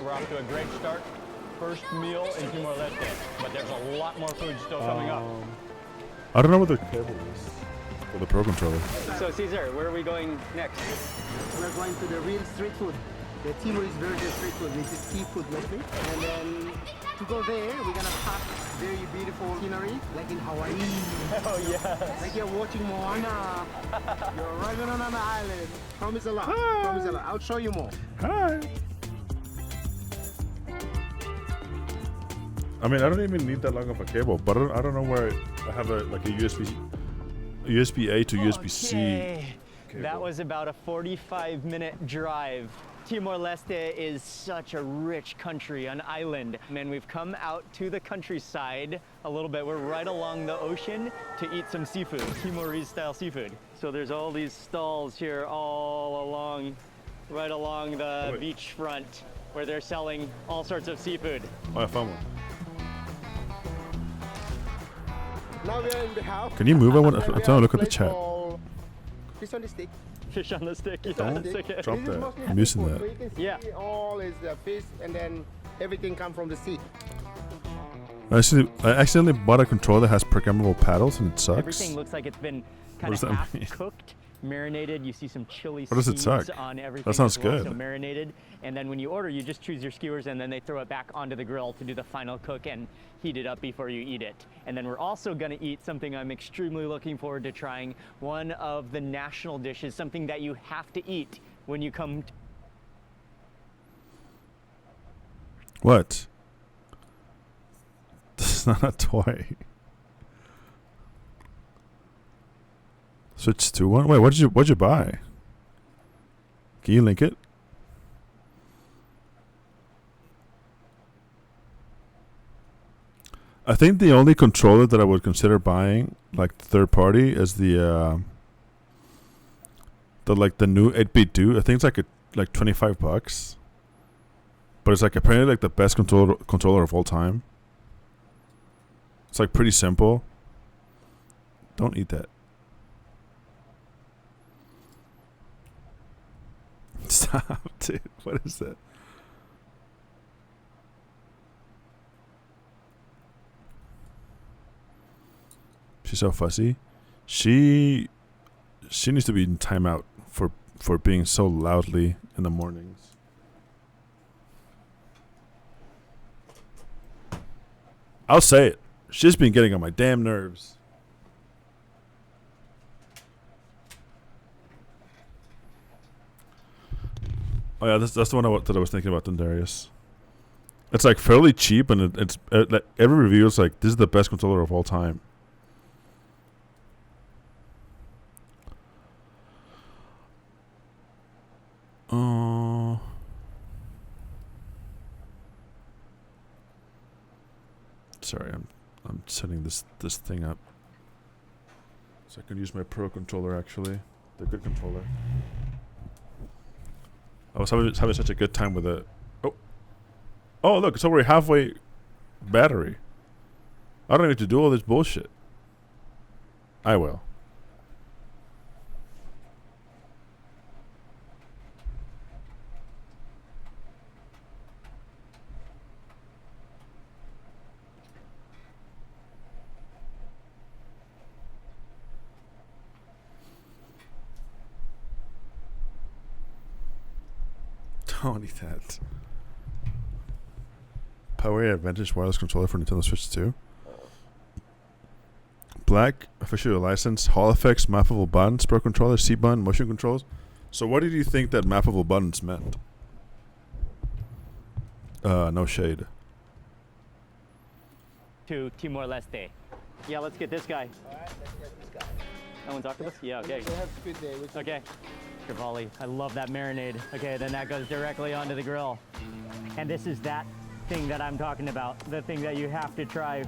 We're off to a great start. First meal in Timor-Leste, but there's a lot more food still coming up. I don't know what the cable is. Or the Pro Controller. So Caesar, where are we going next? We're going to the real street food. The Timorese version of street food, which is seafood mostly. And then to go there, we're gonna pass very beautiful scenery, like in Hawaii. Oh yes. Like you're watching Moana. You're arriving on an island. Promise a lot. Promise a lot. I'll show you more. Hi. I mean, I don't even need that long of a cable, but I don't know where I have a USB-A to USB-C. Okay. That was about a 45-minute drive. Timor-Leste is such a rich country, an island, and we've come out to the countryside a little bit. We're right along the ocean to eat some seafood, Timorese-style seafood. So there's all these stalls here all along, right along the beachfront, where they're selling all sorts of seafood. Oh, I found one. Now we are in the house. Can you move? I want to look at the chat. Fish on the stick. Fish on the stick. Yeah, Don't it's okay. drop This is that. mostly I'm using seafood, that. so you can see Yeah. all is the fish, and then everything come from the sea. I accidentally bought a controller that has programmable paddles and it sucks. Everything looks like it's been kind does of that half mean? cooked, marinated. You see some chili What does it seeds suck? on everything. That sounds as well, good. So marinated, and then when you order, you just choose your skewers, and then they throw it back onto the grill to do the final cook and heat it up before you eat it. And then we're also gonna eat something I'm extremely looking forward to trying. One of the national dishes, something that you have to eat when you come. What? This is not a toy. Switch to one. Wait, what'd you buy? Can you link it? I think the only controller that I would consider buying, like third party, is the new 8-bit do. I think it's like $25, but it's like apparently like the best controller of all time. It's like pretty simple. Don't eat that. Stop, dude. What is that? She's so fussy. She needs to be in timeout for being so loudly in the mornings. I'll say it. She's been getting on my damn nerves. Oh yeah, that's the one that I was thinking about, Darius. It's like fairly cheap, and it's like every review is like, this is the best controller of all time. Sorry, I'm setting this thing up so I can use my pro controller. Actually, the good controller. I was having such a good time with it. Oh, look, it's already halfway battery. I don't need to do all this bullshit. I will. Don't need that. Power Advantage wireless controller for Nintendo Switch 2. Black, officially licensed, Hall effects, mappable buttons, pro controller, C button, motion controls. So what did you think that mappable buttons meant? No shade. To Timor-Leste. Yeah, let's get this guy. Alright, let's get this guy. That one's octopus? Yeah, okay. We have squid there. Okay. Trevally. I love that marinade. Okay, then that goes directly onto the grill. And this is that thing that I'm talking about. The thing that you have to try.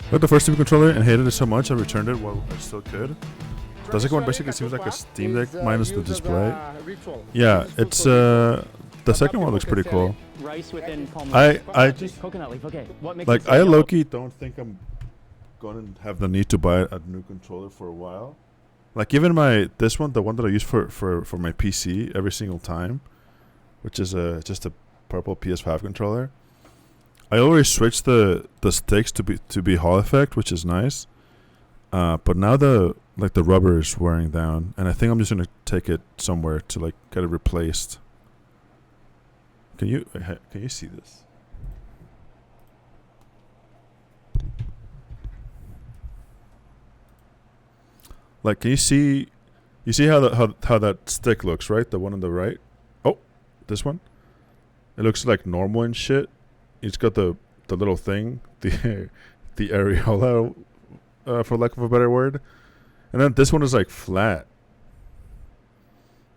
I got the first Steam controller and hated it so much I returned it while I still could. The second one basically seems like a Steam Deck minus the display. Yeah, it's the second one looks pretty cool. Rice within I just coconut leaf. Okay. What makes like it so I yellow? low-key don't think I'm gonna have the need to buy a new controller for a while. Like even this one, the one that I use for my PC every single time, which is just a purple PS5 controller. I already switched the sticks to be Hall effect, which is nice. But now the rubber is wearing down, and I think I'm just gonna take it somewhere to like get it replaced. Can you see this? Like, can you see how that stick looks, right? The one on the right. Oh, this one. It looks like normal and shit. It's got the little thing, the areola, for lack of a better word. And then this one is like flat.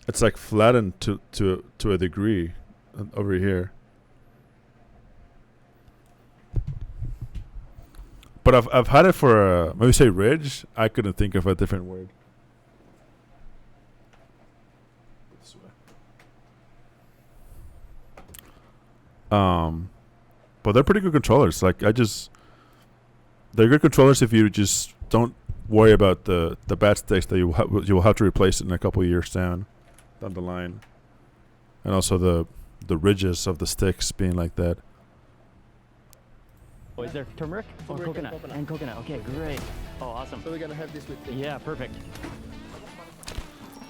It's like flattened to a degree over here. But I've had it for maybe say ridge. I couldn't think of a different word. This way. But they're pretty good controllers. Like they're good controllers if you just don't worry about the bad sticks that you will have to replace it in a couple of years down the line, and also the ridges of the sticks being like that. Oh, is there turmeric? Oh, coconut. And coconut. Okay, great. Oh, awesome. So we're gonna have this with you. Yeah, perfect.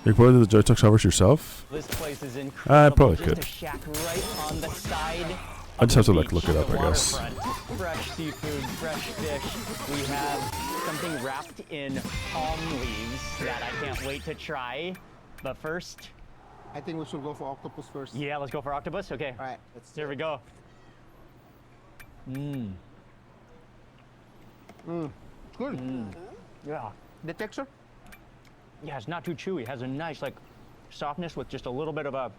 You can probably do the joystick covers yourself. This place is I incredible. probably Just could. a shack right on the side. I just have to like beach, look it up, the I guess. waterfront. Fresh seafood, fresh fish. We have something wrapped in palm leaves that I can't wait to try. But first, I think we should go for octopus first. yeah, let's go for octopus. Okay. All right. Here we go. Mmm. It's good. Yeah. The texture? Yeah, it's not too chewy. It has a nice like softness with just a little bit of a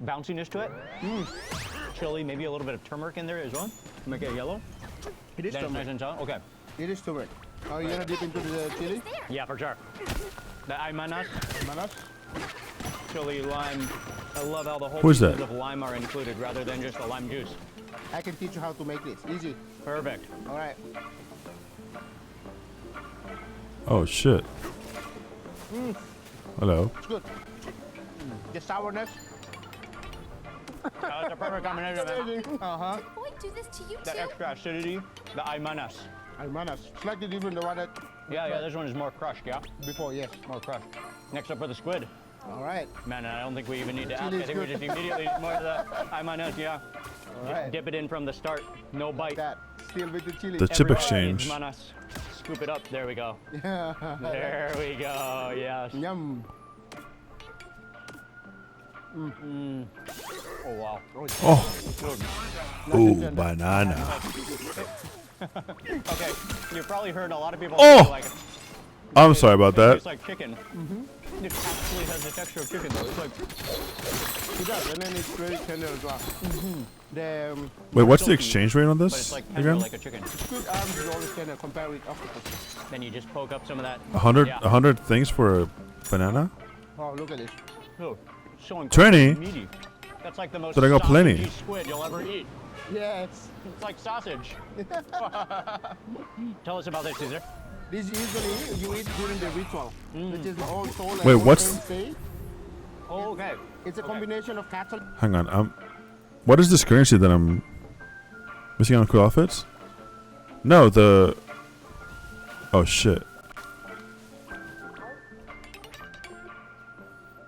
bounciness to it. Chili, maybe a little bit of turmeric in there as well. Make it yellow. It is Then it's turmeric. nice and soft. Okay. It is turmeric. Are you gonna dip into the chili? Yeah, for sure. The aymanas. Chili, lime. I love how the whole Who's pieces that? of lime are included rather than just the lime juice. I can teach you how to make this. Easy. Perfect. All right. Oh shit. Hello. It's good. The sourness. That's a perfect combination, man. Uh-huh. Boy, do this to you The too. extra acidity, the aymanas. Almanas. Slightly different than what I Yeah, this one is more crushed, yeah? before, yes. More crushed. Next up for the squid. All right. Man, I don't think we even need to ask. Chili's I think we good. just immediately more of the aymanas, yeah. All right. Dip it in from the start. No bite. That. Still with the chili. The chip Everybody exchange. Manas. Scoop it up. There we go. Yeah. There we go. Yes. Yum. Oh wow. Oh. Good. Ooh, banana. Okay. You've probably heard a lot of people Oh! say like. I'm sorry about that. It's like chicken. It actually has the texture of chicken though. It's like. It does, and then it's very tender as well. The Wait, what's the exchange rate on But it's this like tender again? like a chicken. squid arms is always tender compared with octopus. Then you just poke up some of that. 100, Yeah. 100 things for a banana? Oh, look at this. Oh, so 20? meaty. That's like the most But I got plenty. sausagey squid you'll ever eat. Yes. It's like sausage. Tell us about this, Caesar. This usually you eat during the ritual, which is all soul and Wait, all what's- saints day. Oh, okay. It's a combination of Catholic. Hang on. What is this currency that I'm missing on cool outfits? No, the. Oh shit.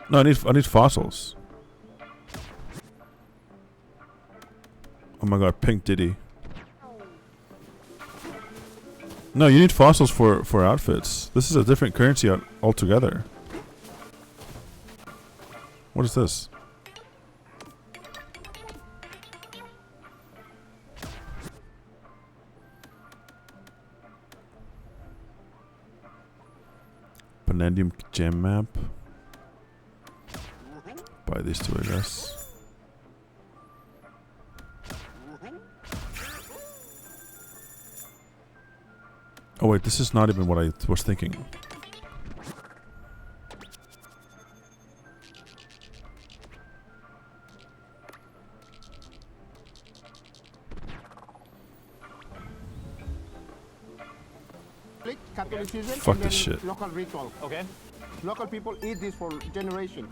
No, I need fossils. Oh my god, Pink Diddy. No, you need fossils for outfits. This is a different currency altogether. What is this? Panendium gem map. Buy these two, I guess. Oh wait, this is not even what I was thinking. Catholicism Fuck and this then shit. local ritual. Okay. Local people eat this for generation.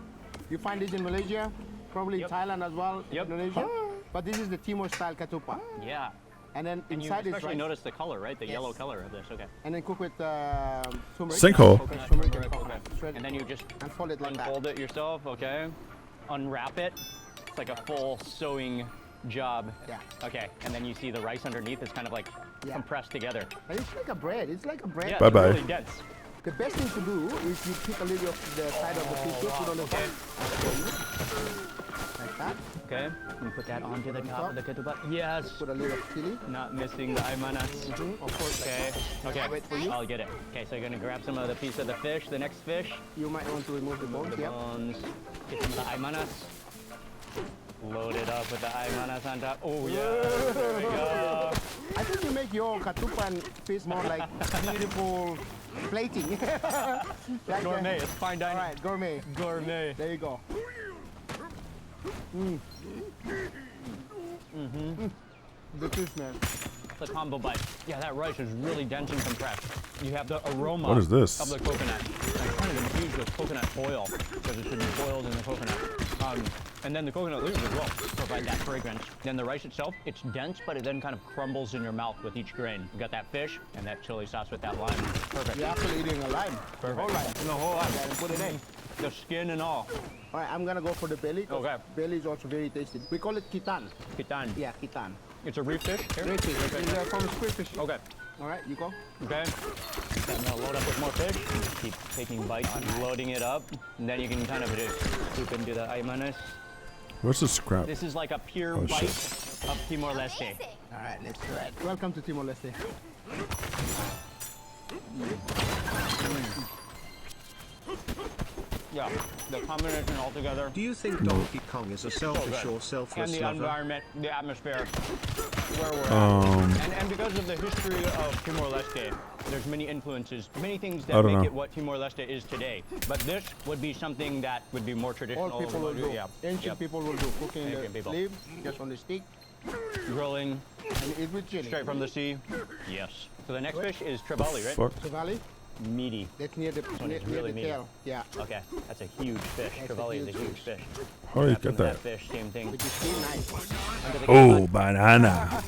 You find this in Malaysia, probably in Thailand as well, Indonesia. But this is the Timor style katupa. Yeah. And then And you inside is especially rice. notice the color, right? The Yes. yellow color of this. Okay. And then cook with turmeric. Sinkhole. Coconut, turmeric and coconut. Shred And then you just unfold it like that. unfold it yourself. Okay. Unwrap it. It's like a full sewing job. Yeah. Okay. And then you see the rice underneath is kind of like Yeah. compressed together. And it's like a bread. It's like a bread. Yeah. Bye-bye. It's really dense. The best thing to do is you pick a little of the side of the fish, put on the top. Like that. Okay. And put that onto the top of the ketupat. Yes. Put a little chili. Not missing the aymanas. Of course. Okay. Okay. Wait for you. I'll get it. Okay. So you're gonna grab some of the piece of the fish, the next fish. You might want to remove the bones. The Yeah. bones. Get some of the aymanas. Load it up with the aymanas on top. Oh yeah. There we go. I think you make your katupan fish more like beautiful plating. Like Gourmet. It's fine dining. All right, gourmet. Gourmet. There you go. Mm. Mm-hmm. The fish, man. the combo bite. Yeah, that rice is really dense and compressed. You have the aroma What is this? of the coconut. It's kind of infused with coconut oil because it's been boiled in the coconut. And then the coconut leaves as well provide that fragrance. Then the rice itself, it's dense, but it then kind of crumbles in your mouth with each grain. You got that fish and that chili sauce with that lime. Perfect. You're actually eating a lime. Perfect. The whole lime. The whole lime. And put it in. The skin and all. All right, I'm gonna go for the belly. Okay. Belly is also very tasty. We call it kitan. Kitan. Yeah, kitan. It's a reef fish? Reef fish. It's from squid fish. Okay. All right, you go. Okay. I'm gonna load up with more fish. Just keep taking bites, loading it up. And then you can kind of just scoop into the aymanas. Where's the scrap? This is like a pure Oh, bite shit. of Timor-Leste. All right, let's do it. Welcome to Timor-Leste. Yeah, the combination altogether. Do you think Donkey Kong is a selfish or selfless And the lover? environment, the atmosphere, where we're at. And because of the history of Timor-Leste, there's many influences, many things I that don't make know. it what Timor-Leste is today. But this would be something that would be more traditional. All people will do. Yeah. Ancient people will do. Cooking Ancient the people. leaf, just on the stick. Grilling. And eat with chili. Straight from the sea. Yes. So the next fish is trevally, right? Fuck. Trevally? Meaty. That's near the, This one is near really the meaty. tail. Yeah. Okay, that's a huge fish. That's a Trevally is a huge huge fish. How do you Wrapped get into that? fish, same thing. Which is still nice. Under the Oh, gate. banana.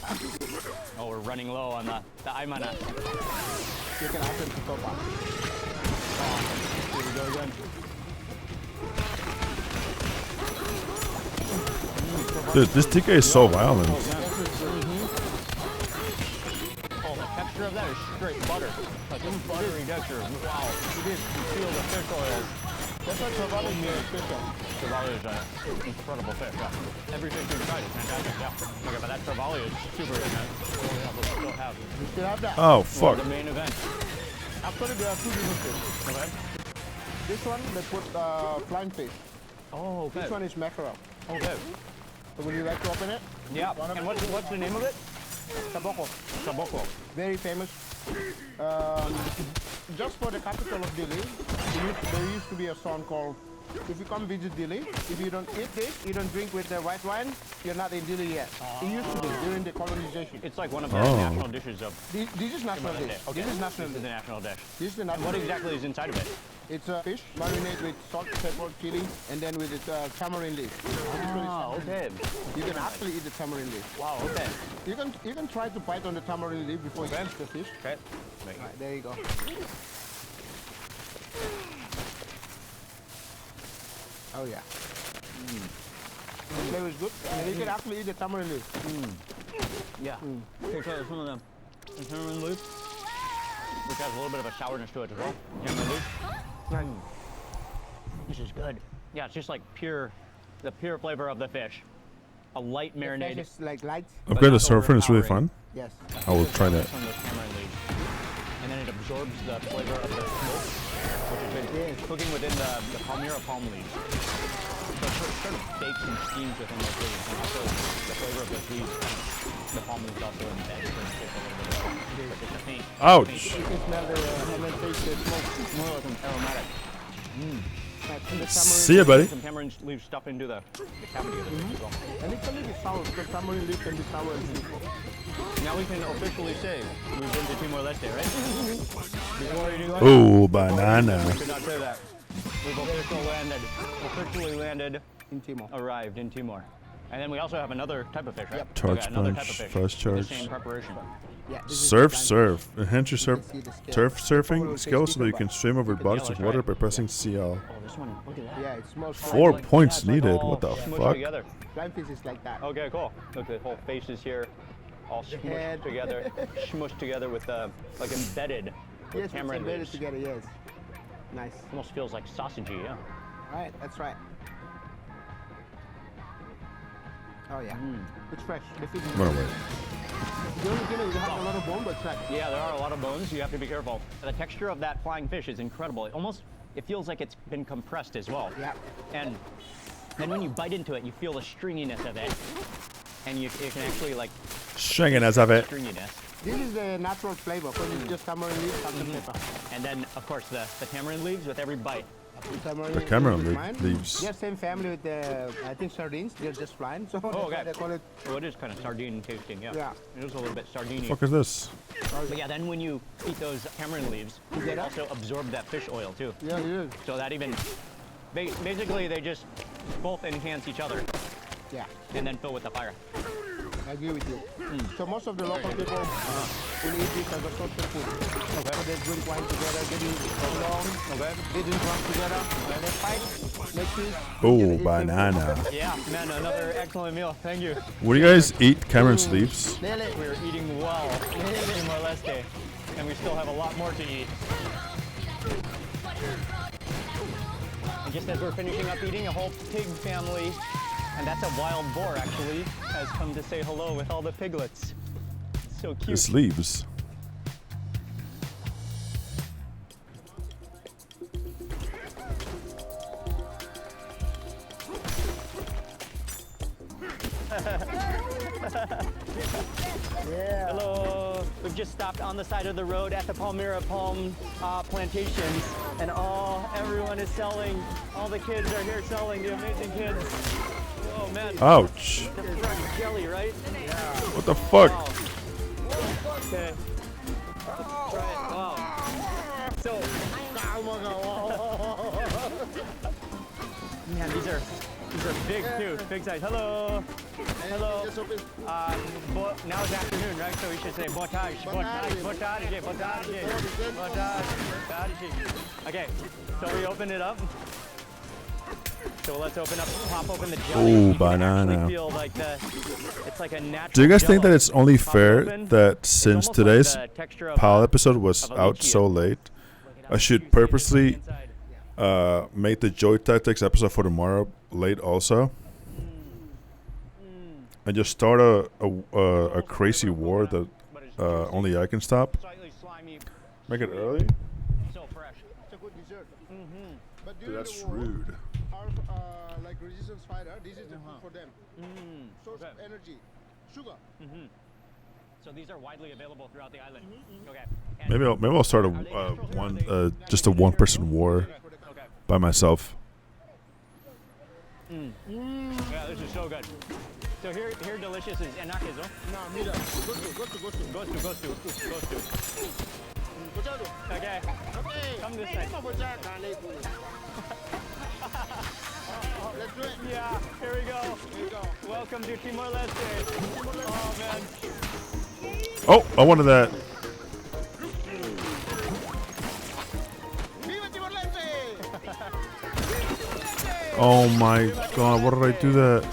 Oh, we're running low on the aymana. You can ask them to go back. Here we go again. Dude, this TK is so violent. Oh, the texture of that is straight butter. Like this buttery texture. Wow. You feel the fish oil. That's what trevally means, fish oil. Trevally is an incredible fish, yeah. Every fish we've tried is fantastic, yeah. Okay, but that trevally is super good, man. Yeah, we'll still have. You still have that? Oh, fuck. The main event. Actually, there are two different fish. Okay. This one, they put flying fish. Oh, okay. This one is mackerel. Okay. So would you like to open it? Yeah. And what's the name of it? Saboko. Saboko. Very famous. Just for the capital of Dili, there used to be a song called, if you come visit Dili, if you don't eat this, you don't drink with the white wine, you're not in Dili yet. It used to be during the colonization. It's like one of the national dishes of. This is national dish. Okay. This is national This is dish. the national dish. This is the And national what dish. exactly is inside of it? It's a fish marinated with salt, pepper, chili, and then with tamarind leaf. Ah, okay. You can actually eat the tamarind leaf. Wow, okay. You can try to bite on the tamarind leaf before you eat the fish. Okay. Right, there you go. Oh yeah. The flavor is good, and you can actually eat the tamarind leaf. Yeah. Okay, so some of the tamarind leaf, which has a little bit of a sourness to it as well. Tamarind leaf. This is good. Yeah, it's just like the pure flavor of the fish. A light marinade. The fish is like light. Okay, the surfer is really fun. Yes. I will try that. Some of those tamarind leaves. And then it absorbs the flavor of the smoke, which has been cooking within the palmyra palm leaves. So it sort of bakes and steams within those leaves, and also the flavor of those leaves, the palm leaves also embeds and takes a little bit of just a faint. Ouch. You can smell the and then taste the smoke. More like an aromatic. See ya, buddy. Some tamarind leaves stuff into the cavity of the fish as well. And it can be sour because tamarind leaf can be sour and sweet. Now we can officially say we've been to Timor-Leste, right? Before eating lunch, Oh, banana. we could not say that. We've officially landed in Timor. Arrived in Timor. And then we also have another type of fish, right? Charge another punch, type of fish. fast with charge. The same preparation. Yeah, Surf. Enhance your turf surfing skills so that you can swim over bodies of water by pressing CL. Oh, this one, look at that. Yeah, it smells 4 like points it's like needed. all What the smushed fuck? Together. Flying fish is like that. Okay, cool. Look, the whole face is here, all The smushed head. together, smushed together with like embedded with Yes, it's tamarind embedded leaves. together, yes. Nice. Almost feels like sausagey, yeah. Right, that's right. Oh yeah, it's fresh. The fish is Run fresh. away. The only thing is you have a lot of bone, but fresh. Yeah, there are a lot of bones. You have to be careful. The texture of that flying fish is incredible. It feels like it's been compressed as well. Yeah. And then when you bite into it, you feel the stringiness of it. And you can actually like Stringiness of it. stringiness. This is the natural flavor because it's just tamarind leaves, salt and pepper. And then, of course, the tamarind leaves with every bite The Cameron leaves. They're same family with the, I think, sardines. They're just flying. So that's why they call it. Oh, it is kind of sardine tasting, yeah. Yeah. It is a little bit sardine-y. Fuck is this? But yeah, then when you eat those tamarind leaves, you also absorb that fish oil too. Yeah, it is. So that even, basically they just both enhance each other. Yeah. And then fill with the fire. I agree with you. So most of the local people will eat this as a social food. Okay. So they drink wine together, getting along. Okay. They drink wine together. And they fight. Make peace. Oh, banana. Yeah, man, another excellent meal. Thank you. What do you guys eat Cameron's leaves? We're eating well, Timor-Leste, and we still have a lot more to eat. And just as we're finishing up eating, a whole pig family, and that's a wild boar actually, has come to say hello with all the piglets. It's so cute. It's leaves. Yeah. Hello. We've just stopped on the side of the road at the Palmyra palm plantations, and everyone is selling. All the kids are here selling. The amazing kids. Oh man. Ouch. The fresh jelly, right? Yeah. What the fuck? Wow. Okay. Let's try it. Wow. So. Man, these are big too, big size. Hello. Hello. Now it's afternoon, right? So we should say boa tarde, boa tarde, boa tarde, boa tarde, boa tarde. Okay, so we open it up. So let's pop open the jelly. Ooh, You can banana. actually feel like it's like a natural Do you guys think jello. that it's only Pop fair open. that since almost today's like the texture of PAL a- episode was of a out lychee. so late, I should purposely make the Joy Tactics episode for tomorrow late also? And just start a crazy war that only I can stop? Make it early? So fresh. It's a good dessert. But Dude, during that's the war, rude. our like resistance fighter, this is the food for them. Source of energy, sugar. So these are widely available throughout the island. Okay. Maybe I'll start just a one-person war by myself. Yeah, this is so good. So here delicious is enakizo. No, mira, gostu. Okay. Come this way. Let's do it. Yeah, here we go. Welcome to Timor-Leste. Oh man. Oh, I wanted that. Oh my god, what did I do that?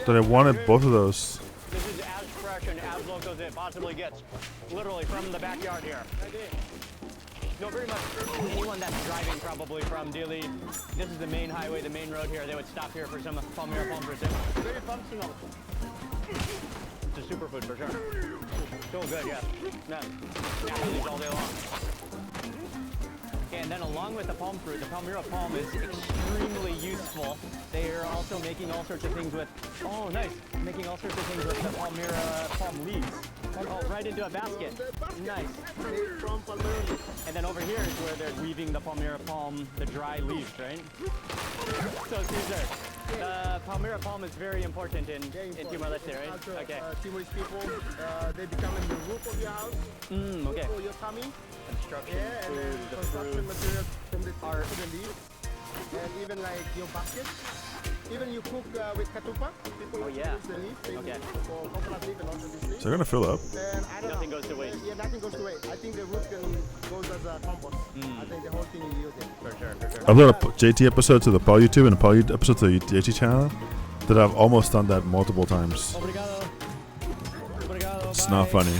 That I wanted both of those. This is as fresh and as local as it possibly gets. Literally from the backyard here. No, very much anyone that's driving probably from Dili, this is the main highway, the main road here, they would stop here for some Palmyra palm fruit. Very functional. It's a superfood for sure. So good, yeah. Man, these all day long. And then along with the palm fruit, the Palmyra palm is extremely useful. They are also making all sorts of things with, oh nice, making all sorts of things with the Palmyra palm leaves. Oh, right into a basket. Nice. And then over here is where they're weaving the Palmyra palm, the dry leaves, right? So Caesar, the Palmyra palm is very important in Timor-Leste, right? Also, Okay. Timorese people, they become in the roof of your house. Okay. For your tummy. Construction, Yeah, and then food, the construction fruit. materials from the leaves. And even like your basket. Even you cook with katupa. People use the leaf. They use for coconut leaf and also this leaf. So they're gonna fill up. And I don't Nothing know. goes to waste. Yeah, nothing goes to waste. I think the root goes as a compost. I think the whole thing is used. For sure. I upload a JT episode to the Paul YouTube and a Paul episode to the JT channel that I've almost done that multiple times. It's not funny.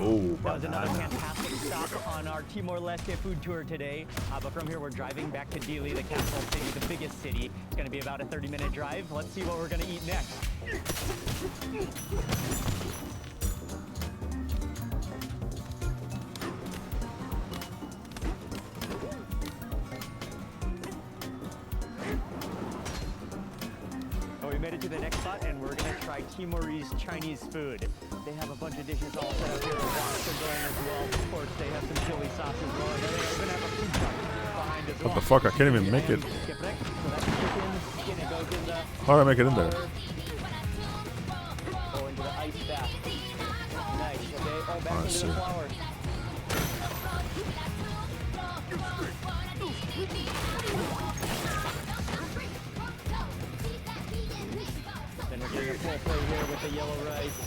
Oh, That was another fantastic stop on our Timor-Leste food tour today. But from here, we're driving back to Dili, the capital city, the biggest city. It's going to be about a 30-minute drive. Let's see what we're going to eat next. Oh, we made it to the next spot, and we're going to try Timorese Chinese food. They have a bunch of dishes all set up here to watch. So are going as well. Of course, they have some chili sauce as well. And they even have a food truck behind as well. What the fuck? I can't even make it. So that's chicken. It goes in the How do I make it in there? Oh, into the ice bath. Nice. Okay. Oh, back I into see. the flour. Then we're getting a full plate here with the yellow rice,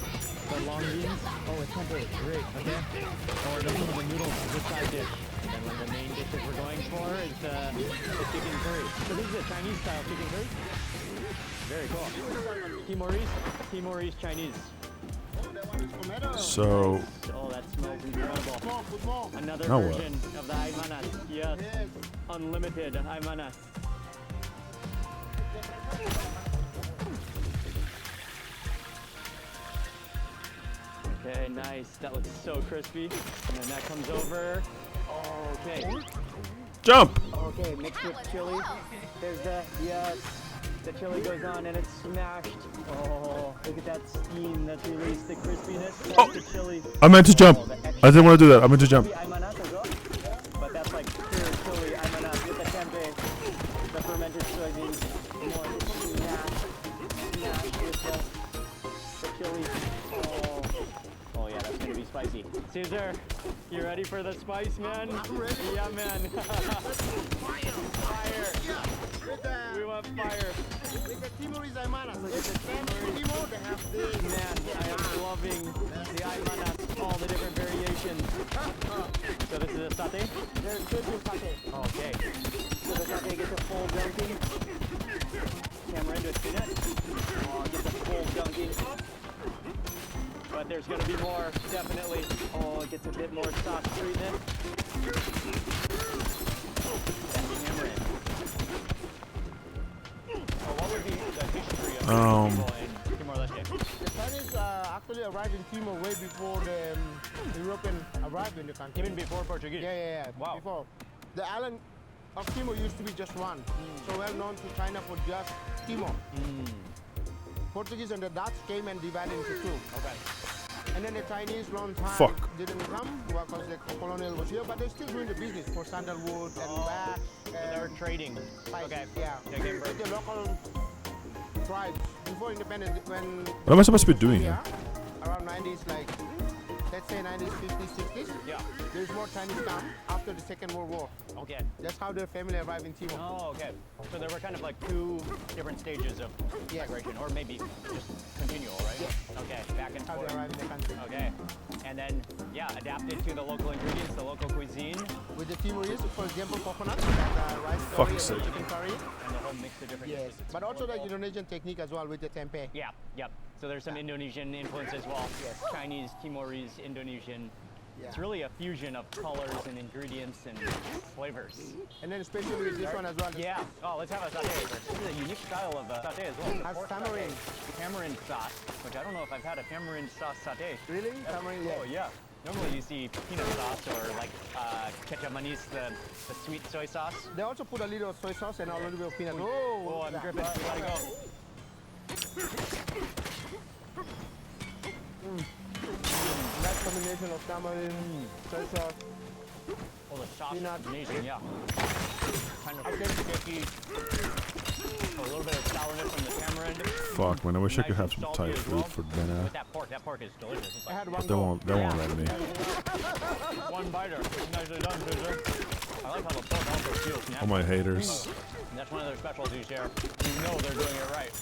the long beans. Oh, it's tempeh. Great. Okay. Oh, and then some of the noodles is the side dish. And then one of the main dishes we're going for is the chicken curry. So this is a Chinese style chicken curry. Very cool. Timorese Chinese. So. Oh, that smells incredible. Another Now what? version of the aymanas. Yes. Unlimited aymanas. Okay, nice. That looks so crispy. And then that comes over. Okay. Jump! Okay, mixed with chili. There's the, yes. The chili goes on and it's smashed. Oh, look at that steam that's released, the crispiness. That's the chili. I meant to jump. I didn't want to do that. I meant to jump. But that's like pure chili aymanas with the tempeh, the fermented soybeans, more smashed with the chili. Oh yeah, that's gonna be spicy. Caesar, you ready for the spice, man? I'm ready. Yeah, man. Fire. We want fire. Look at Timorese aymanas. It's the same Timor, they have this. Man, I am loving the aymanas, all the different variations. So this is a satay? There's good satay. Okay. So the satay gets a full dunking. Camera into a peanut. Oh, gets a full dunking. But there's going to be more, definitely. Oh, it gets a bit more sauce treatment. Camera in. What would be the history of Timor-Leste? The Chinese actually arrived in Timor way before the European arrived in the country. Even before Portuguese? Yeah. Wow. Before. The island of Timor used to be just one. So well known to China for just Timor. Portuguese and the Dutch came and divided into two. Okay. And then the Chinese long time Fuck. didn't come because the colonial was here, but they're still doing the business for sandalwood and wax. They're trading. Spices. Okay. Yeah. They came With the local tribes before independence, when What am I supposed to be doing here? around 90s, like let's say 90s, 50s, 60s. Yeah. There's more Chinese come after the Second World War. Okay. That's how their family arrived in Timor. Oh, okay. So there were kind of like two different stages of migration, or maybe just continual, right? Yes. Okay, back and How forth. they arrived in the country. Okay. And then, yeah, adapted to the local ingredients, the local cuisine. With the Timorese, for example, coconut, and rice curry, Fuck's and sake. chicken curry. And the whole mix of different Yes, dishes. but also the Indonesian technique as well with the tempeh. Yeah, yep. So there's some Indonesian influence as well. Yes. Chinese, Timorese, Indonesian. Yeah. It's really a fusion of colors and ingredients and flavors. And then especially with this one as well. Yeah. Oh, let's have a satay first. This is a unique style of satay as well. Has Pork tamarind. satay. Tamarind sauce, which I don't know if I've had a tamarind sauce satay. Really? Tamarind, yeah. Oh, yeah. Normally you see peanut sauce or like ketchup manis, the sweet soy sauce. They also put a little soy sauce and a little bit of peanut. Oh, I'm dripping. We gotta go. That combination of tamarind, soy sauce. Oh, the sauce Peanut. is amazing, yeah. Kind of sticky. A little bit of sourness from the tamarind. Fuck, man. I wish I could have some Nice and Thai salty as food well. for dinner. With that pork is delicious. It's I like had But one they won't let me. one biter. Nicely done, Caesar. I like how the pork also feels natural. All my haters. And that's one of their specialties here. You know they're doing it right.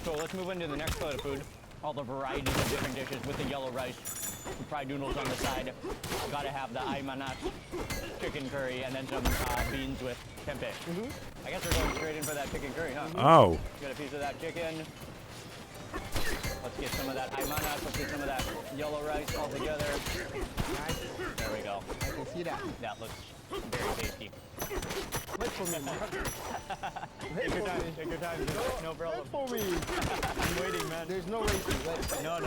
So let's move into the next plate of food. All the varieties of different dishes with the yellow rice, some fried noodles on the side. Gotta have the aymanas chicken curry and then some beans with tempeh. I guess we're going straight in for that chicken curry, huh? Oh. Get a piece of that chicken. Let's get some of that aymanas. Let's get some of that yellow rice all together. Nice. There we go. I can see that. That looks very tasty. Wait for me, Mark. Take your time. Take your time. No problem. Wait for me. I'm waiting, man. There's no racing. Wait. No.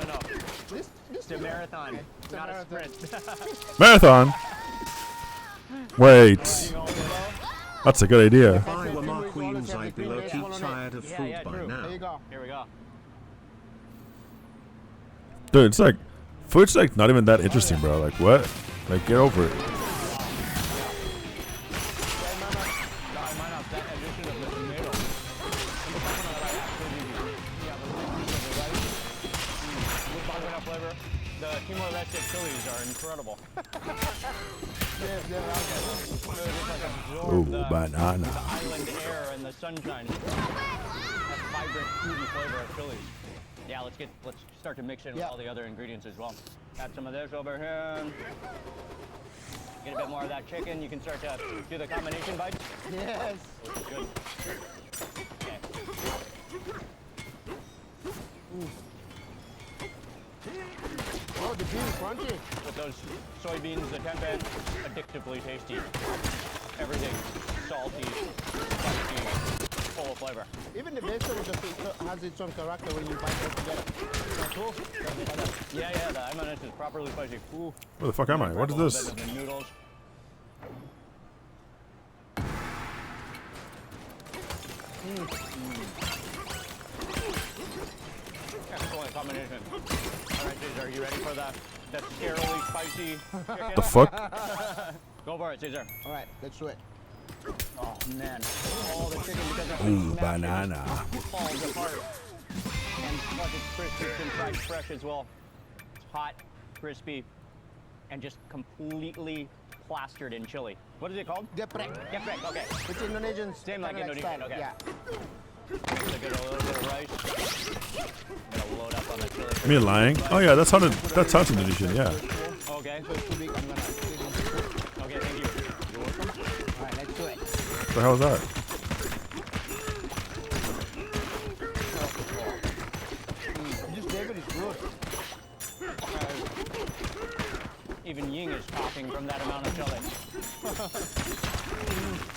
This It's a marathon, It's not a marathon. sprint. Marathon. Wait. That's a good idea. If I were Mark Queens, I'd be low-key tired of food by true. now. There you go. Here we go. Dude, it's like food's like not even that interesting, bro. Like what? Like get over it. The Timor-Leste chilies are incredible. Ooh, banana. The island air and the sunshine. That vibrant, fruity flavor of chilies. Yeah, let's start to mix in with all the other ingredients as well. Add some of this over here. Get a bit more of that chicken. You can start to do the combination bites. Yes. Good. Okay. Oh, the bean is crunchy. With those soybeans, the tempeh, addictively tasty. Everything salty, spicy, full of flavor. Even the vegetable just has its own character when you bite them together. Yeah, the aymanas is properly spicy. Ooh. Where the fuck am I? What is this? The noodles. Excellent combination. All right, Caesar, are you ready for that scarily spicy chicken? The fuck? Go for it, Caesar. All right, let's do it. Oh man, all the chicken because of Ooh, banana. falls apart. And plus it's crispy, it's been fried fresh as well. It's hot, crispy, and just completely plastered in chili. What is it called? Geprek. Geprek, okay. It's Indonesian. Same like Indonesian, okay. Yeah. Get a little bit of rice. Gonna load up on the chili. Me lying? Oh yeah, that sounds Indonesian. Yeah. Okay. Okay, thank you. You're welcome. All right, let's do it. What the hell is that? This flavor is good. Even Ying is coughing from that amount of chili.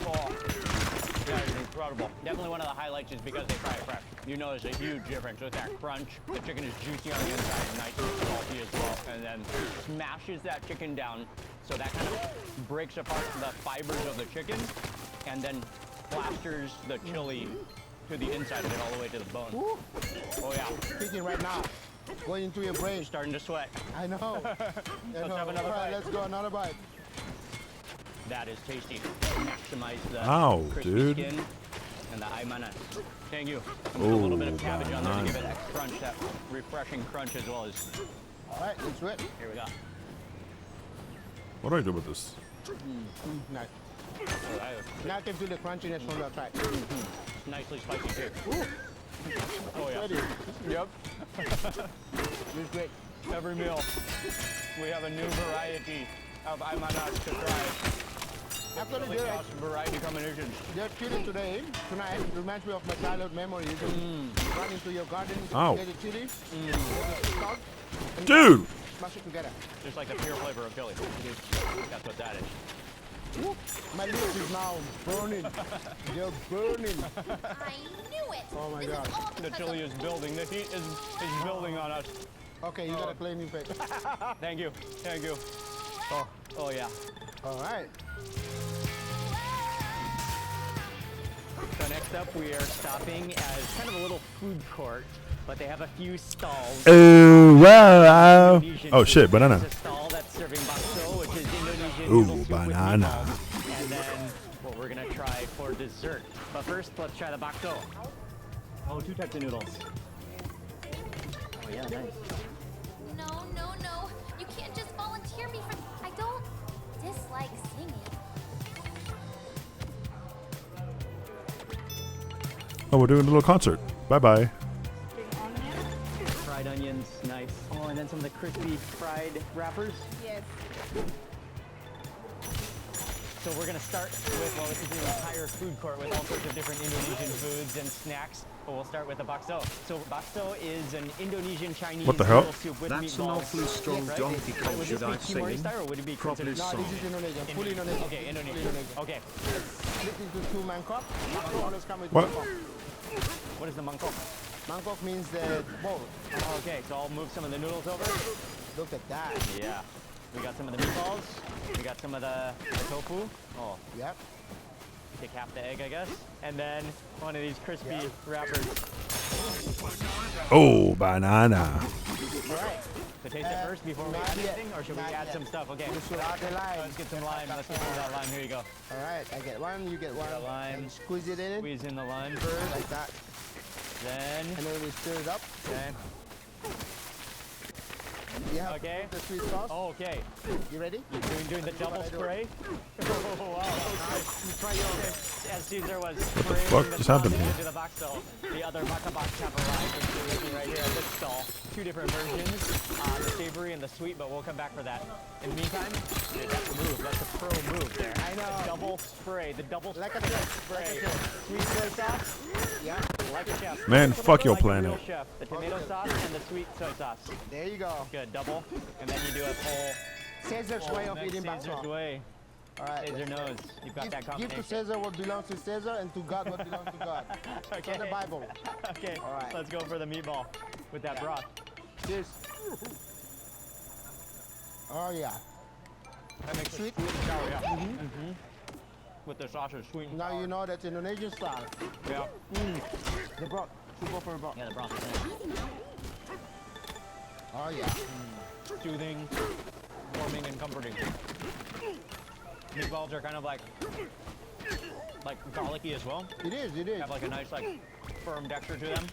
Oh, that is incredible. Definitely one of the highlights is because they fry it fresh. You notice a huge difference with that crunch. The chicken is juicy on the inside, nice and salty as well, and then smashes that chicken down so that kind of breaks apart the fibers of the chicken and then plasters the chili to the inside of it all the way to the bone. Woo. Oh yeah. Speaking right now. Going into your brain. Starting to sweat. I know. Let's have another bite. Let's go another bite. That is tasty. Maximize the crispy dude. skin and the aymana. Thank you. A Ooh, little bit of cabbage on there to banana. give it that crunch, that refreshing crunch as well as. All right, let's do it. Here we go. What do I do with this? Nice. Now I can feel the crunchiness from the outside. It's nicely spicy too. Ooh. Oh yeah. Ready. Yep. It's great. Every meal, we have a new variety of aymanas to try. Actually, Really awesome variety combinations. they're chili tonight reminds me of my childhood memory. You just run into your garden, Ow. get the chili, get the salt, and Dude! smash it together. Just like the pure flavor of chili. That's what that is. Woo. My lips is now burning. They're burning. I knew it. Oh my This god. is all The because chili of is building. The heat is building on us. Okay, you gotta claim your face. Thank you. Thank you. Oh yeah. All right. So next up, we are stopping at kind of a little food court, but they have a few stalls. Oh wow! Indonesian Oh shit, food. banana. There's a stall that's serving bakso, which is Indonesian Ooh, noodle soup with banana. meatballs, and then what we're gonna try for dessert. But first, let's try the bakso. Oh, two types of noodles. Oh yeah, nice. No. You can't just volunteer me for. I don't dislike singing. Oh, we're doing a little concert. Bye bye. Fried onions, nice. Oh, and then some of the crispy fried wrappers. Yes. So we're gonna start with, well, this is an entire food court with all sorts of different Indonesian foods and snacks, but we'll start with the bakso. So bakso is an Indonesian Chinese What the hell? noodle soup with That's an meatballs. awfully strong Right? donkey Would call, this should be I Timor sing? style, or would it be Probably considered? No, this is Indonesian. Fully Indonesian. Okay, Indonesian. Indonesian. Okay. Split into two mangkok. Mangkok always come with What? mangkok. What is the mangkok? Mangkok means the bowl. Okay, so I'll move some of the noodles over. Look at that. Yeah. We got some of the meatballs. We got some of the tofu. Oh, Yep. take half the egg, I guess. And then one of these crispy wrappers. Oh, banana. All right. So taste it first before we not add yet. anything, or should we Not add yet. some stuff? Okay. You should add the lime. Let's get some lime. Let's get some of that lime. Here you go. All right, I get one, you get one. Got lime. And squeeze it in. Squeeze in the lime. First, like that. Then. And then we stir it up. Okay. You have Okay. the sweet sauce. Oh, okay. You ready? You're doing the double spray? Oh, wow. You try yours. As Caesar was spraying fuck the just sauce happened here? into the box stall, the other Baka box have arrived. Which we're looking right here at this stall. Two different versions, the savory and the sweet, but we'll come back for that. In the meantime, dude, that's a move. That's a pro move there. I know. The double spray, the double Like a spray. chef. Sweet soy sauce? Yeah. Like a chef. Man, fuck your Like a planet. real chef. The tomato sauce and the sweet soy sauce. There you go. Good, double. And then you do a whole Caesar's way of next eating Caesar's baklava. way. All right. Caesar knows. You've got that Give combination. to Caesar what belongs to Caesar and to God what belongs to God. Okay. So the Bible. Okay, All right. let's go for the meatball with that broth. Cheers. Oh yeah. That makes Sweet. Sweet and sour, yeah. Mm-hmm. With the sausage, sweet and Now sour. you know that's Indonesian style. Yeah. The broth. You go for the broth. Yeah, the broth is nice. Oh yeah. Soothing, warming, and comforting. Meatballs are kind of like garlicky as well. It is. It is. Have like a nice firm texture to them.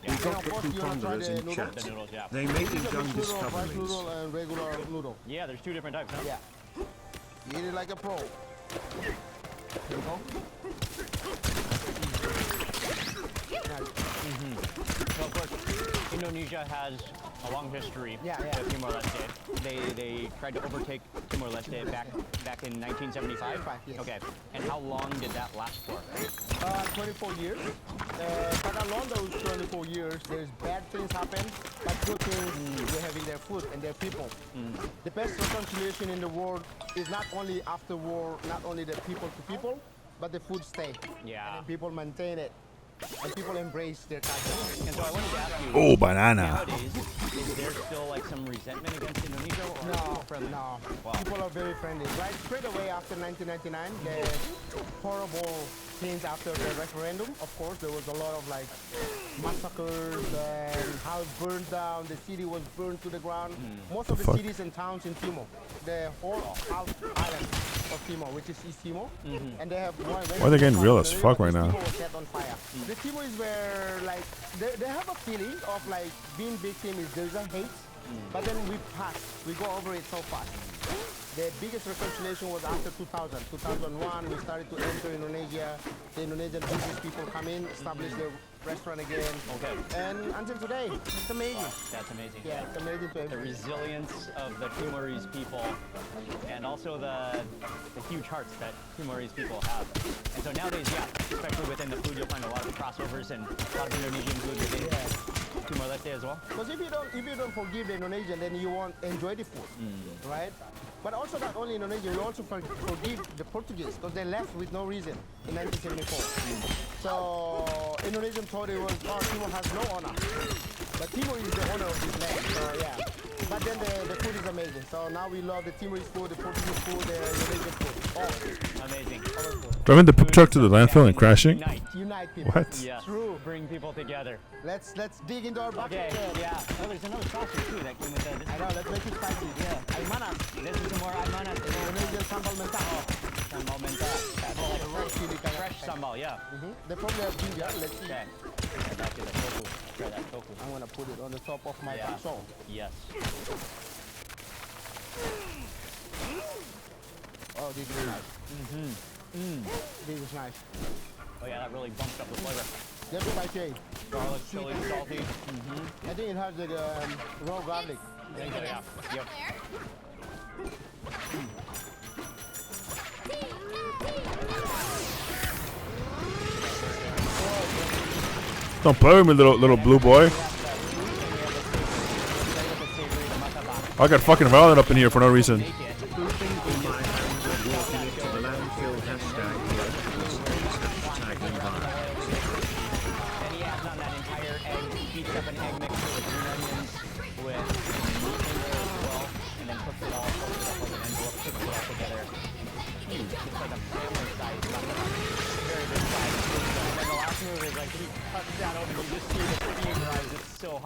We got the cucumbers in chat. The noodles, yeah. They may be This is a young mixed noodle, rice discoveries. noodle, and regular noodle. Yeah, there's two different types, huh? Yeah. You eat it like a pro. Here you go. So of course, Indonesia has a long history with Timor-Leste. They tried to overtake Timor-Leste back in 1975. Yes. Okay. And how long did that last for? 24 years. But along those 24 years, there's bad things happen, but good things they're having their food and their people. The best reconciliation in the world is not only after war, not only the people to people, but the food stay. Yeah. And people maintain it. And people embrace their culture. And so I wanted to ask you, Oh, banana. nowadays, is there still some resentment against Indonesia? Or No, friendly? no. Wow. People are very friendly. Right straight away after 1999, the horrible things after the referendum. Of course, there was a lot of massacres and house burned down. The city was burned to the ground. Most of the Fuck. cities and towns in Timor, the whole island of Timor, which is East Timor, and they have one. Why are they getting real as fuck right now? Timor was set on fire. The Timor is where they have a feeling of being victim is there's a hate, but then we pass, we go over it so fast. The biggest reconciliation was after 2000. 2001, we started to enter Indonesia. The Indonesian business people come in, establish their restaurant again. Okay. And until today, it's amazing. Wow, that's amazing. Yeah, it's amazing to The everyone. resilience of the Timorese people, and also the huge hearts that Timorese people have. And so nowadays, yeah, especially within the food, you'll find a lot of crossovers and a lot of Indonesian food within Timor-Leste as well. Because if you don't forgive the Indonesian, then you won't enjoy the food, right? But also not only Indonesia, you also forgive the Portuguese because they left with no reason in 1974. So Indonesian thought it was, Timor has no honor. But Timor is the owner of this land, so yeah. But then the food is amazing. So now we love the Timorese food, the Portuguese food, the Indonesian food. All. Amazing. Driving the poop truck to the landfill and crashing? Unite people. What? Yes. True. Bring people together. Let's dig into our bucket. Okay, yeah. Oh, there's another sausage too that came with that. I know, let's make it spicy. Yeah. Aymanas. This is some more aymanas. Indonesian sambal mentah. Sambal mentah. That's like a fresh chili kind of fresh sambal, yeah. They probably have ginger. Let's see. Okay. And back to the tofu. Try that tofu. I'm gonna put it on the top of my Yeah. bakso. Yes. Oh, this is nice. This is nice. Oh yeah, that really bumps up the flavor. Just spicy. Garlic, chili, salty. I think it has the raw garlic. Yeah. Yep. Don't play with me, little blue boy. I got fucking violent up in here for no reason.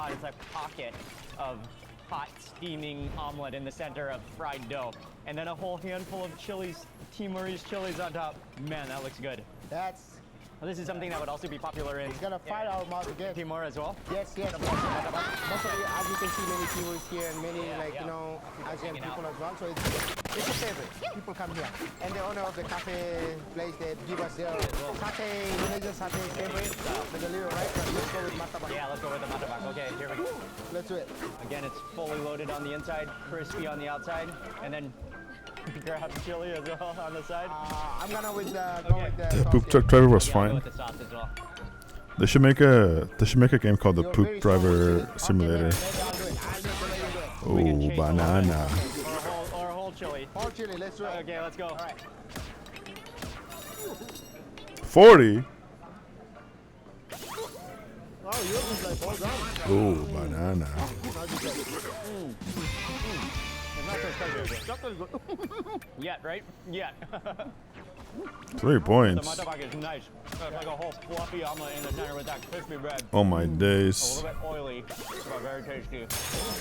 hot. It's a pocket of hot, steaming omelet in the center of fried dough. And then a whole handful of chilies, Timorese chilies on top. Man, that looks good. Well, this is something that would also be popular in... It's gonna fire our mouth again. Timor as well? Yes. Most of the, as you can see, many Timors here and many, Asian people as well. So it's a favorite. People come here. And the owner of the cafe place, they give us their satay, Indonesian satay favorite. With the little rice. Let's go with martabak. Yeah, let's go with the martabak. Okay, here we go. Let's do it. Again, it's fully loaded on the inside, crispy on the outside, and then grab chili as well on the side. I'm gonna go with the The poop truck driver was fine. With the sauce as well. They should make a game called the Poop Driver Simulator. Oh, banana. Or a whole chili. Whole chili, let's do it. Okay, let's go. All right. 40. Oh, yours is like all gone. Oh, banana. Yet, right? Yet. 3 points. The martabak is nice. It's like a whole fluffy omelet in the center with that crispy bread. Oh my A days. little bit oily, but very tasty.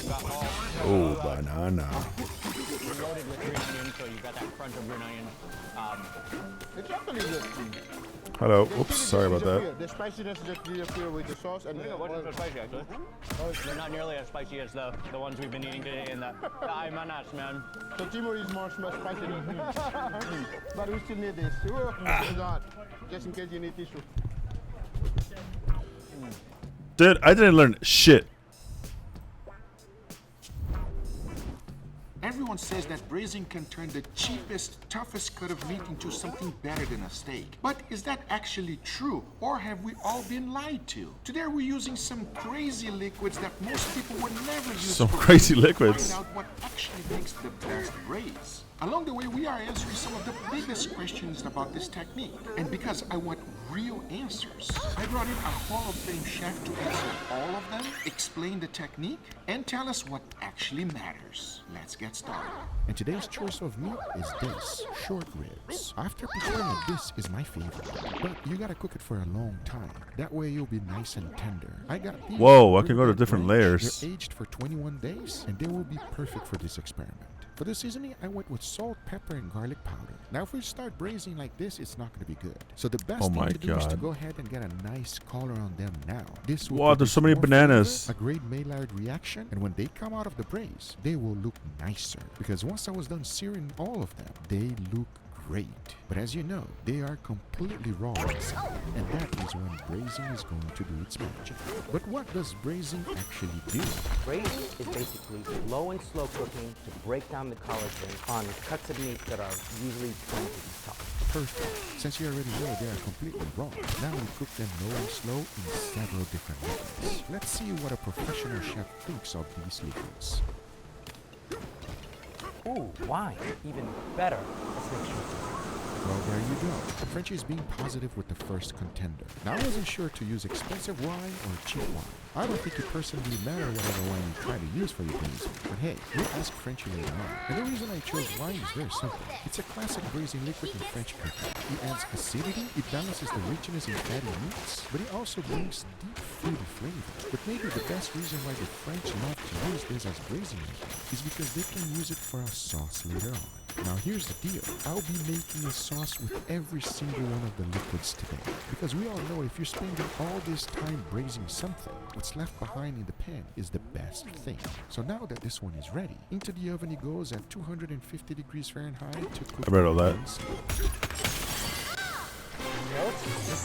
Got all Oh, banana. loaded with green onions, so you got that crunch of green onions. It's actually good. Hello. Oops, sorry about that. The spiciness just disappear with the sauce and It wasn't so spicy, actually. They're not nearly as spicy as the ones we've been eating today in the Aymanas, man. So Timor is more spicy. But we still need this. God. Just in case you need tissue. Dude, I didn't learn shit. Everyone says that braising can turn the cheapest, toughest cut of meat into something better than a steak. But is that actually true, or have we all been lied to? Today we're using some crazy liquids that most people would never use. Some crazy to liquids. find out what actually makes the best braise. Along the way, we are answering some of the biggest questions about this technique. And because I want real answers, I brought in a Hall of Fame chef to answer all of them, explain the technique, and tell us what actually matters. Let's get started. And today's choice of meat is this, short ribs. After preparing it, this is my favorite. But you gotta cook it for a long time. That way you'll be nice and tender. I got these. Whoa, I can go to different layers. They're aged for 21 days, and they will be perfect for this experiment. For the seasoning, I went with salt, pepper, and garlic powder. Now, if we start braising like this, it's not going to be good. So the best thing to do is to go ahead and get a nice color on them now. This will Wow, there's so many more bananas. flavor, a great Maillard reaction, and when they come out of the braise, they will look nicer. Because once I was done searing all of them, they look great. But as you know, they are completely raw inside, and that is when braising is going to do its magic. But what does braising actually do? Braising is basically low and slow cooking to break down the collagen on cuts of meat that are usually going to be tough. Perfect. Since you already know they are completely raw, now we cook them low and slow in several different methods. Let's see what a professional chef thinks of these liquids. Ooh, wine. Even better. Let's make sure. Well, there you go. Frenchie is being positive with the first contender. Now, I wasn't sure to use expensive wine or cheap wine. I don't think it personally matters whatever wine you try to use for your braising. But hey, we'll ask Frenchie later on. And the reason I chose wine is very simple. It's a classic braising liquid in French cooking. It adds acidity, it balances the richness in fatty meats, but it also brings deep fruity flavor. But maybe the best reason why the French love to use this as braising liquid is because they can use it for a sauce later on. Now here's the deal. I'll be making a sauce with every single one of the liquids today. Because we all know if you're spending all this time braising something, what's left behind in the pan is the best thing. So now that this one is ready, into the oven it goes at 250 degrees Fahrenheit to cook. I read all that. This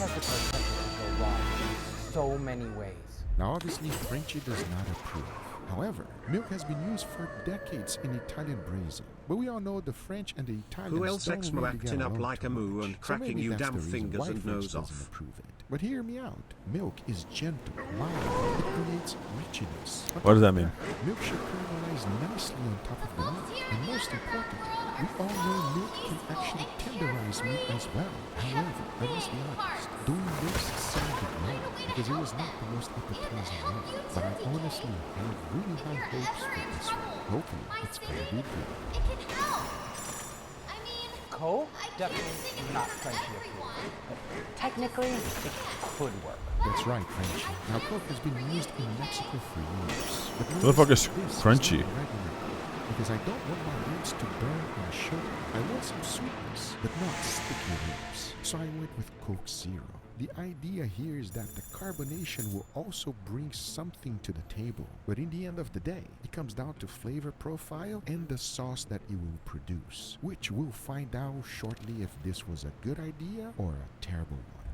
has the potential to go wrong in so many ways. Now obviously Frenchie does not approve. However, milk has been used for decades in Italian braising. But we all know the French and the Italians Who else don't Exmo really get acting up along like too a moo much. and So cracking maybe you that's damn the reason fingers why and French nose doesn't off. approve it. But hear me out. Milk is gentle, mild. It creates richness. What does that mean? Milk should caramelize nicely on top of the meat. And most importantly, we all know milk can actually tenderize meat as well. However, I must be honest, doing this sounded wrong because it was not the most appetizing one. But I honestly have really high hopes for this one. Hopefully, it's going to be good. It can help. I mean... Coke? Definitely not Frenchie approved. But technically, it could work. That's right, Frenchie. Now, Coke has been used in Mexico for years. What the fuck is Frenchie? Because I don't want my lips to burn and sugar. I want some sweetness, but not sticky lips. So I went with Coke Zero. The idea here is that the carbonation will also bring something to the table. But in the end of the day, it comes down to flavor profile and the sauce that it will produce, which we'll find out shortly if this was a good idea or a terrible one.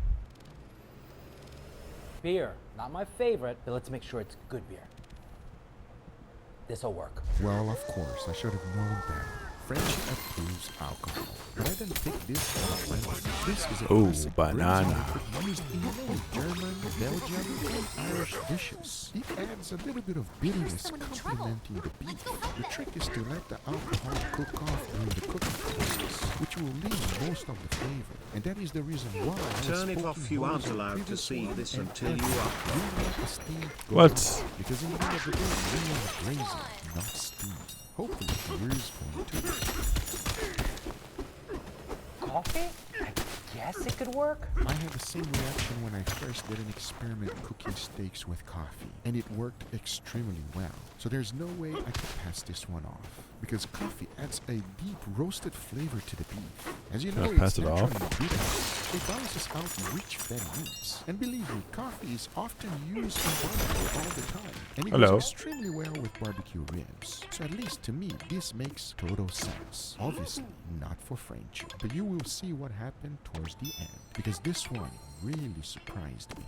Beer, not my favorite, but let's make sure it's good beer. This'll work. Well, of course, I should have known better. Frenchie approves alcohol, but I didn't pick this for a friend. This is a classic banana. used in many German, Belgian, and Irish dishes. It adds a little bit of bitterness complementing the beef. The trick is to let the alcohol cook off during the cooking process, which will leave most of the flavor. And that is the reason why Turn it off, you aren't allowed to see this until you are. What? Because in the end of the day, we want grazing, not steam. Hopefully yours will too. Coffee? I guess it could work. I had the same reaction when I first did an experiment cooking steaks with coffee, and it worked extremely well. So there's no way I could pass this one off, because coffee adds a deep roasted flavor to the beef. As you know, pass it's it off? naturally bitter. It balances out rich fat meats. And believe me, coffee is often used in barbecue all the time, and it Hello. goes extremely well with barbecue ribs. So at least to me, this makes total sense. Obviously, not for French, but you will see what happened towards the end, because this one really surprised me.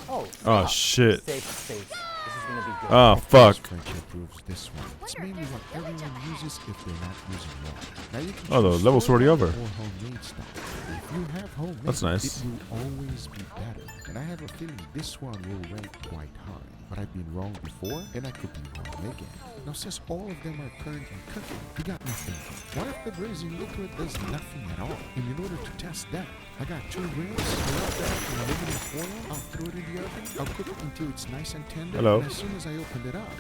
Oh shit. Safe. This is gonna be good. Oh fuck. French approves this one. It's mainly what everyone uses if they're not using water. Now you can Oh, the choose level's already over. or homemade style. If you have homemade, That's nice. it will always be better. And I have a feeling this one will rank quite high. But I've been wrong before, and I could be wrong again. Now, since all of them are currently cooking, you got me thinking, what if the braising liquid does nothing at all? And in order to test that, I got 2 grams, wrap that in aluminum foil, I'll throw it in the oven, I'll cook it until it's nice and tender, Hello. and as soon as I open it up,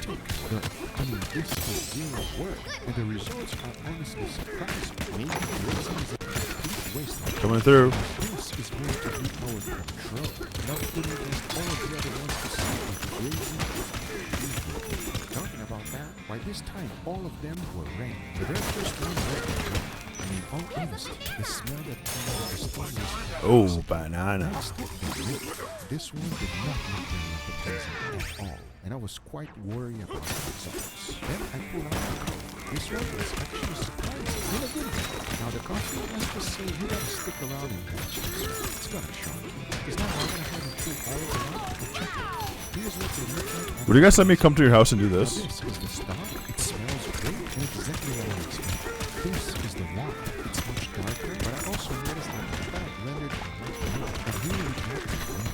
this is zero work, and the results are honestly surprising. Maybe braising is a complete waste of Coming through. This is going to be our control. Now putting against all of the other ones to see if the braising is talking about that, by this time all of them were red. The very first one was I mean, all honesty, the smell that came out of the steam was Oh, banana. This one did not look very appetizing at all, and I was quite worried about the results. Then I pulled out the coffee. This one was actually surprising in a good way. Now the coffee, let's just say you gotta stick around and watch this one. It's gonna shock you. Because now I'm gonna have to pull all of them out and check it. Here's what they look like. Would you guys let me come to your house and do this? Now this is the stock. It smells great and exactly what I expected. This is the wine. It's much darker, but I also noticed that the fat rendered a white milk. And here we have the blend.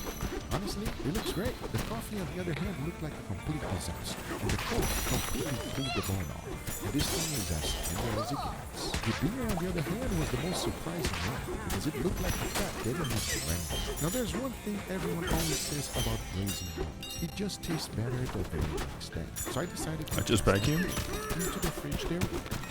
Honestly, it looks great. The coffee, on the other hand, looked like a complete disaster. And the Coke completely pulled the bone off. And this thing is as tender as it gets. The beer, on the other hand, was the most surprising one, because it looked like the fat didn't have to render. Now, there's one thing everyone always says about braising wine. It just tastes better the very next day. So I decided to I just vacuumed? into the fridge there,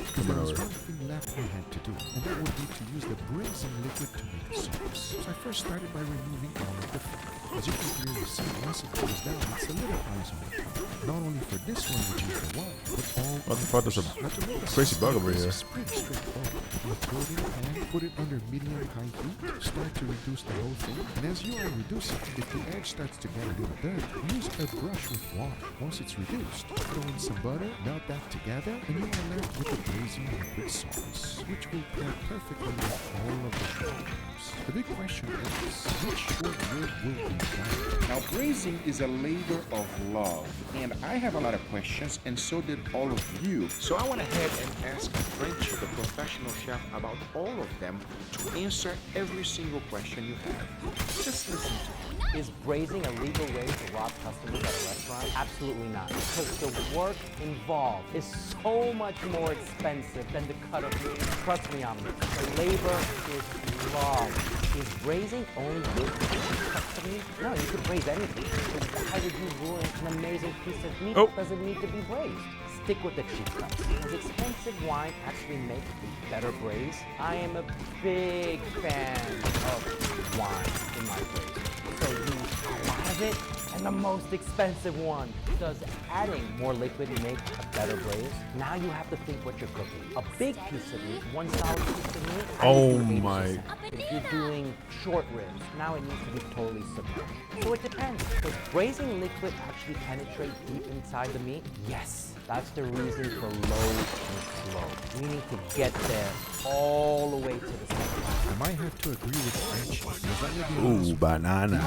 because there was one thing left I had to do, and that would be to use the braising liquid to make a sauce. So I first started by removing all of the fat. As you can clearly see, once it cools down, it solidifies on the top. Not only for this one, which is the wine, but all What the fuck? There's a Now, to make a crazy sauce, bug over this here. is pretty straightforward. You throw it in a pan, put it under medium-high heat, start to reduce the whole thing, and as you are reducing, if the edge starts to get a little dirty, use a brush with water. Once it's reduced, throw in some butter, melt that together, and you are left with a braising liquid sauce, which will pair perfectly with all of the shrubs. The big question is, which short rib will be better? Now, braising is a labor of love, and I have a lot of questions, and so did all of you. So I went ahead and asked French, the professional chef, about all of them to answer every single question you have. Just listen to me. Is braising a legal way to rob customers at a restaurant? Absolutely not. Because the work involved is so much more expensive than the cut of meat. Trust me on this. The labor is love. Is braising only good for cuts of meat? No, you could braise anything. So why would you ruin an amazing piece of meat that doesn't need to be braised? stick with the cheap stuff. Does expensive wine actually make a better braise? I am a big fan of wine in my braise. So use a lot of it and the most expensive one. Does adding more liquid make a better braise? Now you have to think what you're cooking. A big piece of meat, one solid piece of meat. Oh my. If you're doing short ribs, now it needs to be totally submerged. So it depends. Does braising liquid actually penetrate deep inside the meat? Yes. That's the reason for low and slow. We need to get there all the way to the center. I might have to agree with Frenchie. Ooh, banana.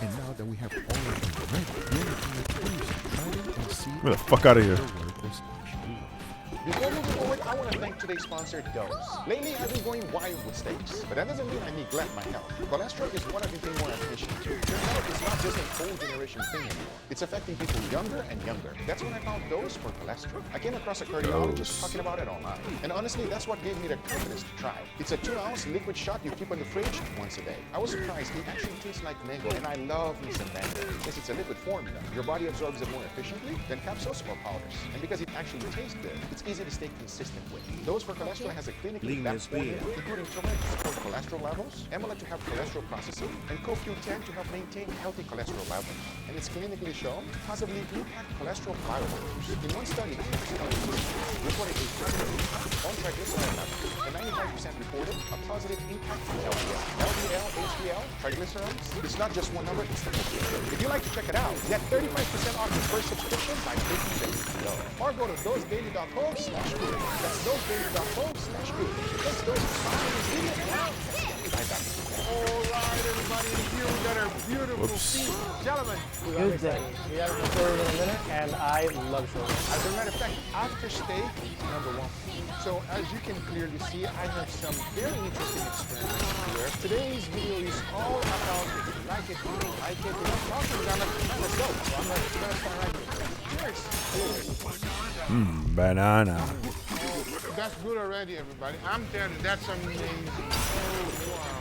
And now that we have all of them ready, the only thing left to do is try them and see. Get the fuck out of here. Before moving forward, I want to thank today's sponsor, Dose. Lately, I've been going wild with steaks, but that doesn't mean I neglect my health. Cholesterol is one of the things more efficient too. Turns out it's not just an old generation thing anymore. It's affecting people younger and younger. That's when I found Dose for cholesterol. I came across a cardiologist talking about it online. And honestly, that's what gave me the confidence to try. It's a 2-ounce liquid shot you keep in the fridge once a day. I was surprised it actually tastes like mango, and I love me some mango. Since it's a liquid formula, your body absorbs it more efficiently than capsules or powders. And because it actually tastes good, it's easy to stay consistent with. Dose for cholesterol has a clinically backed formula, including turmeric to support cholesterol levels, amylate to help cholesterol processing, and CoQ10 to help maintain healthy cholesterol levels. And it's clinically shown to positively impact cholesterol biomarkers. In one study, 80% of participants reported a positive impact on triglyceride levels, and 95% reported a positive impact on LDL. LDL, HDL, triglycerides, it's not just one number, it's the whole picture. If you'd like to check it out, get 35% off your first subscription by clicking the link below. Or go to dosedaily.com/good. That's dosedaily.com/good. Because those Alright, everybody, here we got our beautiful feet. Gentlemen, Good day. We got a short rib in a minute, and I love short rib. as a matter of fact, after steak, #1. So as you can clearly see, I have some very interesting experiments here. Today's video is all about if you like it, if you don't like it. We're not talking about it. Let's go. So I'm gonna start right here. Cheers. Banana. That's good already, everybody. I'm telling you, that's amazing. Oh, wow.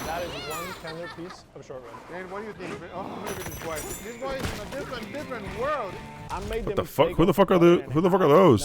That is one tender piece of short rib. Man, what do you think? Oh, look at this boy. This boy is in a different world. I made What the fuck? Who the fuck are those?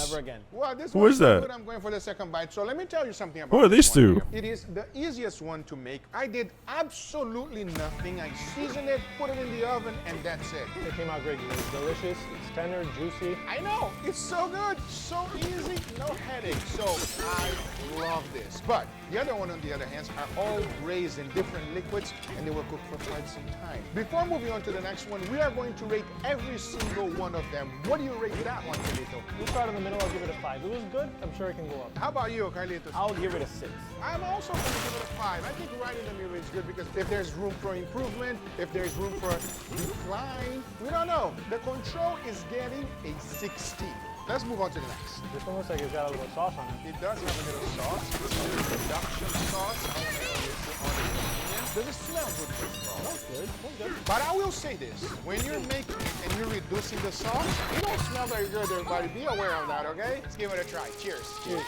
Never again. Well, this Who one is that? good. I'm going for the second bite. So let me tell you something about Who are these this one two? here. It is the easiest one to make. I did absolutely nothing. I seasoned it, put it in the oven, and that's it. It came out great. It's delicious. It's tender, juicy. I know. It's so good. So easy. No headache. So I love this. But the other one, on the other hand, are all braised in different liquids, and they were cooked for quite some time. Before moving on to the next one, we are going to rate every single one of them. What do you rate that one, Carlito? We'll start in the middle. I'll give it a 5. It was good. I'm sure it can go up. How about you, Carlitos? I'll give it a 6. I'm also going to give it a 5. I think right in the middle is good because if there's room for improvement, if there's room for decline, we don't know. The control is getting a 16. Let's move on to the next. This one looks like it's got a little sauce on it. It does have a little sauce. It's a little production sauce. I want to know this on the ingredients. Does it smell good first of all? Smells good. Smells good. But I will say this, when you're making it and you're reducing the sauce, it don't smell very good, everybody. Be aware of that, okay? Let's give it a try. Cheers. Cheers.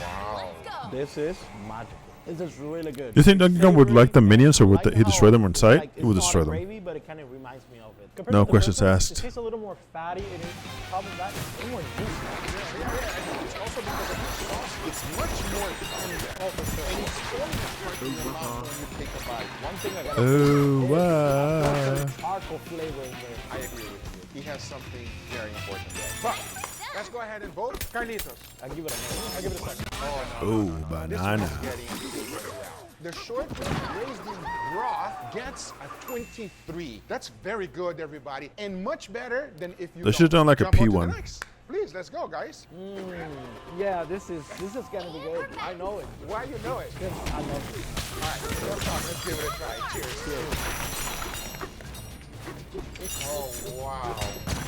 Wow. This is magical. This is really good. You think Donkey Kong would like the minions, or would he destroy them on sight? He would destroy them. Gravy, but it kind of reminds me of it. Compared No to the questions first one, asked. It tastes a little more fatty. It is probably that. It's a little more juicy. Yeah. It's also because of the sauce. It's much more tender. Oh, for sure. And it's going to hurt your mouth when you take a bite. One thing I got Oh, wow. hardcore flavor in there. I agree with you. He has something very important there. But let's go ahead and vote. Carlitos. I'll give it a 7. Oh, This banana. one's getting very well. The short rib raised in broth gets a 23. That's very good, everybody, and much better than if you They should have done like a jump on to the P1. next. Please, let's go, guys. Yeah, this is gonna be good. I know it. Why you know it? I know it. All right, let's give it a try. Cheers. Oh, wow.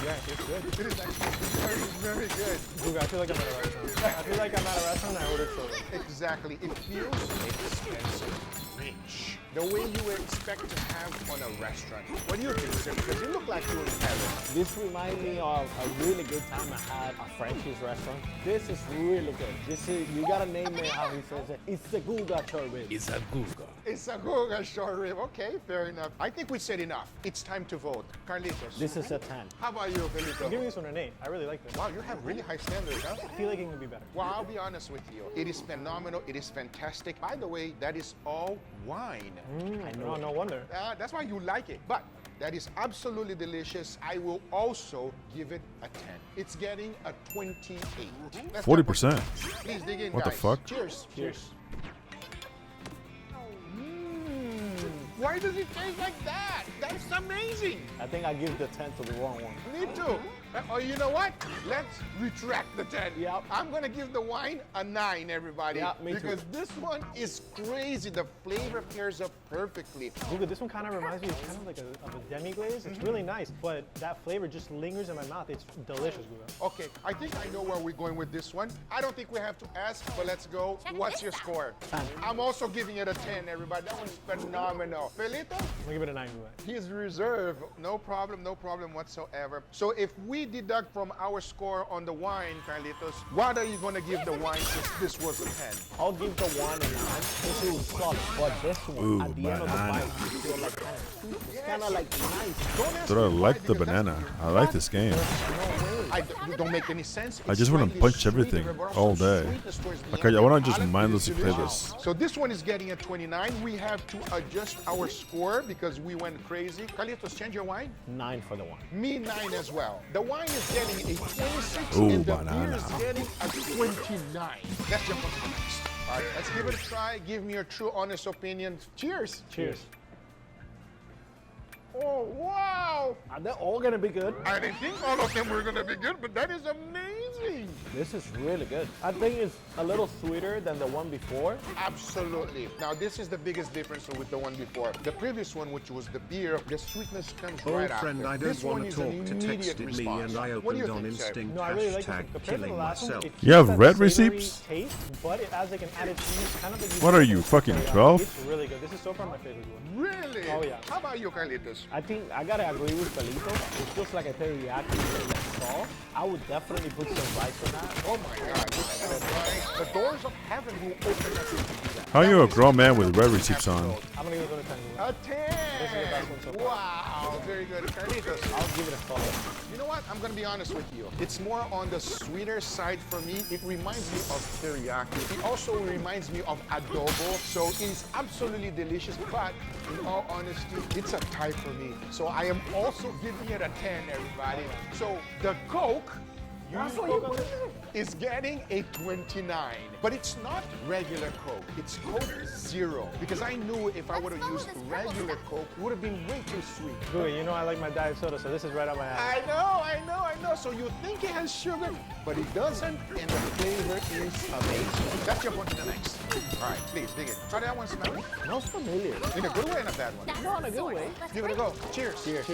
Yeah, it's good. It is actually very good. Dude, I feel like I'm at a restaurant. I feel like I'm at a restaurant and I ordered soda. Exactly. It feels expensive, rich. The way you would expect to have on a restaurant. What do you think, sir? Because you look like you're in heaven. This reminds me of a really good time I had at Frenchie's restaurant. This is really good. This is, you gotta name it how he says it. It's a Guga chorbe. It's a Guga. It's a Googa short rib. Okay, fair enough. I think we said enough. It's time to vote. Carlitos. This is a 10. How about you, Felito? I'm giving this one an 8. I really like this. Wow, you have really high standards, huh? I feel like it can be better. Well, I'll be honest with you. It is phenomenal. It is fantastic. By the way, that is all wine. I know. No wonder. That's why you like it. But that is absolutely delicious. I will also give it a 10. It's getting a 28. 40%. Please dig in, What the guys. fuck? Cheers. Cheers. Why does it taste like that? That's amazing. I think I give the 10 to the wrong one. Me too. Oh, you know what? Let's retract the 10. Yep. I'm gonna give the wine a 9, everybody. Yeah, me too. Because this one is crazy. The flavor pairs up perfectly. Google, this one kind of reminds me of kind of like of a demi-glaze. It's really nice, but that flavor just lingers in my mouth. It's delicious, Google. Okay, I think I know where we're going with this one. I don't think we have to ask, but let's go. What's your score? 10. I'm also giving it a 10, everybody. That one's phenomenal. Felito? I'm gonna give it a 9, Google. He's reserved. No problem whatsoever. So if we deduct from our score on the wine, Carlitos, what are you going to give the wine if this was a 10? I'll give the one a 9. This will suck, but this one, at the end of the bite, you feel like kind of sweet. It's kind of like nice. Dude, I like the banana. I like this game. It don't make any sense. I just want to punch everything all day. Like I want to just mindlessly play this. So this one is getting a 29. We have to adjust our score because we went crazy. Carlitos, change your wine? 9 for the one. Me, 9 as well. The wine is getting a 26 Ooh, and the banana. beer is getting a 29. Let's jump on to the next. All right, let's give it a try. Give me your true, honest opinion. Cheers. Cheers. Oh, wow. Are they all going to be good? I didn't think all of them were going to be good, but that is amazing. This is really good. I think it's a little sweeter than the one before. Absolutely. Now, this is the biggest difference with the one before. The previous one, which was the beer, the sweetness comes Old right friend, after. I This don't one want is to an talk to immediate texted me response. and I What do you opened on think, Seb? instinct. No, I really like Hashtag this. Compared to the killing last one, myself. it You have keeps red that savory receipts? taste, but it adds like an added cheese, kind of like What are you, fucking 12? It's really good. This is so far my favorite one. Really? Oh, yeah. How about you, Carlitos? I think I gotta agree with Felito. It feels like a teriyaki with like sauce. I would definitely put some rice on that. Oh my God, this is right. The doors of heaven will open up if you do that. How are you a grown man with red receipts on? I'm gonna give it a 10. A 10. This is the best one so far. Wow, very good. Carlitos. I'll give it a solid. You know what? I'm gonna be honest with you. It's more on the sweeter side for me. It reminds me of teriyaki. It also reminds me of adobo. So it is absolutely delicious, but in all honesty, it's a tie for me. So I am also giving it a 10, everybody. So the Coke is getting a 29. But it's not regular Coke. It's Coke Zero. Because I knew if I would have used regular Coke, it would have been way too sweet. Google, you know I like my diet soda, so this is right up my alley. I know. So you think it has sugar, but it doesn't, and the flavor is amazing. Let's jump on to the next. All right, please, dig in. Try that one, smell. Smells familiar. In a good way and a bad one? No, in a good way. Give it a go. Cheers. Cheers.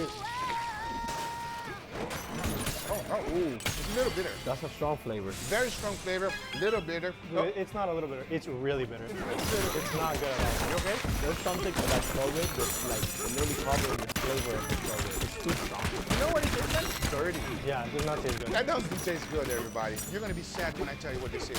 Oh, ooh. It's a little bitter. That's a strong flavor. Very strong flavor, little bitter. Oh. It's not a little bitter. It's really bitter. It's not good at all. You okay? There's something about strawberry that's like really covering the flavor of the strawberry. It's too strong. You know what it tastes like? Dirty. Yeah, it does not taste good. That doesn't taste good, everybody. You're going to be sad when I tell you what this is.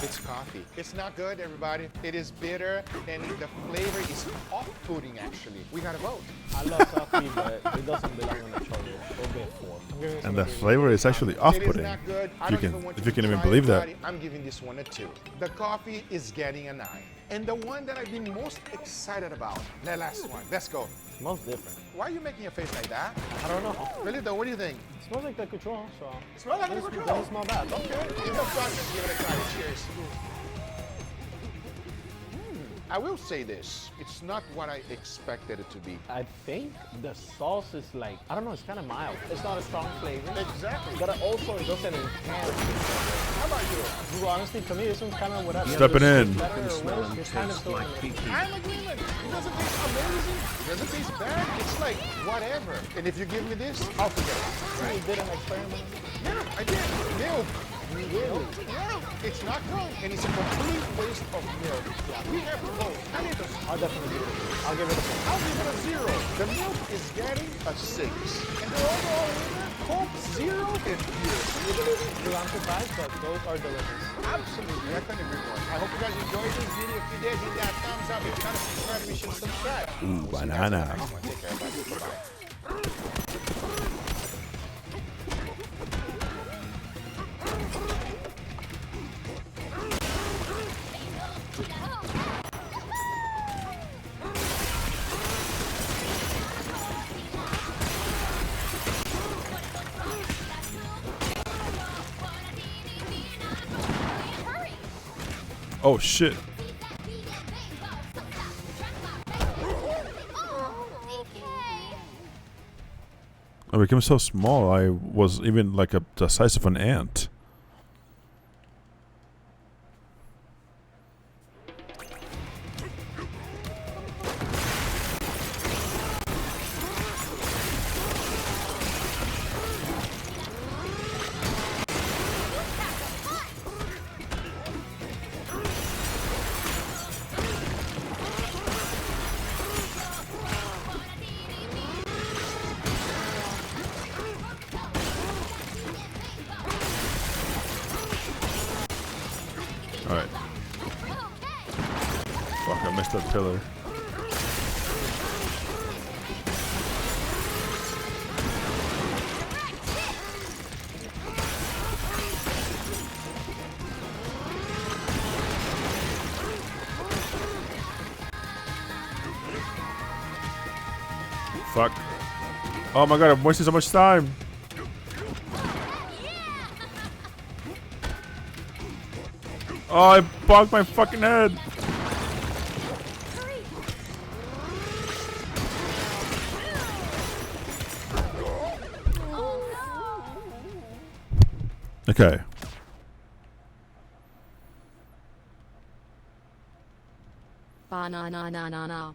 It's coffee. It's not good, everybody. It is bitter, and the flavor is off-putting, actually. We got to vote. I love coffee, but it doesn't belong in the chocolate. It'll be a 4. And the flavor is actually off-putting. It is not good. I If you don't can, even want if you you can to even try, believe that. everybody. I'm giving this one a 2. The coffee is getting a 9. And the one that I've been most excited about, the last one. Let's go. Smells different. Why are you making a face like that? I don't know. Really though, what do you think? It smells like the control, so. It smells like a It control. doesn't smell bad. Okay. In the process, give it a try. Cheers. I will say this. It's not what I expected it to be. I think the sauce is like, I don't know, it's kind of mild. It's not a strong flavor. Exactly. But it also it doesn't enhance. How about you? Well, honestly, to me, this one's kind of whatever. Stepping in. Better or worse, it's kind of still like PP. I'm agreement. It doesn't taste amazing. It doesn't taste bad. It's like whatever. And if you give me this, I'll forget it. You did an experiment. Yeah, I did. Milk. Really? Yeah. It's not good. And it's a complete waste of milk. Yeah. We have to vote. I need to. I'll definitely give it a 4. I'll give it a 4. I'll give it a 0. The milk is getting a 6. And the overall winner, Coke Zero, It's beautiful. I'm surprised, but those are delicious. Absolutely, I couldn't agree more. I hope you guys enjoyed this video. If you did, hit that thumbs up. If you're not subscribed, be sure to subscribe. Ooh, We'll see you guys in the banana. next one. Take care, everybody. Bye-bye. Oh shit. I became so small. I was even like the size of an ant. Alright. Fuck, I missed that pillar. Fuck. Oh my god, I'm wasting so much time. Oh, I bonked my fucking head. Okay. Banana.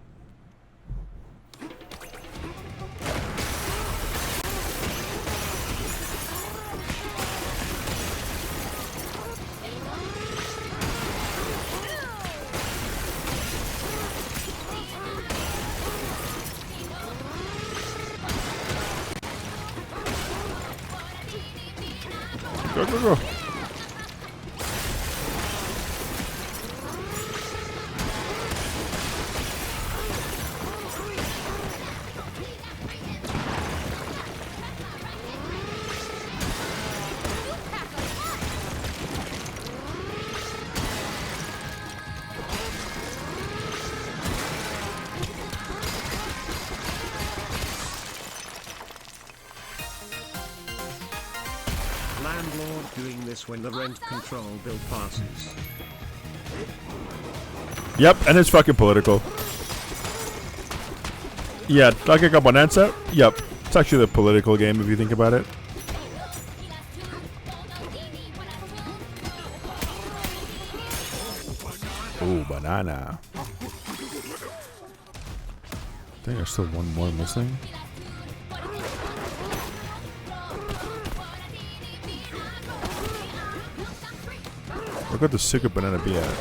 Go, go, go. Landlord doing this when the rent control bill passes. Yep, and it's fucking political. Yeah, like a bonanza. Yep, it's actually a political game if you think about it. Ooh, banana. I think there's still one more missing. Where could the secret banana be at?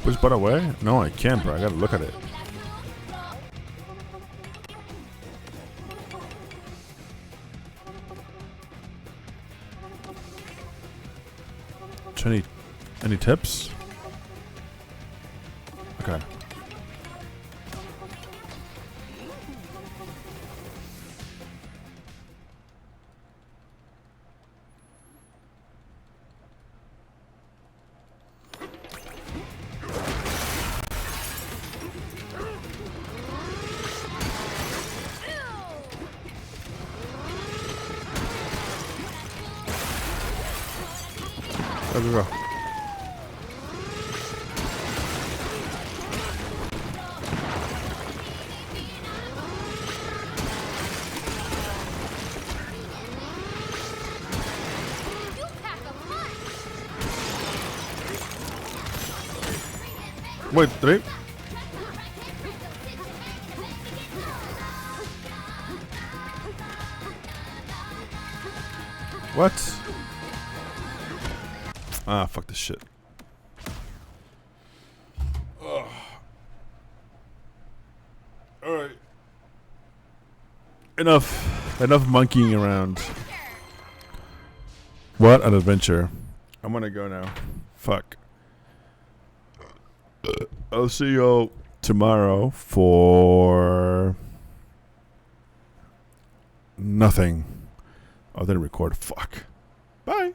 Push butt away? No, I can't, bro. I gotta look at it. Any tips? Okay. Go, go, go. Wait, 3? What? Ah, fuck this shit. Ugh. Alright. Enough monkeying around. What an adventure. I'm gonna go now. Fuck. I'll see you tomorrow for nothing. Oh, I didn't record. Fuck. Bye.